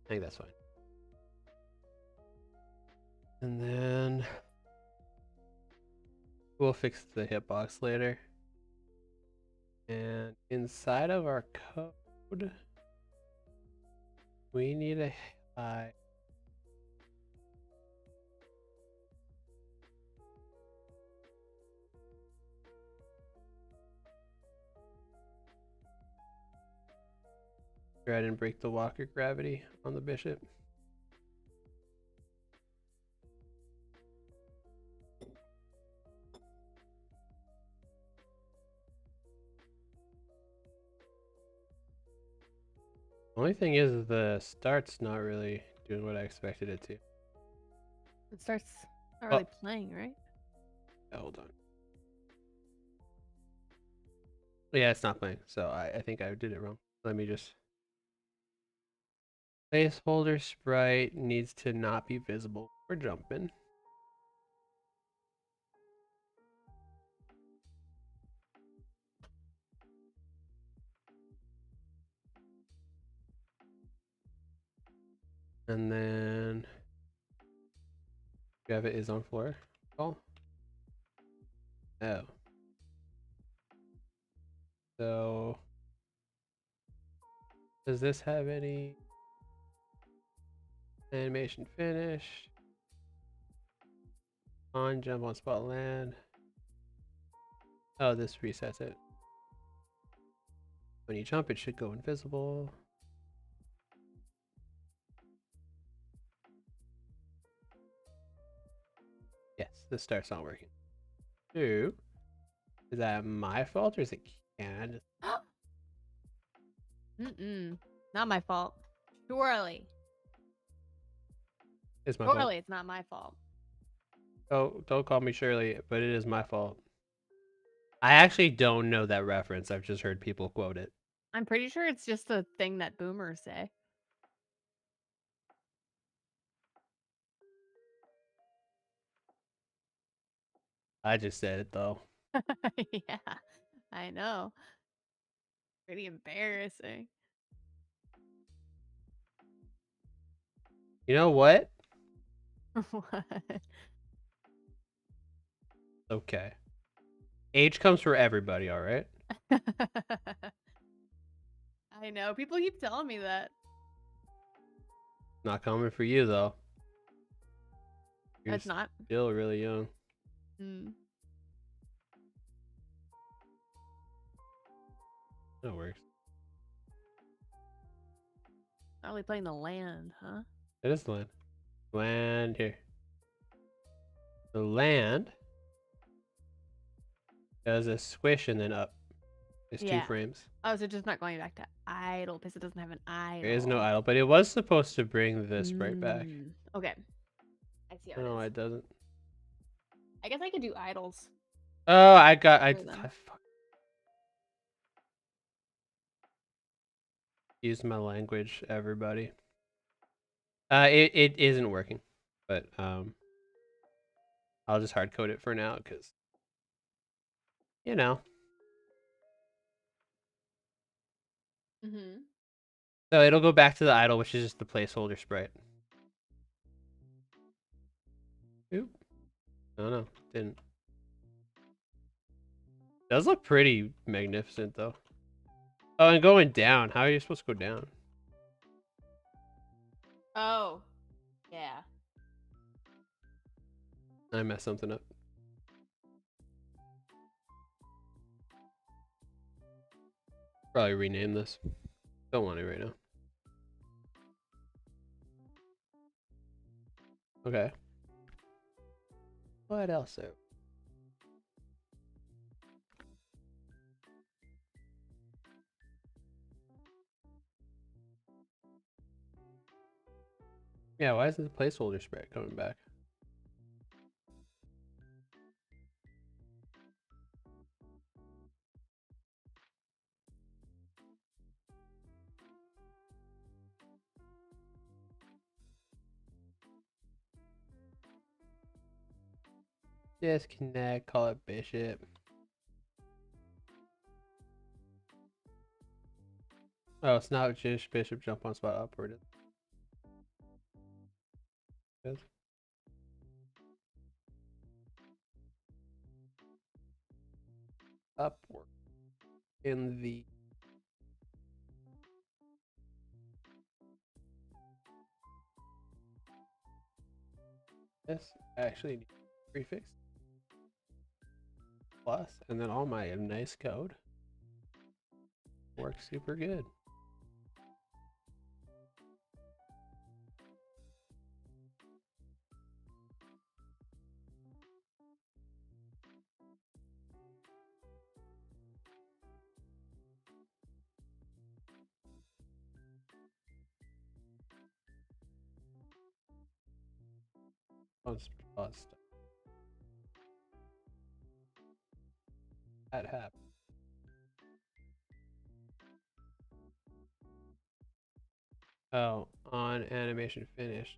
I think that's fine. And then we'll fix the hitbox later. And inside of our code, we need a high. Go ahead and break the Walker gravity on the bishop. Only thing is the start's not really doing what I expected it to. It starts not really playing, right? Hold on. Yeah, it's not playing. So I think I did it wrong. Let me just. Placeholder sprite needs to not be visible. We're jumping. And then Java is on floor. Oh. Oh. So does this have any animation finished? On jump on spot land. Oh, this resets it. When you jump, it should go invisible. Yes, the start's not working. Two. Is that my fault or is it canned? Not my fault. Surely. It's my Surely fault. it's not my fault. Oh, don't call me Shirley, but it is my fault. I actually don't know that reference. I've just heard people quote it. I'm pretty sure it's just a thing that boomers say. I just said it though. Yeah, I know. Pretty embarrassing. You know what? What? Okay. Age comes for everybody, all right? I know. People keep telling me that. Not coming for you though. You're It's not. still really young. That works. Not really playing the land, huh? It is the land. Land here. The land does a squish and then up. It's 2 frames. Oh, so just not going back to idle because it doesn't have an idle. There is no idle, but it was supposed to bring the sprite back. Okay. I see how No, it is. it doesn't. I guess I could do idols. Oh, I For them. use my language, everybody. It isn't working, but I'll just hard code it for now because, you know. Mm-hmm. So it'll go back to the idle, which is just the placeholder sprite. Oop. No, didn't. Does look pretty magnificent though. Oh, and going down. How are you supposed to go down? Oh, yeah. I messed something up. Probably rename this. Don't want it right now. Okay. What else? Yeah, why isn't the placeholder spread coming back? Disconnect, call it bishop. Oh, it's not just bishop jump on spot upward. It is. Upward in the this actually needs prefix plus, and then all my nice code works super good. Plus that happened. Oh, on animation finished.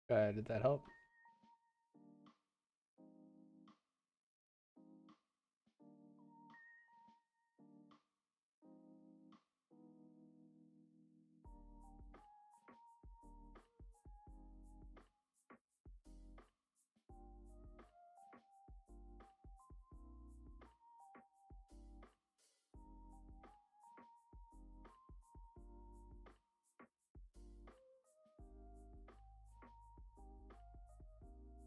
Did that help?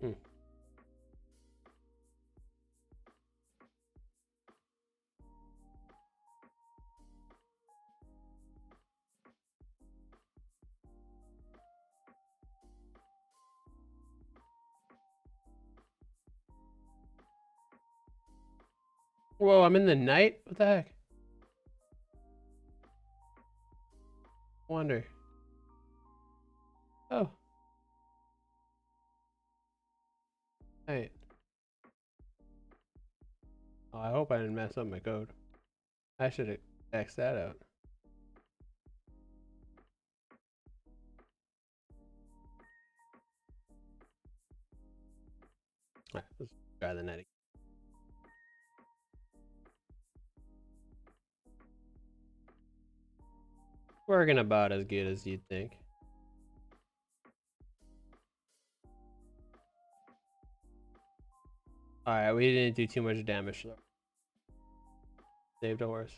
Hmm. Whoa, I'm in the night? What the heck? Wonder. Oh. Hey. Oh, I hope I didn't mess up my code. I should have X'd that out. Alright, let's try the netting. Working about as good as you'd think. Alright, we didn't do too much damage though. Saved a horse.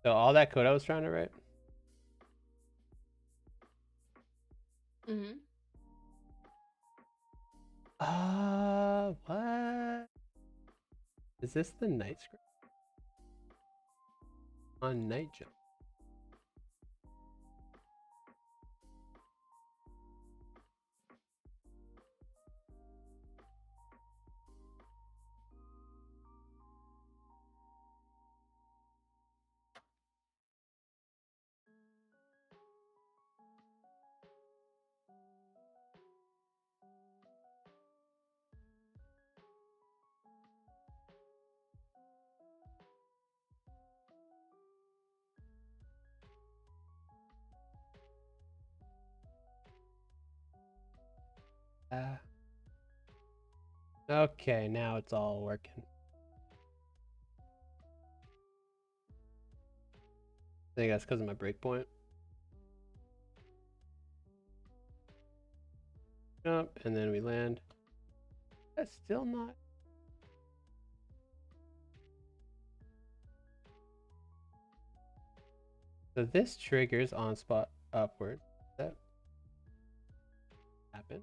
So all that code I was trying to write? Mm-hmm. What? Is this the night script? on night jump. Okay, now it's all working. I think that's because of my breakpoint. Jump, and then we land. That's still not. So this triggers on spot upward. That happen?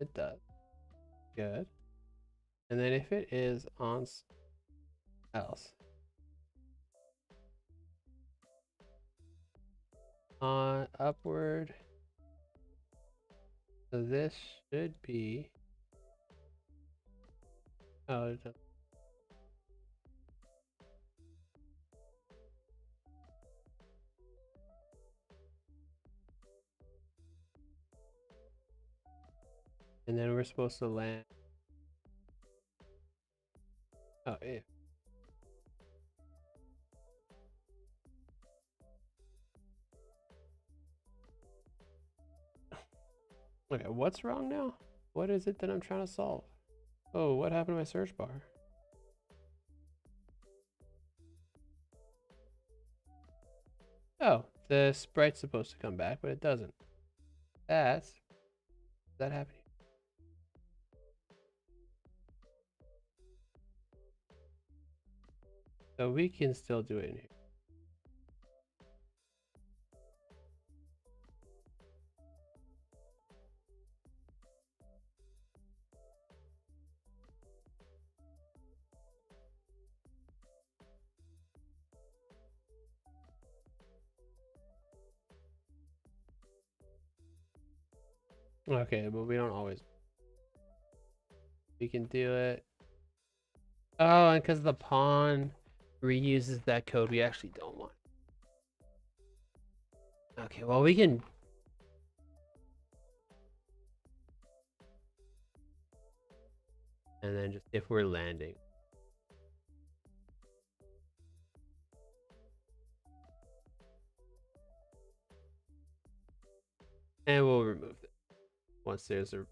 It does. Good. And then if it is on else. On upward. So this should be. Oh, it doesn't. And then we're supposed to land. Oh, yeah. Okay, what's wrong now? What is it that I'm trying to solve? Oh, what happened to my search bar? Oh, the sprite's supposed to come back, but it doesn't. Is that happening? So we can still do it in here. Okay, but we don't always. We can do it. Oh, and because the pawn reuses that code, we actually don't want. Okay, well, we can. And then just if we're landing. And we'll remove it once there's a.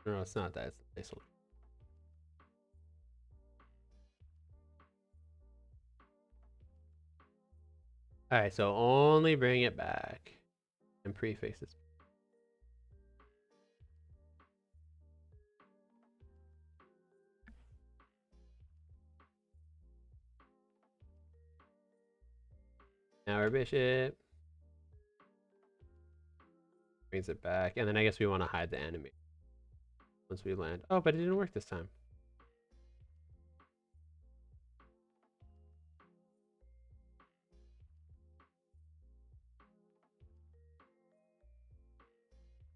No, it's not that. It's the placeholder. All right, so only bring it back and prefixes. Now our bishop brings it back, and then I guess we want to hide the enemy once we land. Oh, but it didn't work this time.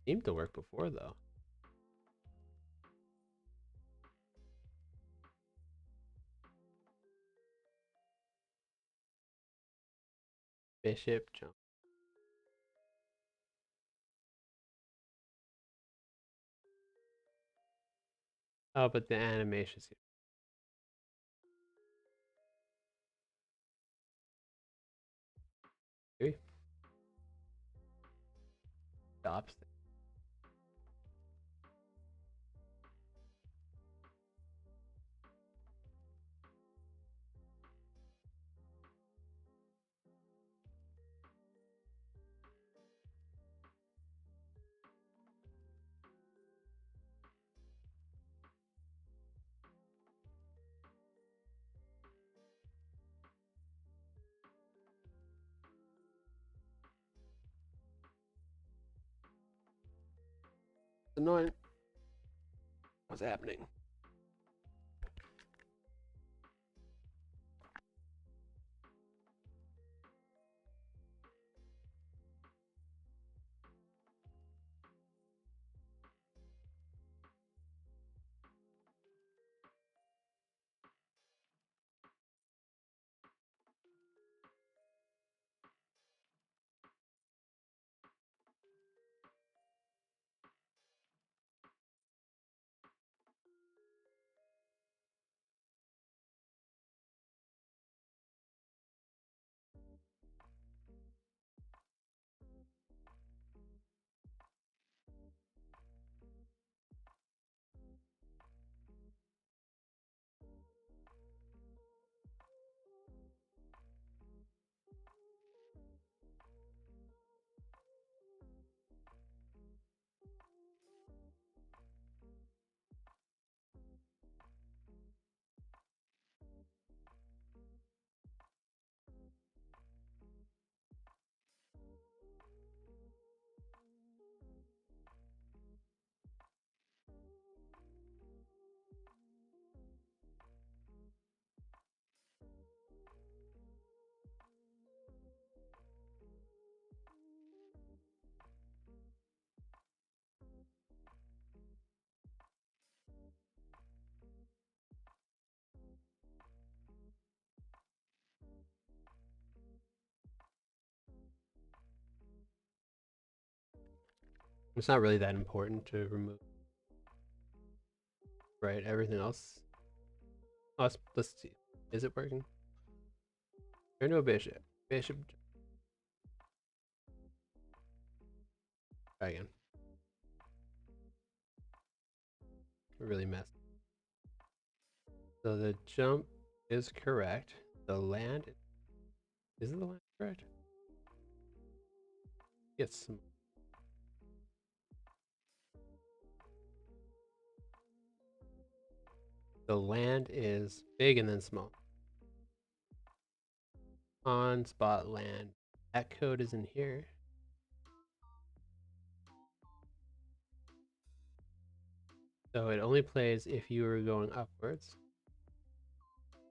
Seemed to work before though. Bishop jump. Oh, but the animation's here. Maybe. Stops. annoying. What's happening? It's not really that important to remove, right? Everything else. Oh, let's see. Is it working? Or no bishop. Bishop. Try again. Really messed. So the jump is correct. The land is the land correct? Yes. The land is big and then small. On spot land. That code is in here. So it only plays if you are going upwards.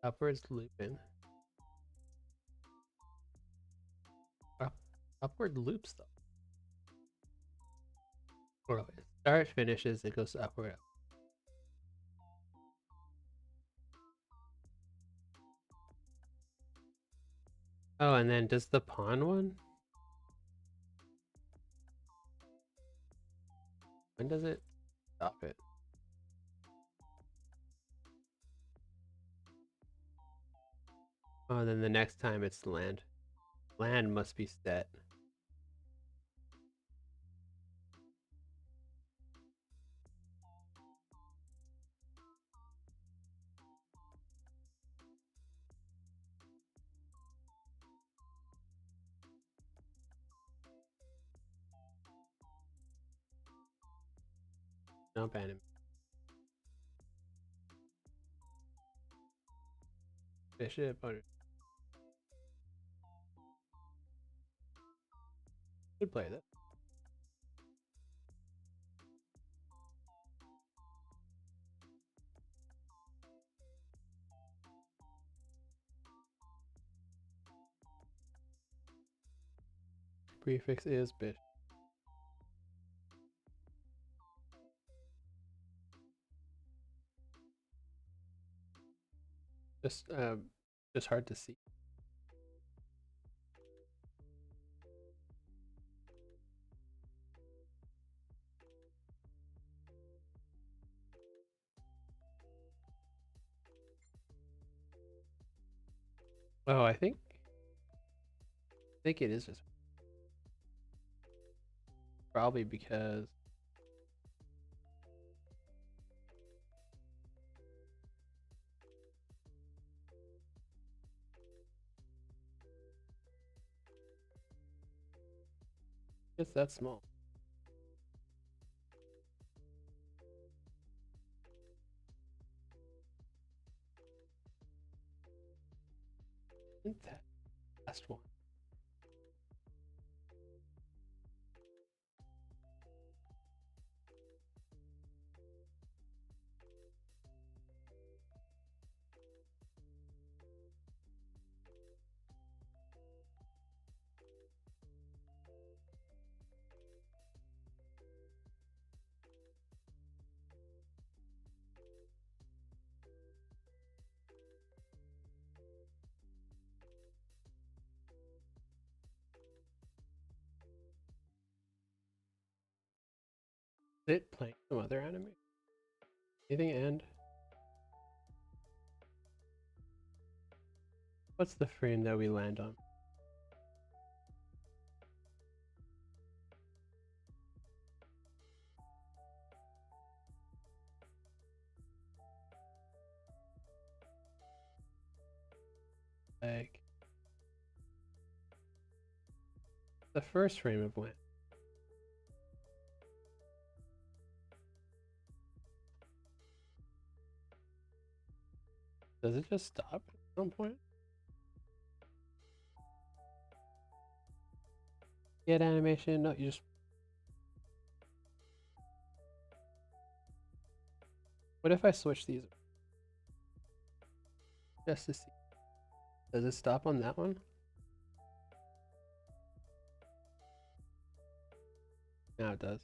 Upwards looping. Upward loops though. Or wait, start finishes, it goes upward. Oh, and then does the pawn one? When does it stop it? Oh, and then the next time it's land. Land must be set. Jump anime. Bishop. Could play that. Prefix is bishop. Just hard to see. Oh, I think it is just probably because it's that small. I think that last one. Is it playing some other anime? Anything end? What's the frame that we land on? Like the first frame of land. Does it just stop at some point? Get animation? No, you just. What if I switch these? Just to see. Does it stop on that one? Now it does.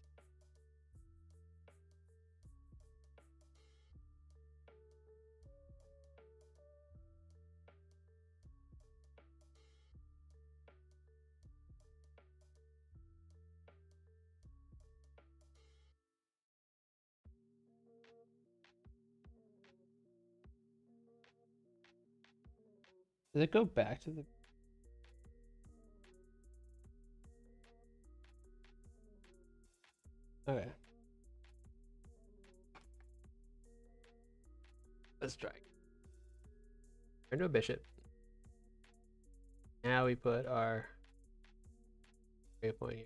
Does it go back to the? Okay. Let's try. Turn to a bishop. Now we put our waypoint here.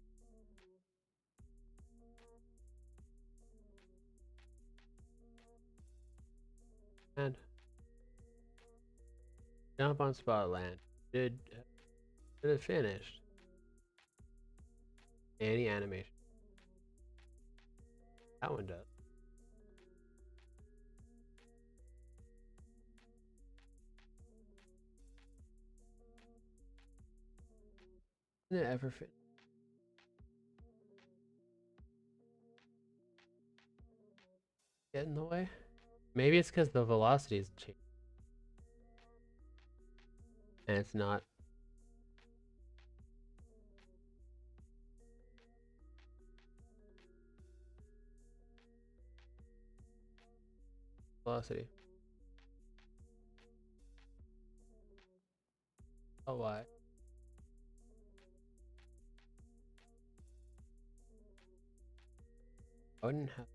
And jump on spot land. Should have finished. Any animation. That one does. Didn't it ever fit? Get in the way? Maybe it's because the velocity is changed. And it's not. Velocity. Oh, why? I wouldn't have.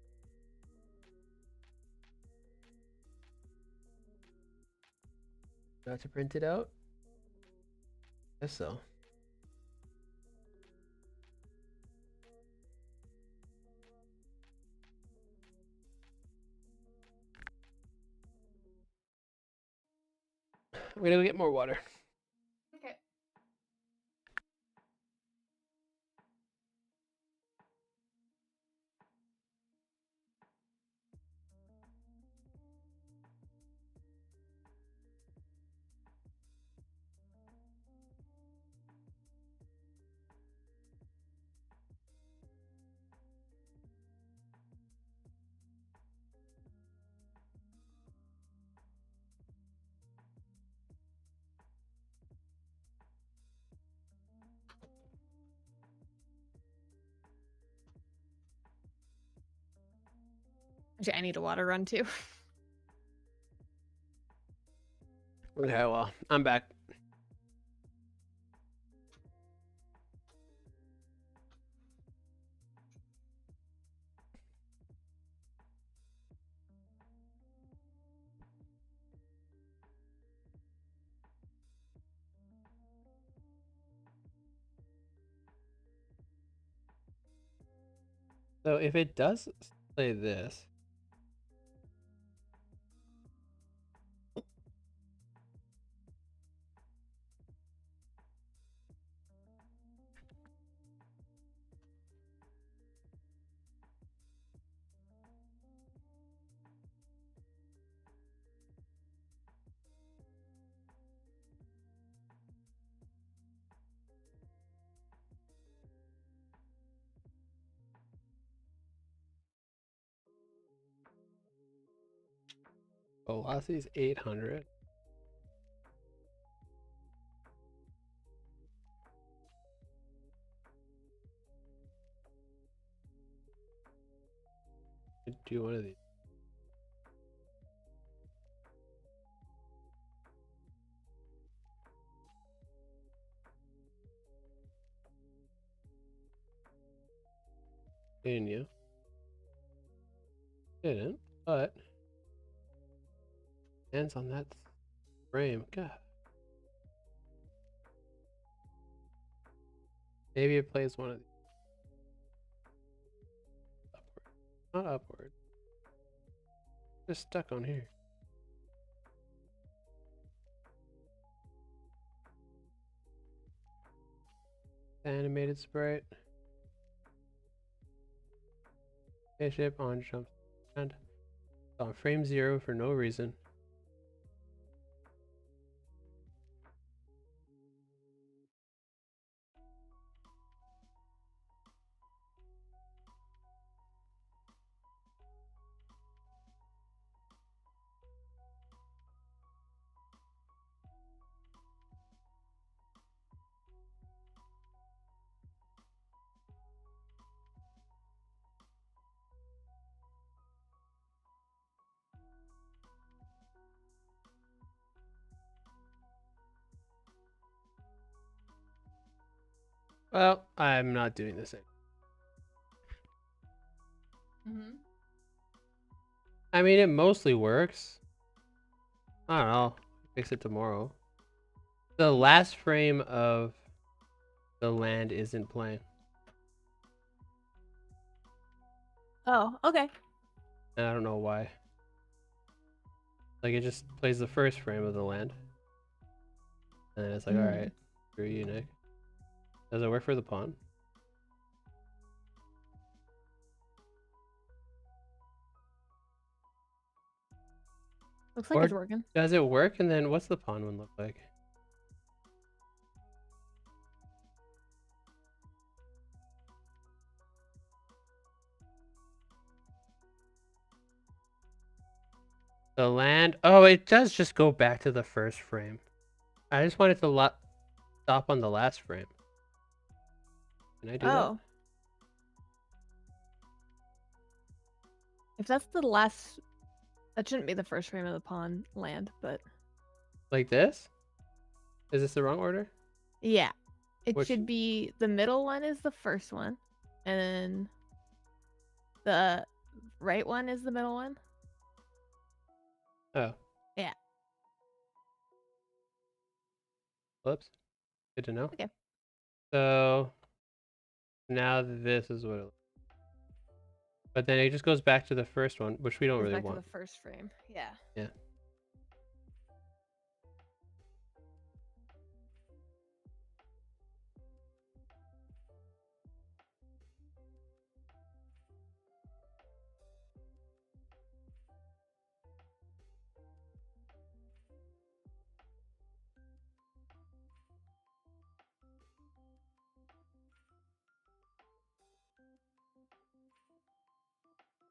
Got to print it out? Guess so. I'm gonna go get more water. Okay. Actually, I need a water run too. Okay, well, I'm back. So if it does play this, velocity is 800. Do one of these. Didn't. But ends on that frame. God. Maybe it plays one of these. Upward. Not upward. Just stuck on here. Animated sprite. Spaceship on jumps and on frame 0 for no reason. Well, I'm not doing this anymore. I mean, it mostly works. I don't know. Fix it tomorrow. The last frame of the land isn't playing. Oh, okay. And I don't know why. Like, it just plays the first frame of the land. And then it's like, alright, screw you, Nick. Does it work for the pawn? Looks like Or it's working. does it work? And then what's the pawn one look like? The land. Oh, it does just go back to the first frame. I just wanted to stop on the last frame. Can I do that? If that's the last, that shouldn't be the first frame of the pawn land, but Like this? Is this the wrong order? yeah, it should be the middle one is the first one, and then the right one is the middle one. Oh. Yeah. Whoops. Good to know. Okay. So now this is what it looks like. But then it just goes back to the first one, which we don't really want. To the first frame. Yeah. Yeah.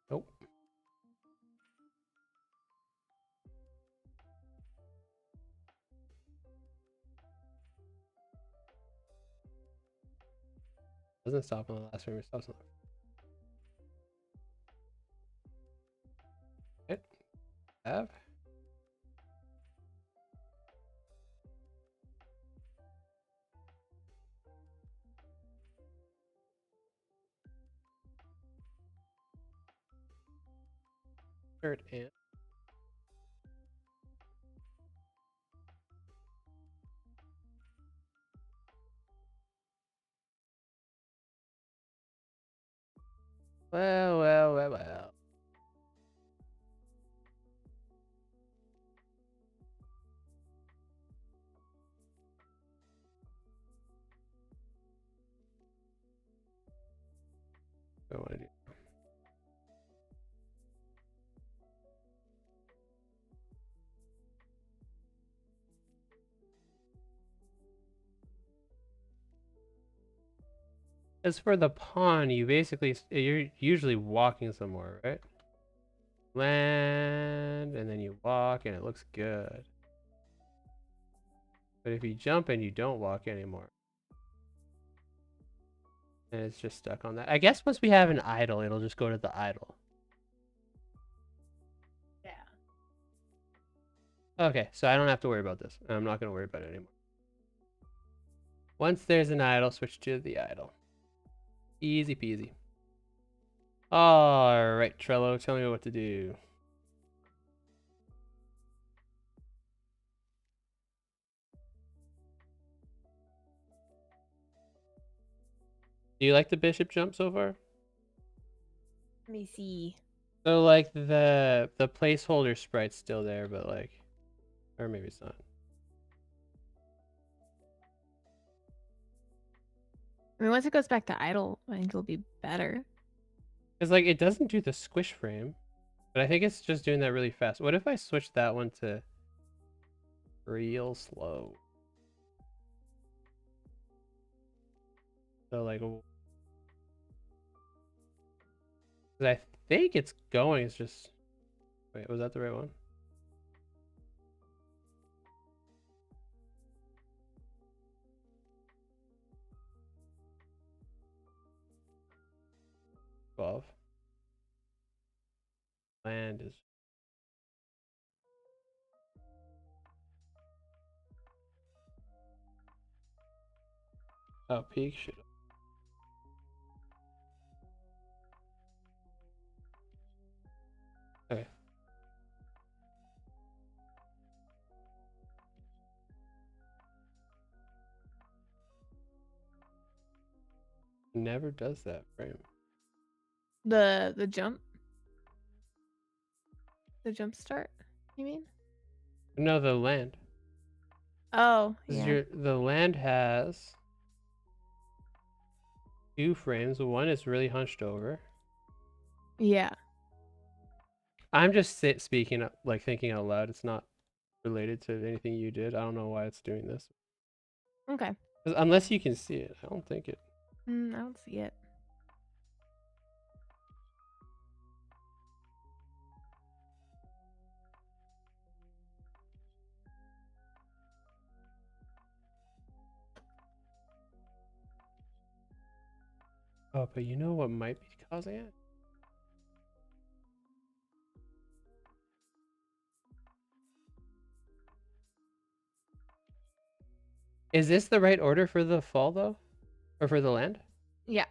Nope. Doesn't stop on the last frame, it stops on the okay. Have. Third and well. What do I want to do? As for the pawn, you're usually walking somewhere, right? Land, and then you walk, and it looks good. But if you jump and you don't walk anymore, and it's just stuck on that. I guess once we have an idle, it'll just go to the idle. Okay, so I don't have to worry about this. I'm not going to worry about it anymore. Once there's an idle, switch to the idle. Easy peasy. All right, Trello, tell me what to do. Do you like the bishop jump so far? Let me see. So like the placeholder sprite's still there, but like, or maybe it's not. I mean, once it goes back to idle, I think it'll be better. Cause like it doesn't do the squish frame, but I think it's just doing that really fast. What if I switch that one to real slow? So like, 'cause I think it's going. It's just wait, was that the right one? Land is peak should. Okay. Never does that frame. The jump. The jump start. You mean? No, the land. Oh, yeah. The land has 2 frames. One is really hunched over. Yeah. I'm just speaking like thinking out loud. It's not related to anything you did. I don't know why it's doing this. Okay. Unless you can see it, I don't think it. I don't see it. Oh, but you know what might be causing it? Is this the right order for the fall though, or for the land? Yeah.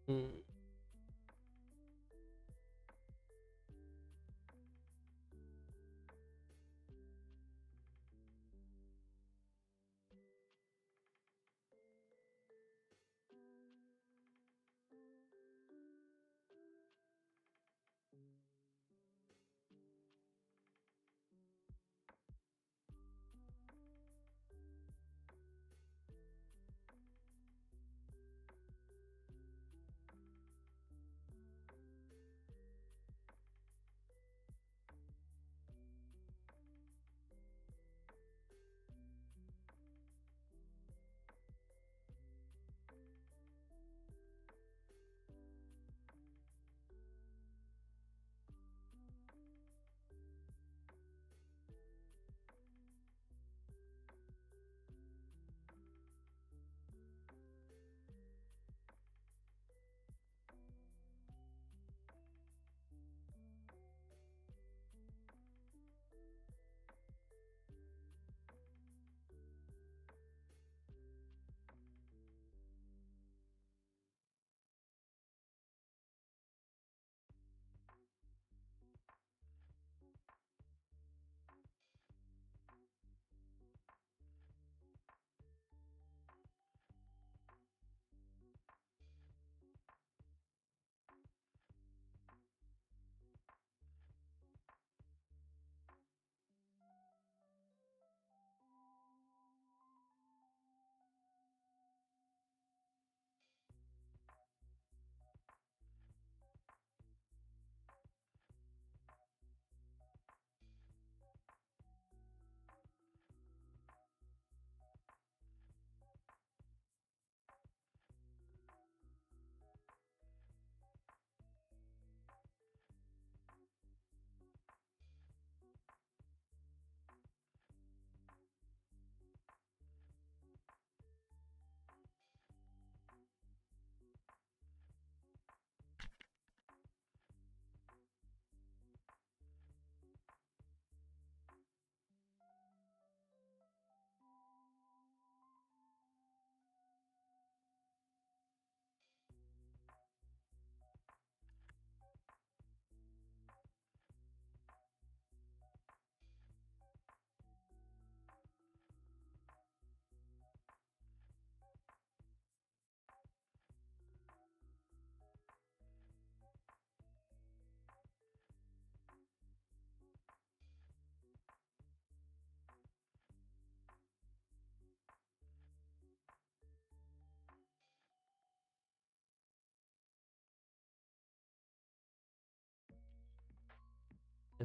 Hmm.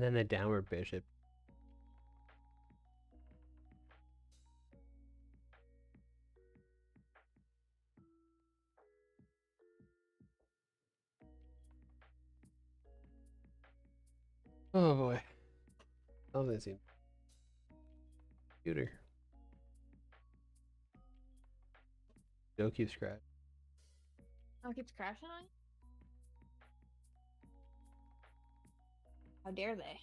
And then the downward bishop. Oh boy. Something seems computer. Joe keeps crashing. Oh, it keeps crashing on you? How dare they?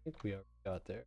I think we already got there.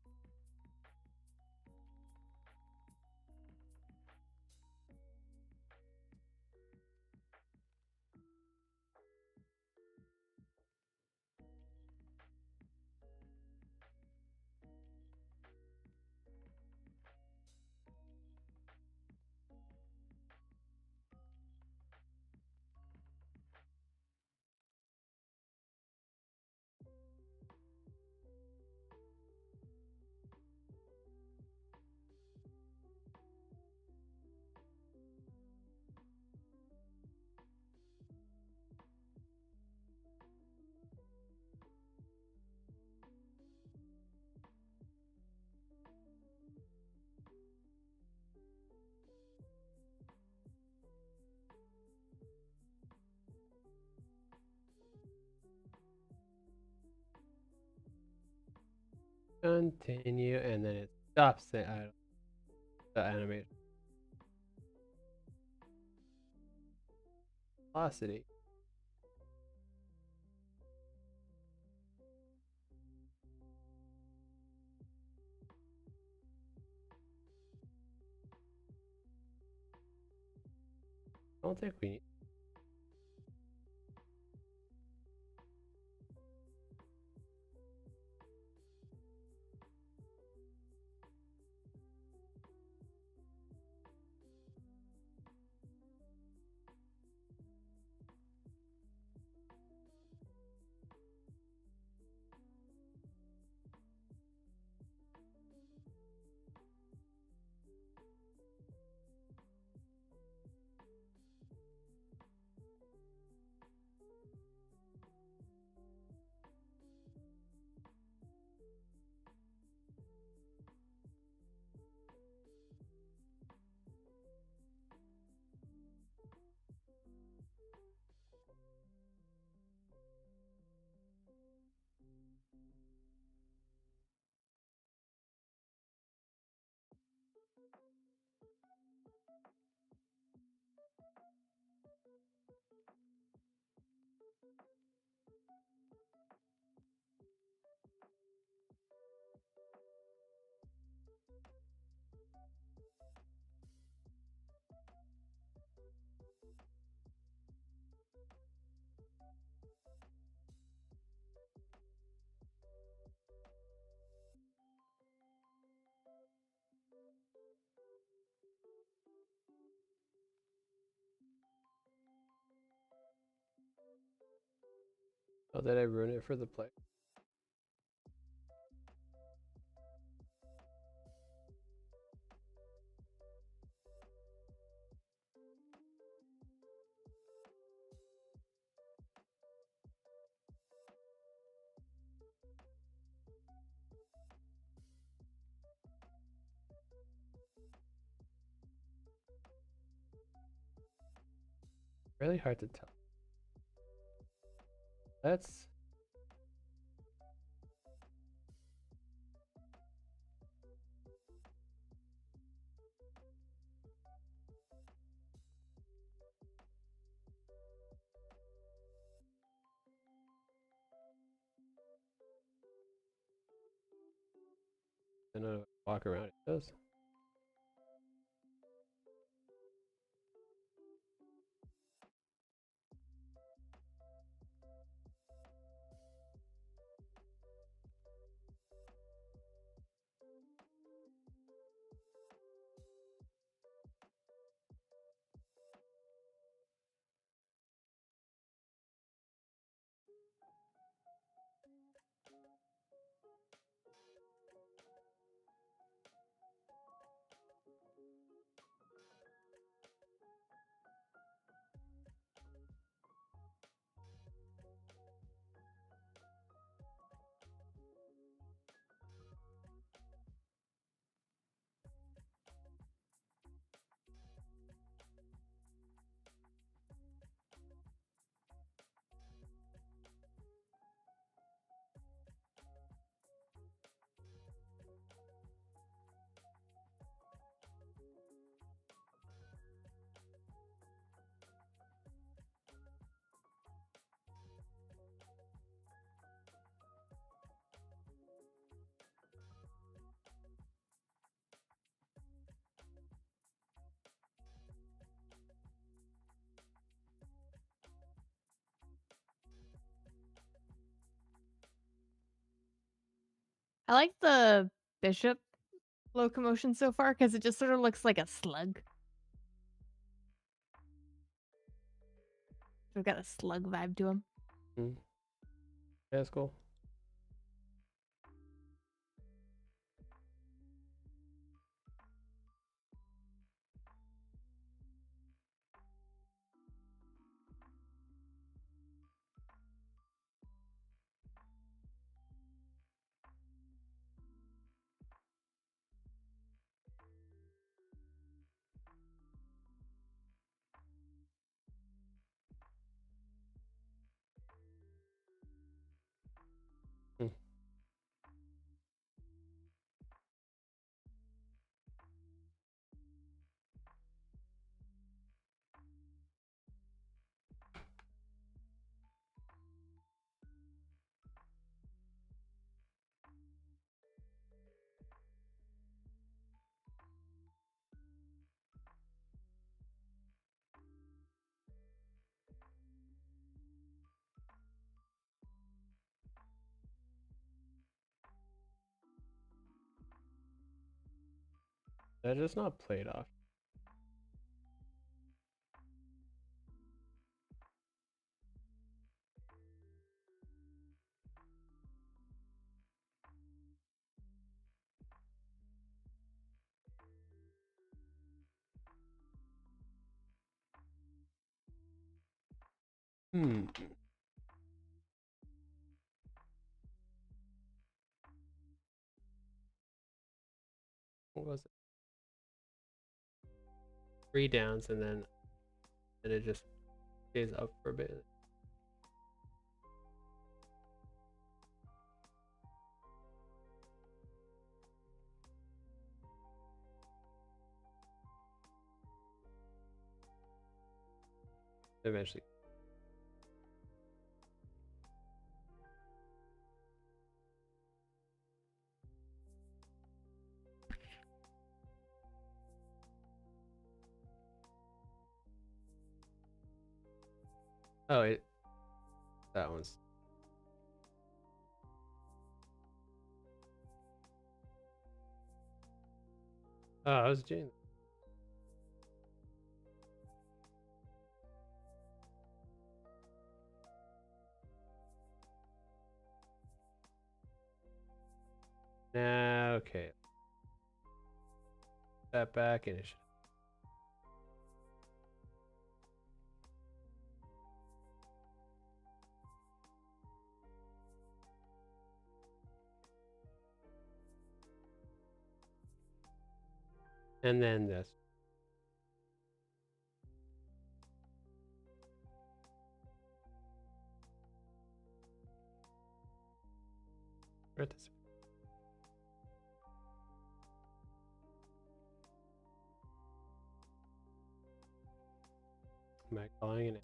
Continue, and then it stops the animation. Velocity. I don't think we need. Oh, did I ruin it for the play? Really hard to tell. Let's. Then I walk around. It does. I like the bishop locomotion so far because it just sort of looks like a slug. We've got a slug vibe to him. Yeah, that's cool. Hmm. That is not played off. Hmm. What was it? 3 downs and then it just stays up for a bit. Eventually. Oh, that one's. Oh, I was doing. Now, okay. Step back and it should. And then this. Right this. Am I calling it?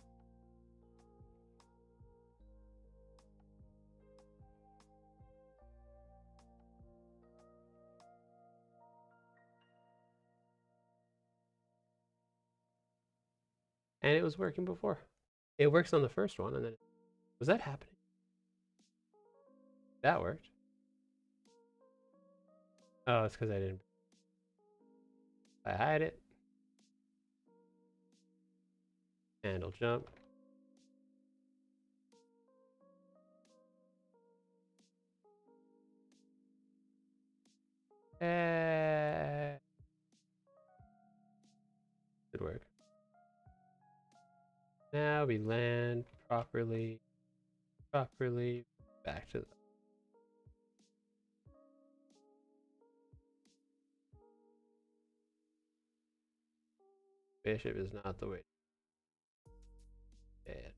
And it was working before. It works on the first one, and then was that happening? That worked. Oh, it's because I didn't. I hide it. Handle jump. Good work. Now we land properly. Back to the. Bishop is not the way. Dead.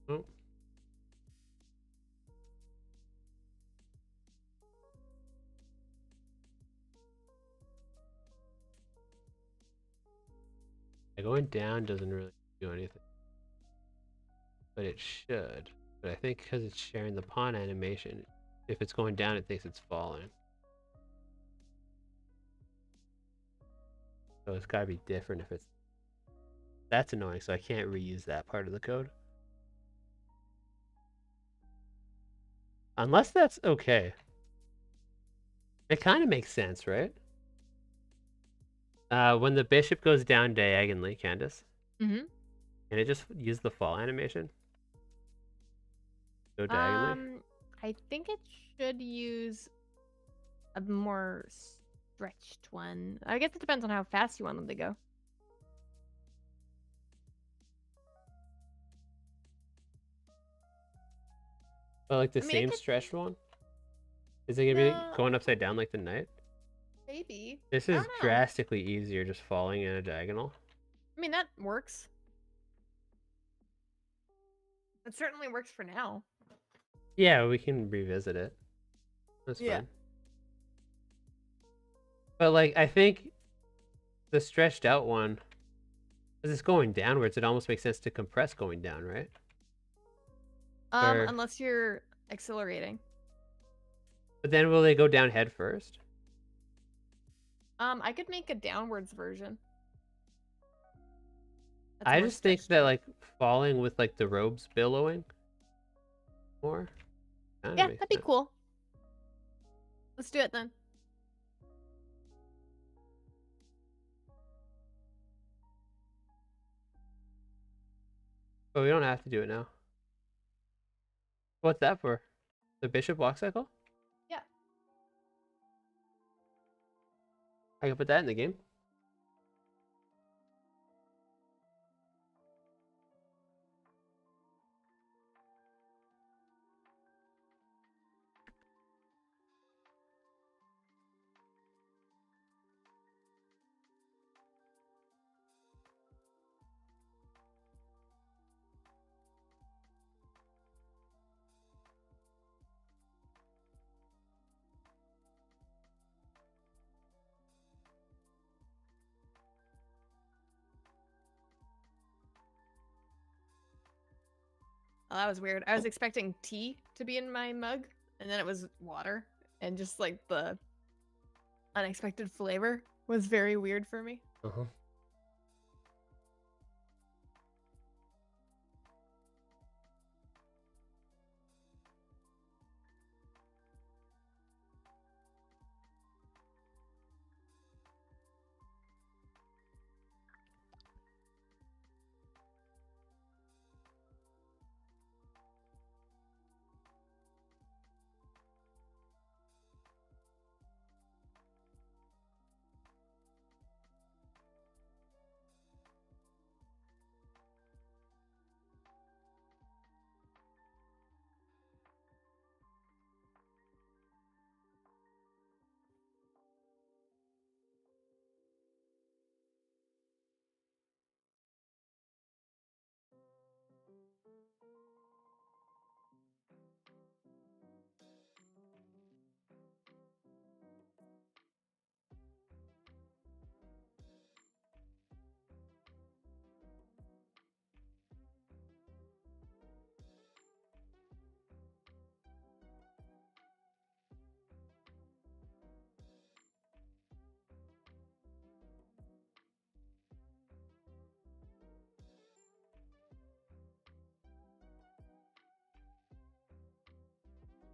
Oh. Going down doesn't really do anything. But it should. But I think because it's sharing the pawn animation, if it's going down, it thinks it's falling. So it's gotta be different if it's... That's annoying, so I can't reuse that part of the code. Unless that's okay. It kind of makes sense, right? When the bishop goes down diagonally, Candace, Mm-hmm. can it just use the fall animation? Go diagonally? I think it should use a more stretched one. I guess it depends on how fast you want them to go. But like the I mean, same could... stretched one? Is it gonna be No, going upside down like the knight? maybe. This I is don't know. drastically easier just falling in a diagonal. I mean, that works. It certainly works for now. Yeah, we can revisit it. That's fine. But like, I think the stretched out one, because it's going downwards, it almost makes sense to compress going down, right? Or... Unless you're accelerating. But then will they go down head first? I could make a downwards version. That's I more just think stretched that out. like falling with like the robes billowing more. Yeah, that'd be cool. Let's do it then. But we don't have to do it now. What's that for? The bishop walk cycle? Yeah. I can put that in the game. Oh, that was weird. I was expecting tea to be in my mug, and then it was water, and just like the unexpected flavor was very weird for me. Uh-huh.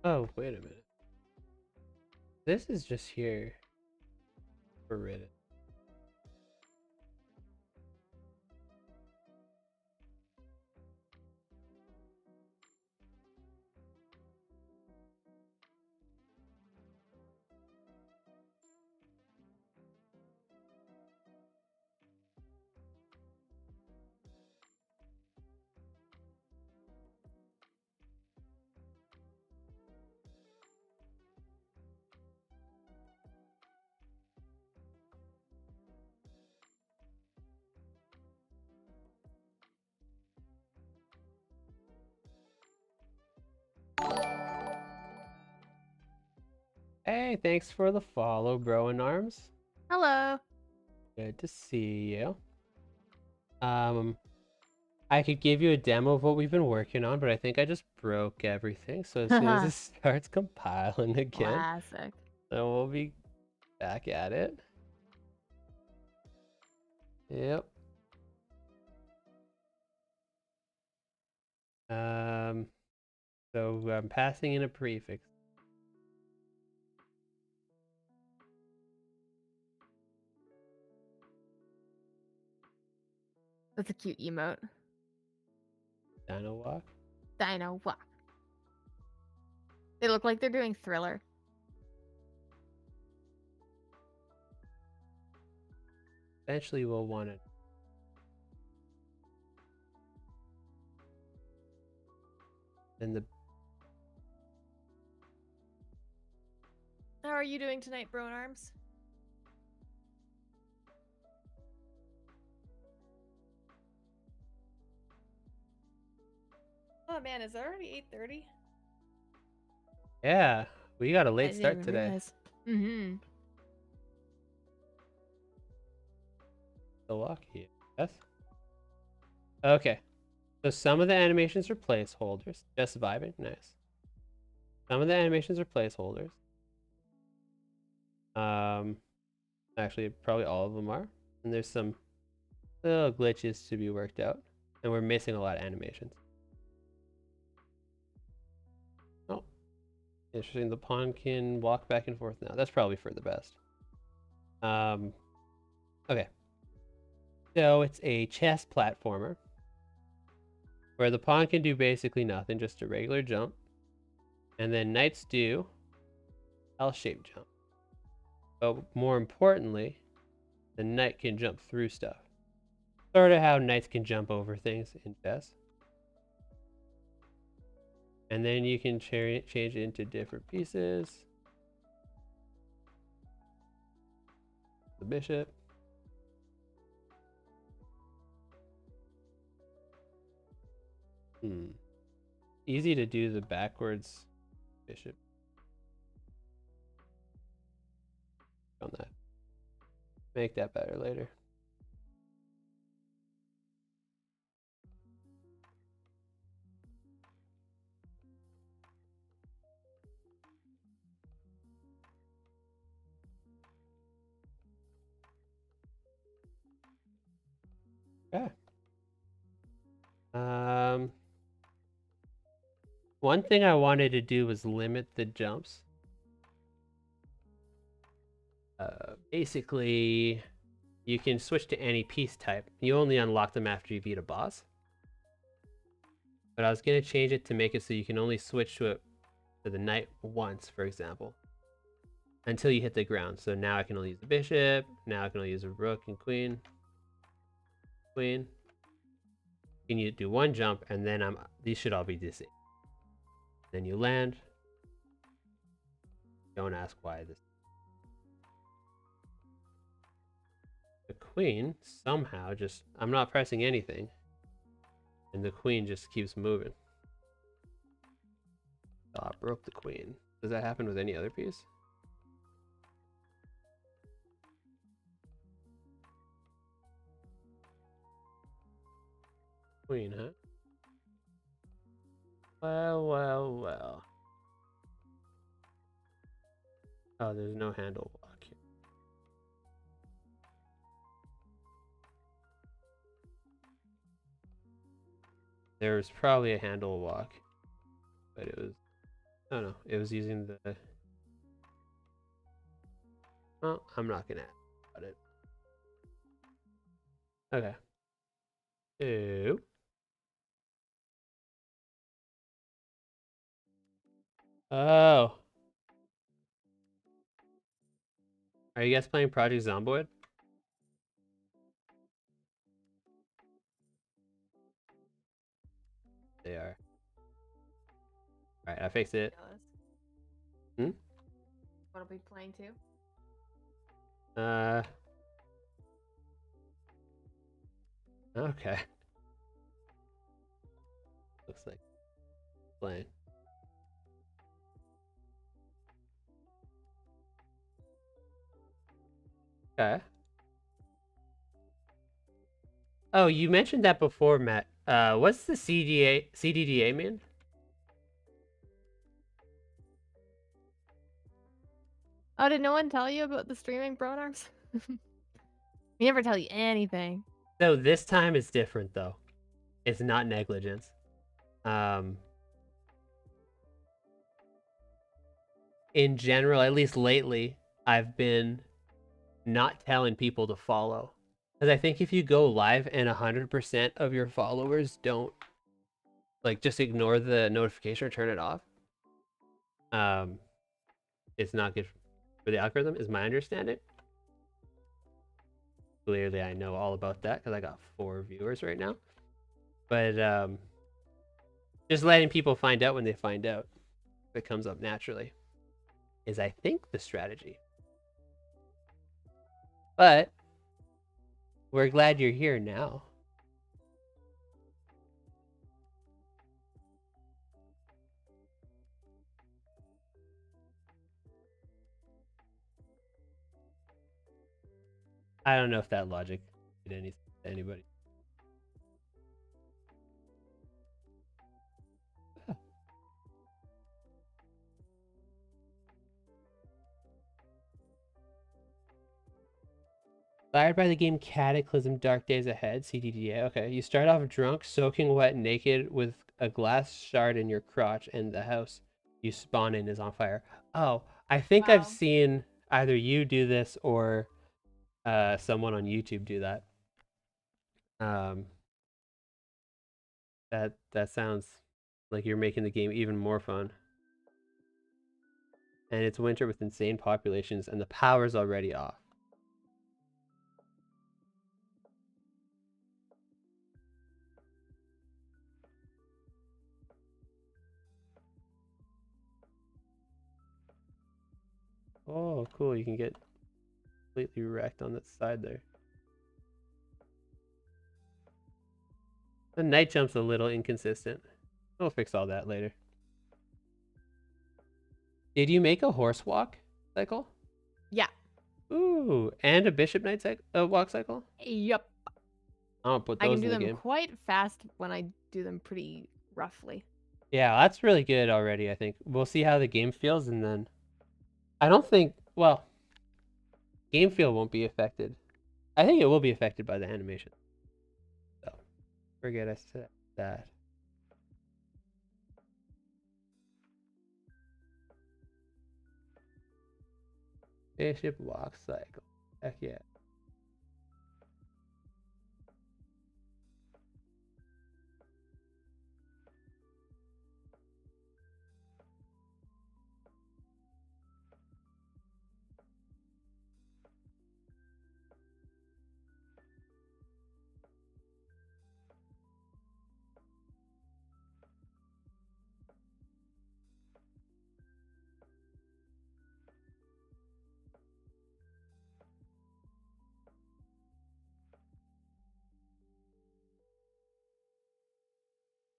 Oh, wait a minute. This is just here for Reddit. Hey, thanks for the follow, bro in arms. Hello. Good to see you. I could give you a demo of what we've been working on, but I think I just broke everything. So as soon as it starts compiling again, Classic. then we'll be back at it. Yep. So I'm passing in a prefix. That's a cute emote. Dino walk. Dino walk. They look like they're doing Thriller. Eventually we'll want it. And the How are you doing tonight, bro in arms? Oh man, is it already 8:30? yeah, we got a I late didn't start even today. realize. Mm-hmm. The walk here. Yes. Okay. So some of the animations are placeholders. Just vibing. Nice. Some of the animations are placeholders. Actually, probably all of them are. And there's some little glitches to be worked out. And we're missing a lot of animations. Oh, interesting. The pawn can walk back and forth now. That's probably for the best. Okay. So it's a chess platformer where the pawn can do basically nothing, just a regular jump. And then knights do L-shaped jump. But more importantly, the knight can jump through stuff. Sort of how knights can jump over things in chess. And then you can change it into different pieces. The bishop. Easy to do the backwards bishop. On that. Make that better later. Okay. One thing I wanted to do was limit the jumps. Basically, you can switch to any piece type. You only unlock them after you beat a boss. But I was going to change it to make it so you can only switch to the knight once, for example, until you hit the ground. So now I can only use the bishop. Now I can only use a rook and queen. Queen. You need to do one jump, and then these should all be disabled. Then you land. Don't ask why this. The queen somehow just, I'm not pressing anything, and the queen just keeps moving. Oh, I broke the queen. Does that happen with any other piece? Queen, huh? Well, well, well. Oh, there's no handle block here. There was probably a handle walk, but it was Oh no, it was using the. Well, I'm not gonna add it. Okay. Ew. Oh. Are you guys playing Project Zomboid? They are. Alright, I fixed it. Hmm? What'll be playing too? Okay. Looks like playing. Okay. Oh, you mentioned that before, Matt. What's the CDDA mean? Oh, did no one tell you about the streaming pronouns? We never tell you anything. So this time it's different though. It's not negligence. In general, at least lately, I've been not telling people to follow. Because I think if you go live and 100% of your followers don't, like, just ignore the notification or turn it off, it's not good for the algorithm, is my understanding. Clearly, I know all about that because I got 4 viewers right now. But just letting people find out when they find out, if it comes up naturally, is I think the strategy. But we're glad you're here now. I don't know if that logic did anything to anybody. Inspired by the game Cataclysm Dark Days Ahead, CDDA. Okay, you start off drunk, soaking wet, naked, with a glass shard in your crotch, and the house you spawn in is on fire. Oh, I think I've Wow. seen either you do this or someone on YouTube do that. That sounds like you're making the game even more fun. And it's winter with insane populations, and the power's already off. Oh, cool. You can get completely wrecked on that side there. The night jump's a little inconsistent. We'll fix all that later. Did you make a horse walk cycle? Yeah. Ooh, and a bishop knight walk cycle? Yep. I'll put I those can in do the them game. quite fast when I do them pretty roughly. Yeah, that's really good already, I think. We'll see how the game feels, and then... I don't think... Well, game feel won't be affected. I think it will be affected by the animation. So, forget I said that. Bishop walk cycle. Heck yeah.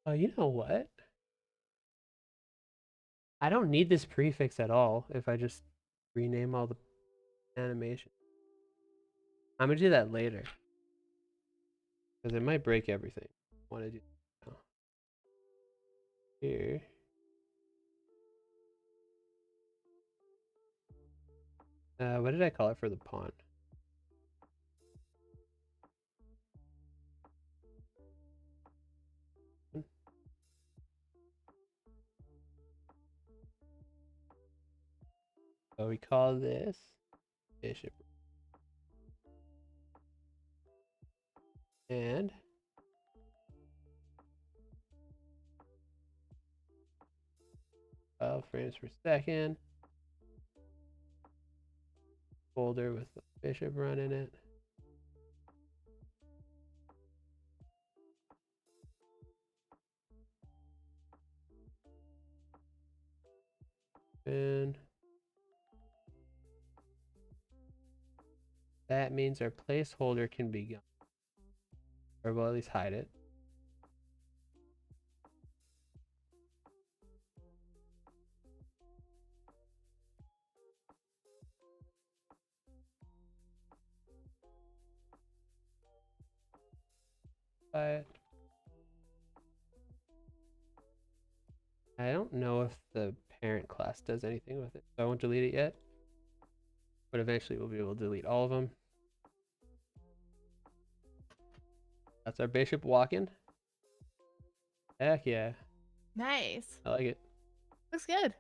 Oh, you know what? I don't need this prefix at all if I just rename all the animation. I'm gonna do that later. Because it might break everything. I want to do now. Here. What did I call it for the pawn? So we call this bishop. And 12 frames per second. Folder with the bishop running it. And that means our placeholder can be gone. Or we'll at least hide it. But I don't know if the parent class does anything with it, so I won't delete it yet. But eventually we'll be able to delete all of them. That's our bishop walking. Heck yeah. Nice. I like it. Looks good.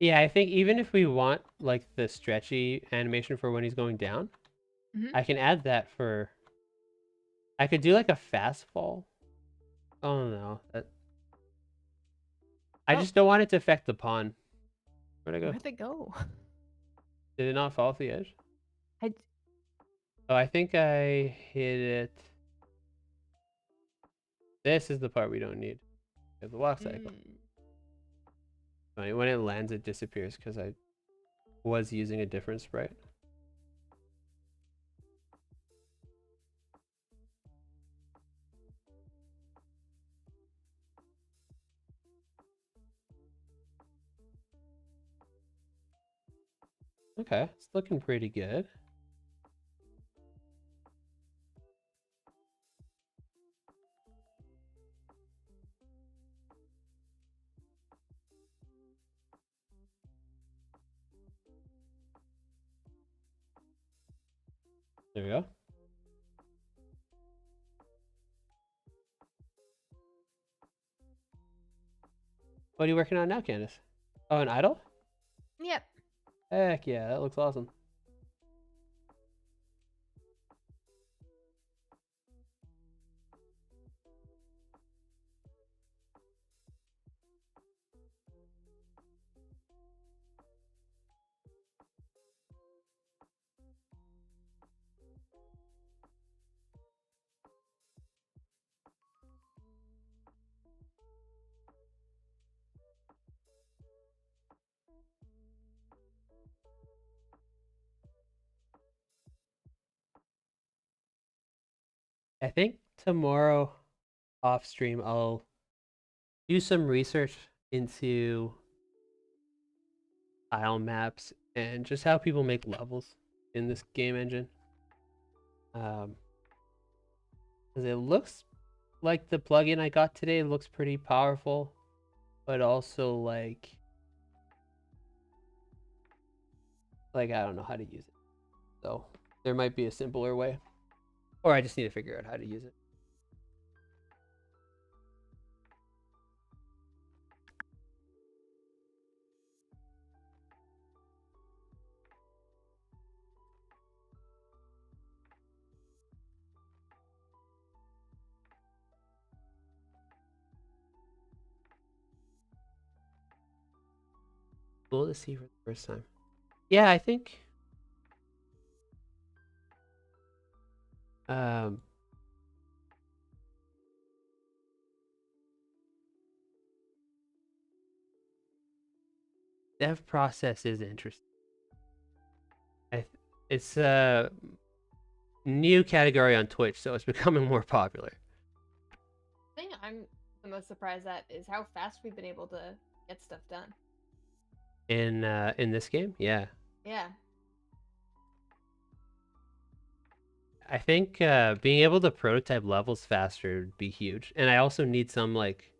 Yeah, I think even if we want like the stretchy animation for when he's going down, I can add that for. I could do like a fast fall. Oh no, I just don't want it to affect the pawn. Where'd I go? Where'd they go? Did it not fall off the edge? I Oh, I think I hit it. This is the part we don't need. We have the walk cycle. When it lands, it disappears because I was using a different sprite. Okay, it's looking pretty good. There we go. What are you working on now, Candace? Oh, an idol? Yep. Heck yeah, that looks awesome. I think tomorrow off stream I'll do some research into tile maps and just how people make levels in this game engine. Because it looks like the plugin I got today looks pretty powerful, but also like I don't know how to use it. So there might be a simpler way, or I just need to figure out how to use it. Cool to see for the first time. Yeah, I think dev process is interesting. It's a new category on Twitch, so it's becoming more popular. The thing I'm the most surprised at is how fast we've been able to get stuff done. In this game, yeah. Yeah. I think being able to prototype levels faster would be huge. And I also need some like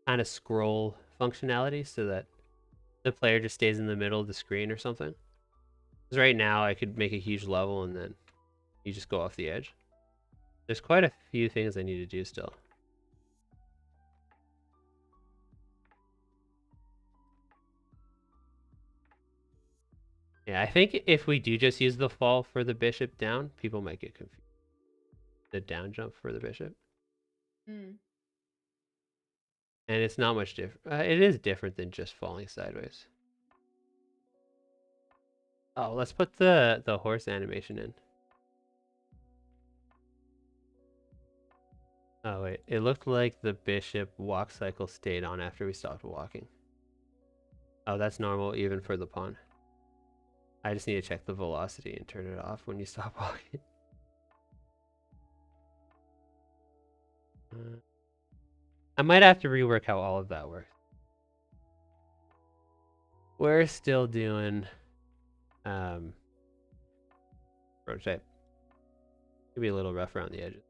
kind of scroll functionality so that the player just stays in the middle of the screen or something. Because right now I could make a huge level and then you just go off the edge. There's quite a few things I need to do still. Yeah, I think if we do just use the fall for the bishop down, people might get confused. The down jump for the bishop. Mm. And it's not much different. It is different than just falling sideways. Oh, let's put the horse animation in. Oh wait, it looked like the bishop walk cycle stayed on after we stopped walking. Oh, that's normal even for the pawn. I just need to check the velocity and turn it off when you stop walking. I might have to rework how all of that works. We're still doing prototype. Could be a little rough around the edges.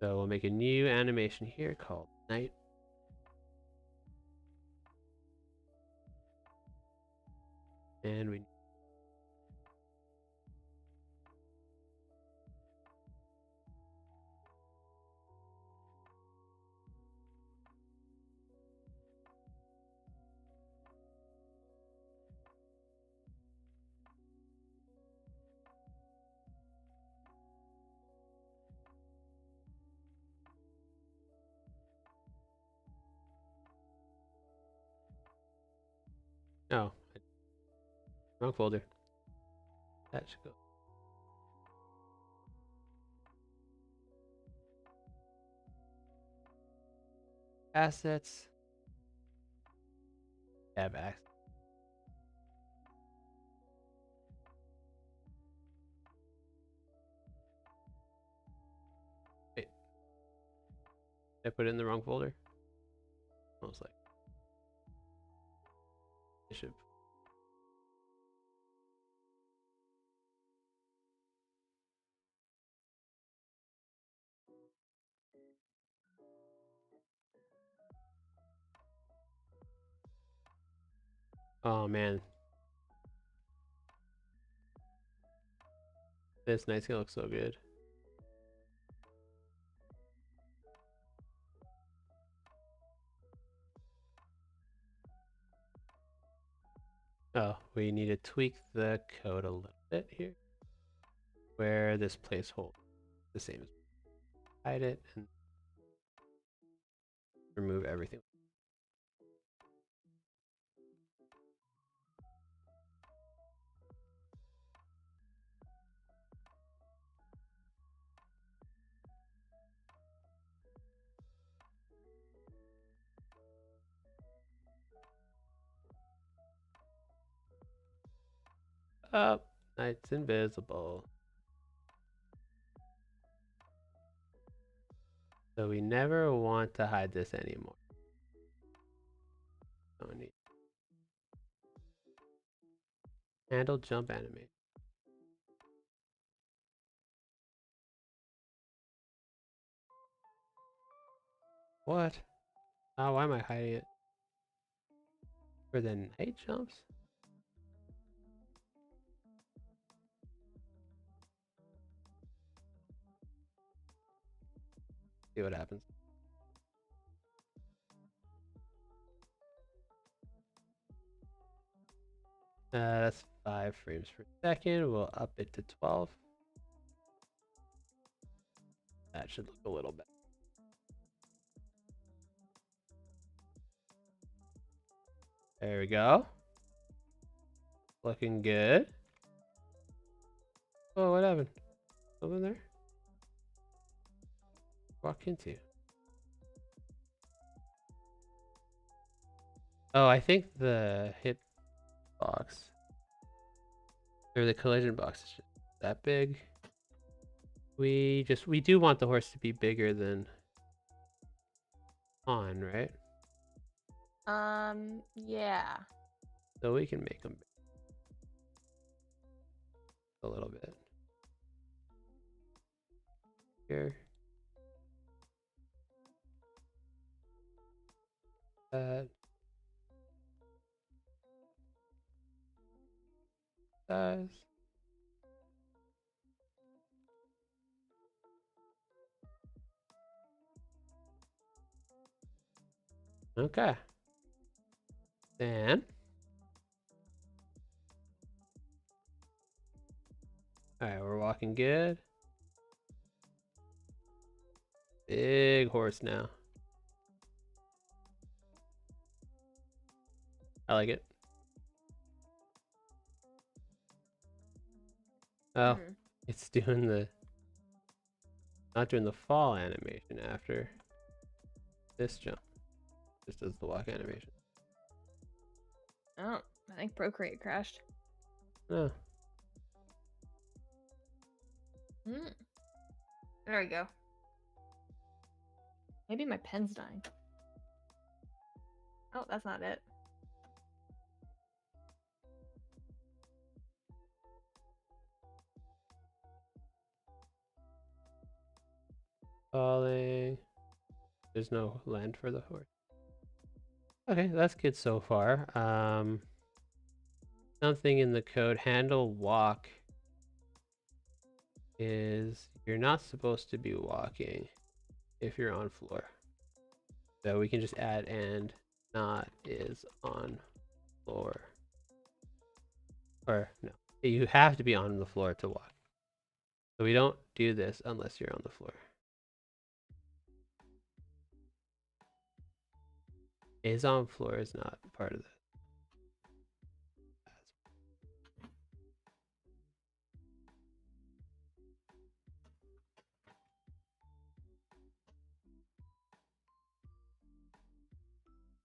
So we'll make a new animation here called Knight. And we oh, wrong folder. That should go. Assets. Tab X. Wait. Did I put it in the wrong folder? Almost like. Bishop. Oh man. This knight's gonna look so good. Oh, we need to tweak the code a little bit here. Where this placeholder the same as hide it and remove everything. Up. Knight's invisible. So we never want to hide this anymore. Don't need. Handle jump animate. What? Oh, why am I hiding it? For the knight jumps? See what happens. That's 5 frames per second. We'll up it to 12. That should look a little better. There we go. Looking good. Oh, what happened? Something there? Walk into. Oh, I think the hit box or the collision box is just that big. We do want the horse to be bigger than pawn, right? Yeah. So we can make them. a little bit. Here. That. Size. Okay. Then. Alright, we're walking good. Big horse now. I like it. Oh, it's doing the... Not doing the fall animation after this jump. Just does the walk animation. Oh, I think Procreate crashed. Oh. There we go. Maybe my pen's dying. Oh, that's not it. Falling. There's no land for the horse. Okay, that's good so far. Something in the code handle walk is you're not supposed to be walking if you're on floor. So we can just add and not is on floor. Or no, you have to be on the floor to walk. So we don't do this unless you're on the floor. Is on floor is not part of this.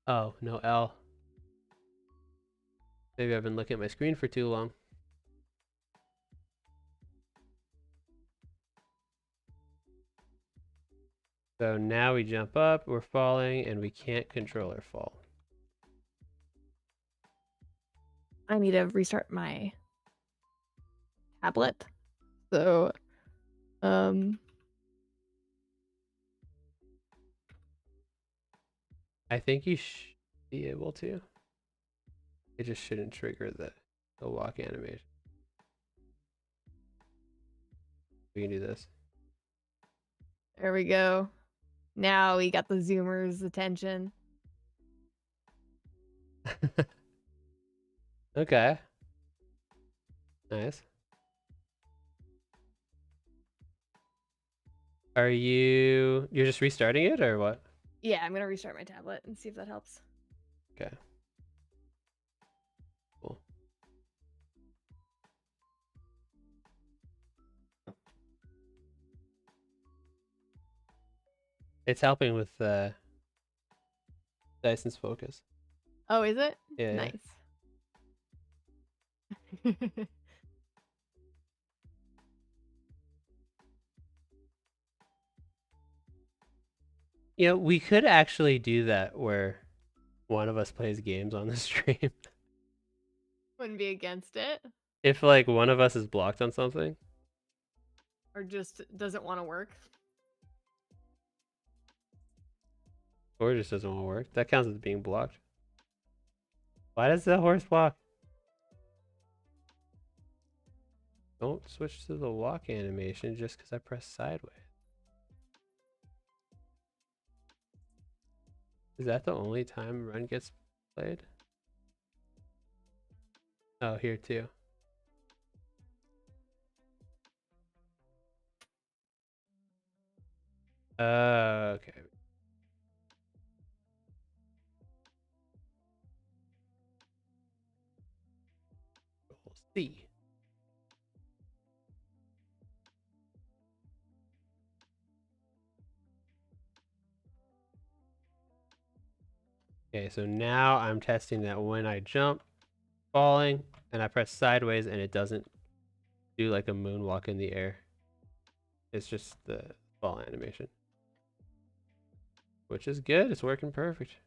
Oh, no L. Maybe I've been looking at my screen for too long. So now we jump up, we're falling, and we can't control our fall. I need to restart my tablet. So, I think you should be able to. It just shouldn't trigger the walk animation. We can do this. There we go. Now we got the Zoomers' attention. Okay. Nice. You're just restarting it or what? Yeah, I'm gonna restart my tablet and see if that helps. Okay. Cool. It's helping with Dyson's focus. Oh, is it? Yeah. Nice. You know, we could actually do that where one of us plays games on the stream. Wouldn't be against it. If like one of us is blocked on something. Or just doesn't want to work. Or just doesn't want to work. That counts as being blocked. Why does the horse walk? Don't switch to the walk animation just because I press sideways. Is that the only time run gets played? Oh, here too. Okay. We'll see. Okay, so now I'm testing that when I jump, falling, and I press sideways and it doesn't do like a moonwalk in the air. It's just the fall animation. Which is good, it's working perfect.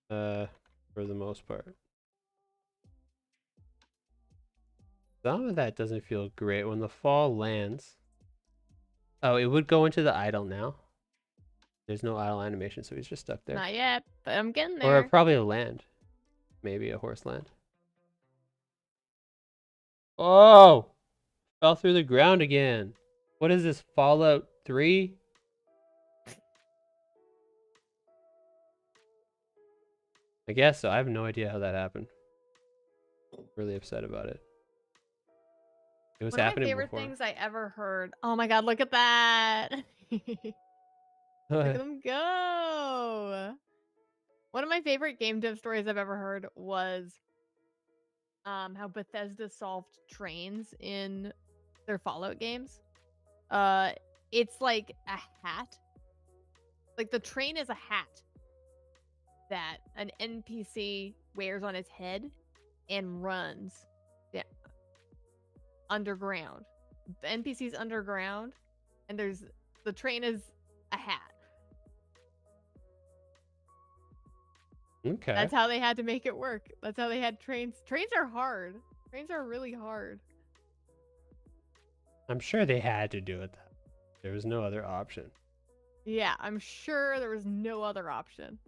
For the most part. Some of that doesn't feel great when the fall lands. Oh, it would go into the idle now. There's no idle animation, so he's just stuck there. Not yet, but I'm getting Or there. probably a land. Maybe a horse land. Oh! Fell through the ground again. What is this, Fallout 3? I guess so. I have no idea how that happened. Really upset about it. It was One of my happening favorite before. things I ever heard. Oh my god, look at that. Look at them go. One of my favorite game dev stories I've ever heard was how Bethesda solved trains in their Fallout games. It's like a hat. Like the train is a hat that an NPC wears on his head and runs underground. The NPC's underground, and the train is a hat. Okay. That's how they had to make it work. That's how they had trains. Trains are hard. Trains are really hard. I'm sure they had to do it. There was no other option. Yeah, I'm sure there was no other option.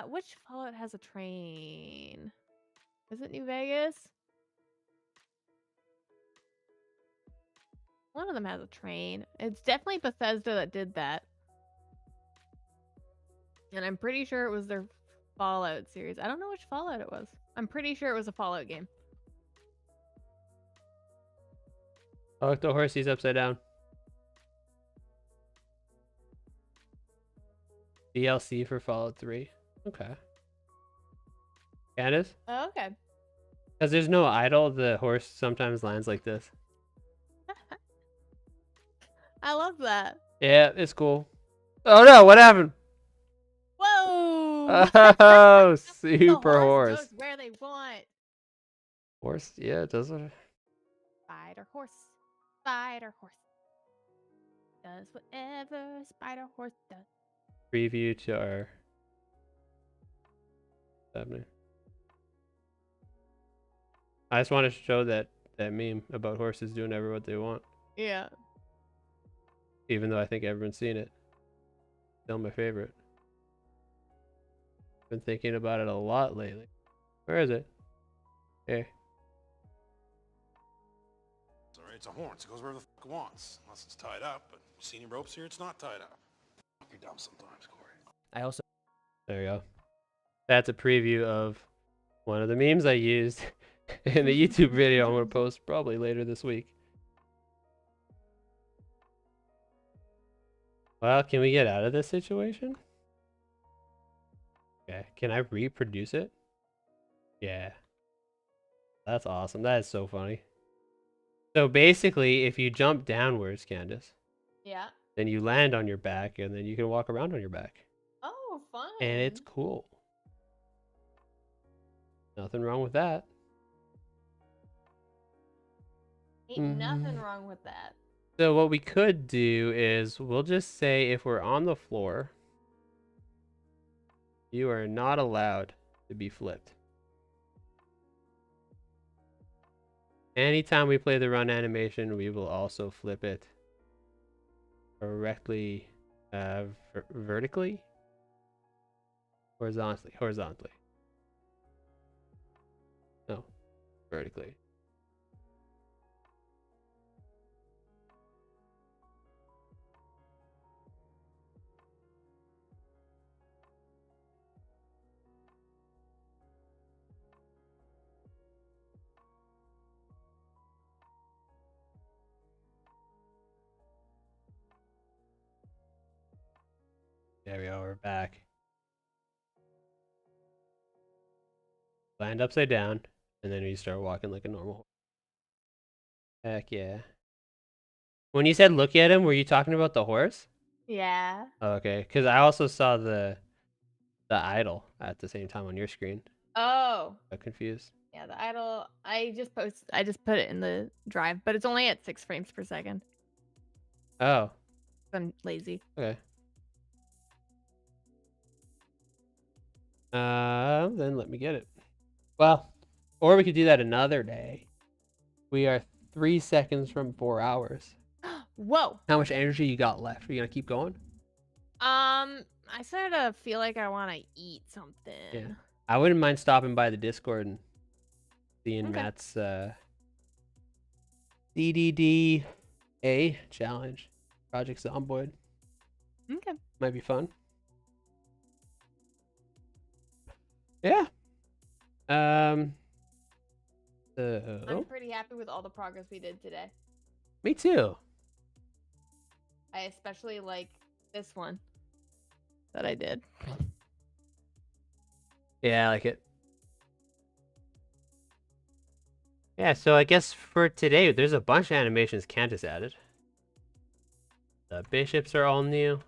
Which Fallout has a train? Is it New Vegas? One of them has a train. It's definitely Bethesda that did that. And I'm pretty sure it was their Fallout series. I don't know which Fallout it was. I'm pretty sure it was a Fallout game. Oh, look, the horse, he's upside down. DLC for Fallout 3. Okay. Candace? Oh, okay. Because there's no idle, the horse sometimes lands like this. I love that. Yeah, it's cool. Oh no, what happened? Whoa! Oh, The super horse. goes where they want. Horse, yeah, it does it. Spider horse. Spider horse. Does whatever spider horse does. Preview to our... What's happening? I just want to show that meme about horses doing ever what they want. Yeah. Even though I think everyone's seen it. Still my favorite. Been thinking about it a lot lately. Where is it? Here. It's alright, it's a horse. It goes wherever the fuck it wants. Unless it's tied up, but you see any ropes here? It's not tied up. You're dumb sometimes, Corey. I also There you go. That's a preview of one of the memes I used in the YouTube video I'm going to post probably later this week. Well, can we get out of this situation? Okay, can I reproduce it? Yeah. That's awesome. That is so funny. So basically, if you jump downwards, Candace, Yeah. then you land on your back, and then you can walk around on your back. Oh, fun. And it's cool. Nothing wrong with that. Ain't nothing wrong with that. So what we could do is we'll just say if we're on the floor, you are not allowed to be flipped. Anytime we play the run animation, we will also flip it correctly, vertically, horizontally. No, vertically. There we go, we're back. Land upside down, and then you start walking like a normal horse. Heck yeah. When you said look at him, were you talking about the horse? Yeah. Oh, okay, because I also saw the idol at the same time on your screen. Oh. Got confused. Yeah, the idle. I just put it in the drive, but it's only at 6 frames per second. Oh, I'm lazy. okay. Then let me get it. Well, Or we could do that another day. We are 3 seconds from 4 hours. Whoa. How much energy you got left? Are you gonna keep going? I sort of feel like I want to eat something. Yeah. I wouldn't mind stopping by the Discord and seeing Okay. Matt's DDDA challenge. Project Zomboid. Okay. Might be fun. Yeah. I'm So pretty happy with all the progress we did today. me too. I especially like this one that I did. Yeah, I like it. Yeah, so I guess for today, there's a bunch of animations Candace added. The bishops are all new.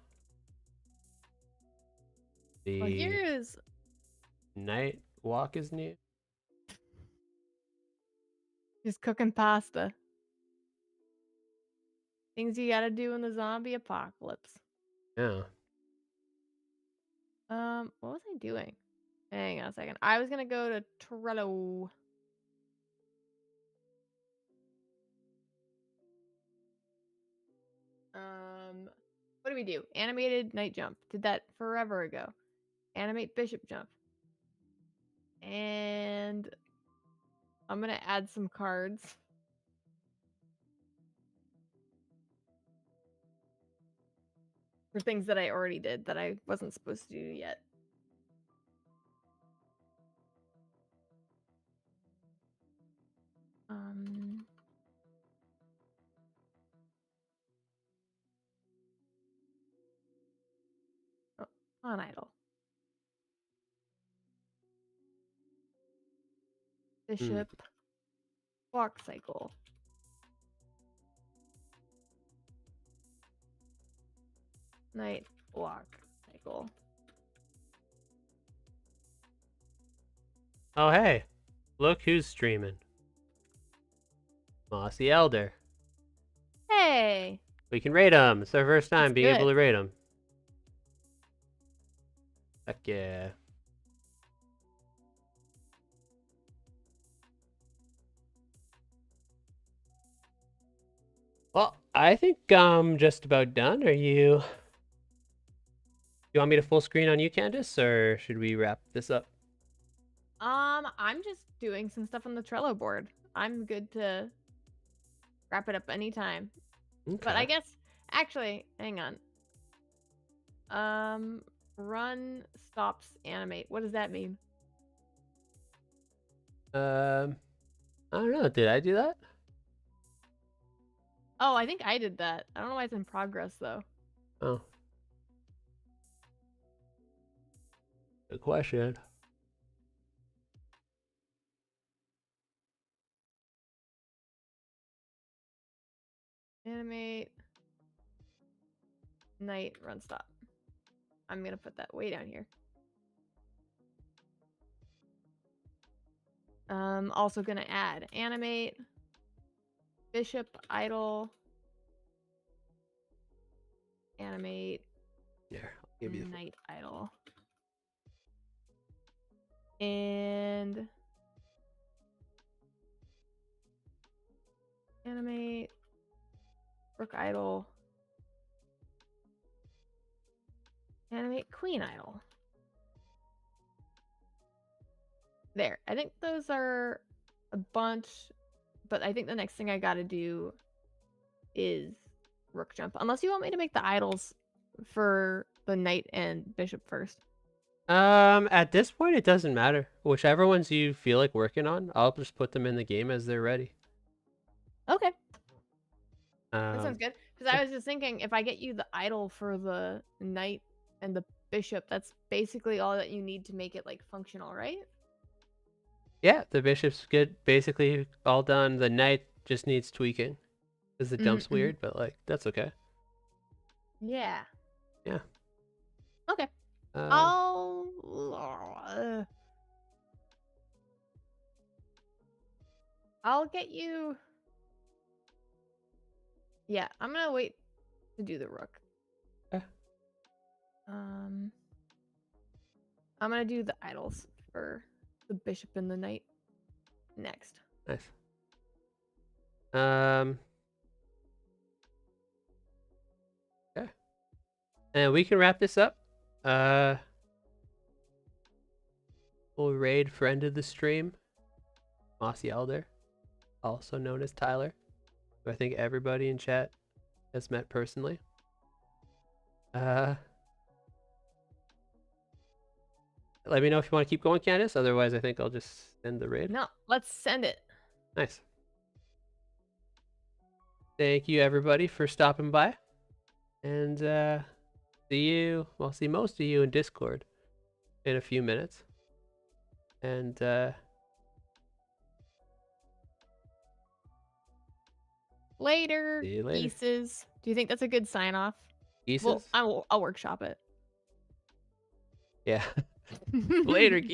The Well, here's night walk is new. just cooking pasta. Things you gotta do in the zombie apocalypse. Yeah. What was I doing? Hang on a second. I was gonna go to Trello. What do we do? Animated night jump. Did that forever ago. Animate bishop jump. And I'm gonna add some cards. For things that I already did that I wasn't supposed to do yet. Oh, on idle. Bishop. Walk cycle. Night walk cycle. Oh, hey. Look who's streaming. Mossy Elder. Hey! We can rate him. It's our first time That's being able good. to rate him. Heck yeah. Well, I think I'm just about done. Are you... You want me to full screen on you, Candace, or should we wrap this up? I'm just doing some stuff on the Trello board. I'm good to wrap it up anytime. But I Okay. guess, actually, hang on. Run, stops, animate. What does that mean? I don't know. Did I do that? Oh, I think I did that. I don't know why it's in progress, though. Oh. Good question. Animate. Night, run, stop. I'm going to put that way down here. Also going to add animate, bishop, idle, animate, Here, I'll give you the night idle. And animate, rook idle, animate queen idle. There. I think those are a bunch, but I think the next thing I gotta do is rook jump. Unless you want me to make the idles for the knight and bishop first. At this point, it doesn't matter. Whichever ones you feel like working on, I'll just put them in the game as they're ready. Okay. That sounds good. Because yeah. I was just thinking, if I get you the idol for the knight and the bishop, that's basically all that you need to make it like functional, right? Yeah, the bishop's good. Basically all done. The knight just needs tweaking. Because the dump's weird, but like, that's okay. Yeah. Yeah. Okay. I'll get you. Yeah, I'm gonna wait to do the rook. Okay. I'm gonna do the idols for the bishop and the knight. next. Nice. Okay. And we can wrap this up. We'll raid friend of the stream, Mossy Elder, also known as Tyler, who I think everybody in chat has met personally. Let me know if you want to keep going, Candace. Otherwise, I think I'll just end the raid. No, let's send it. Nice. Thank you, everybody, for stopping by. And see most of you in Discord in a few minutes. And Later. See you later. Pieces. Do you think that's a good sign off? Geeses? Well, I'll workshop it. Yeah. Later,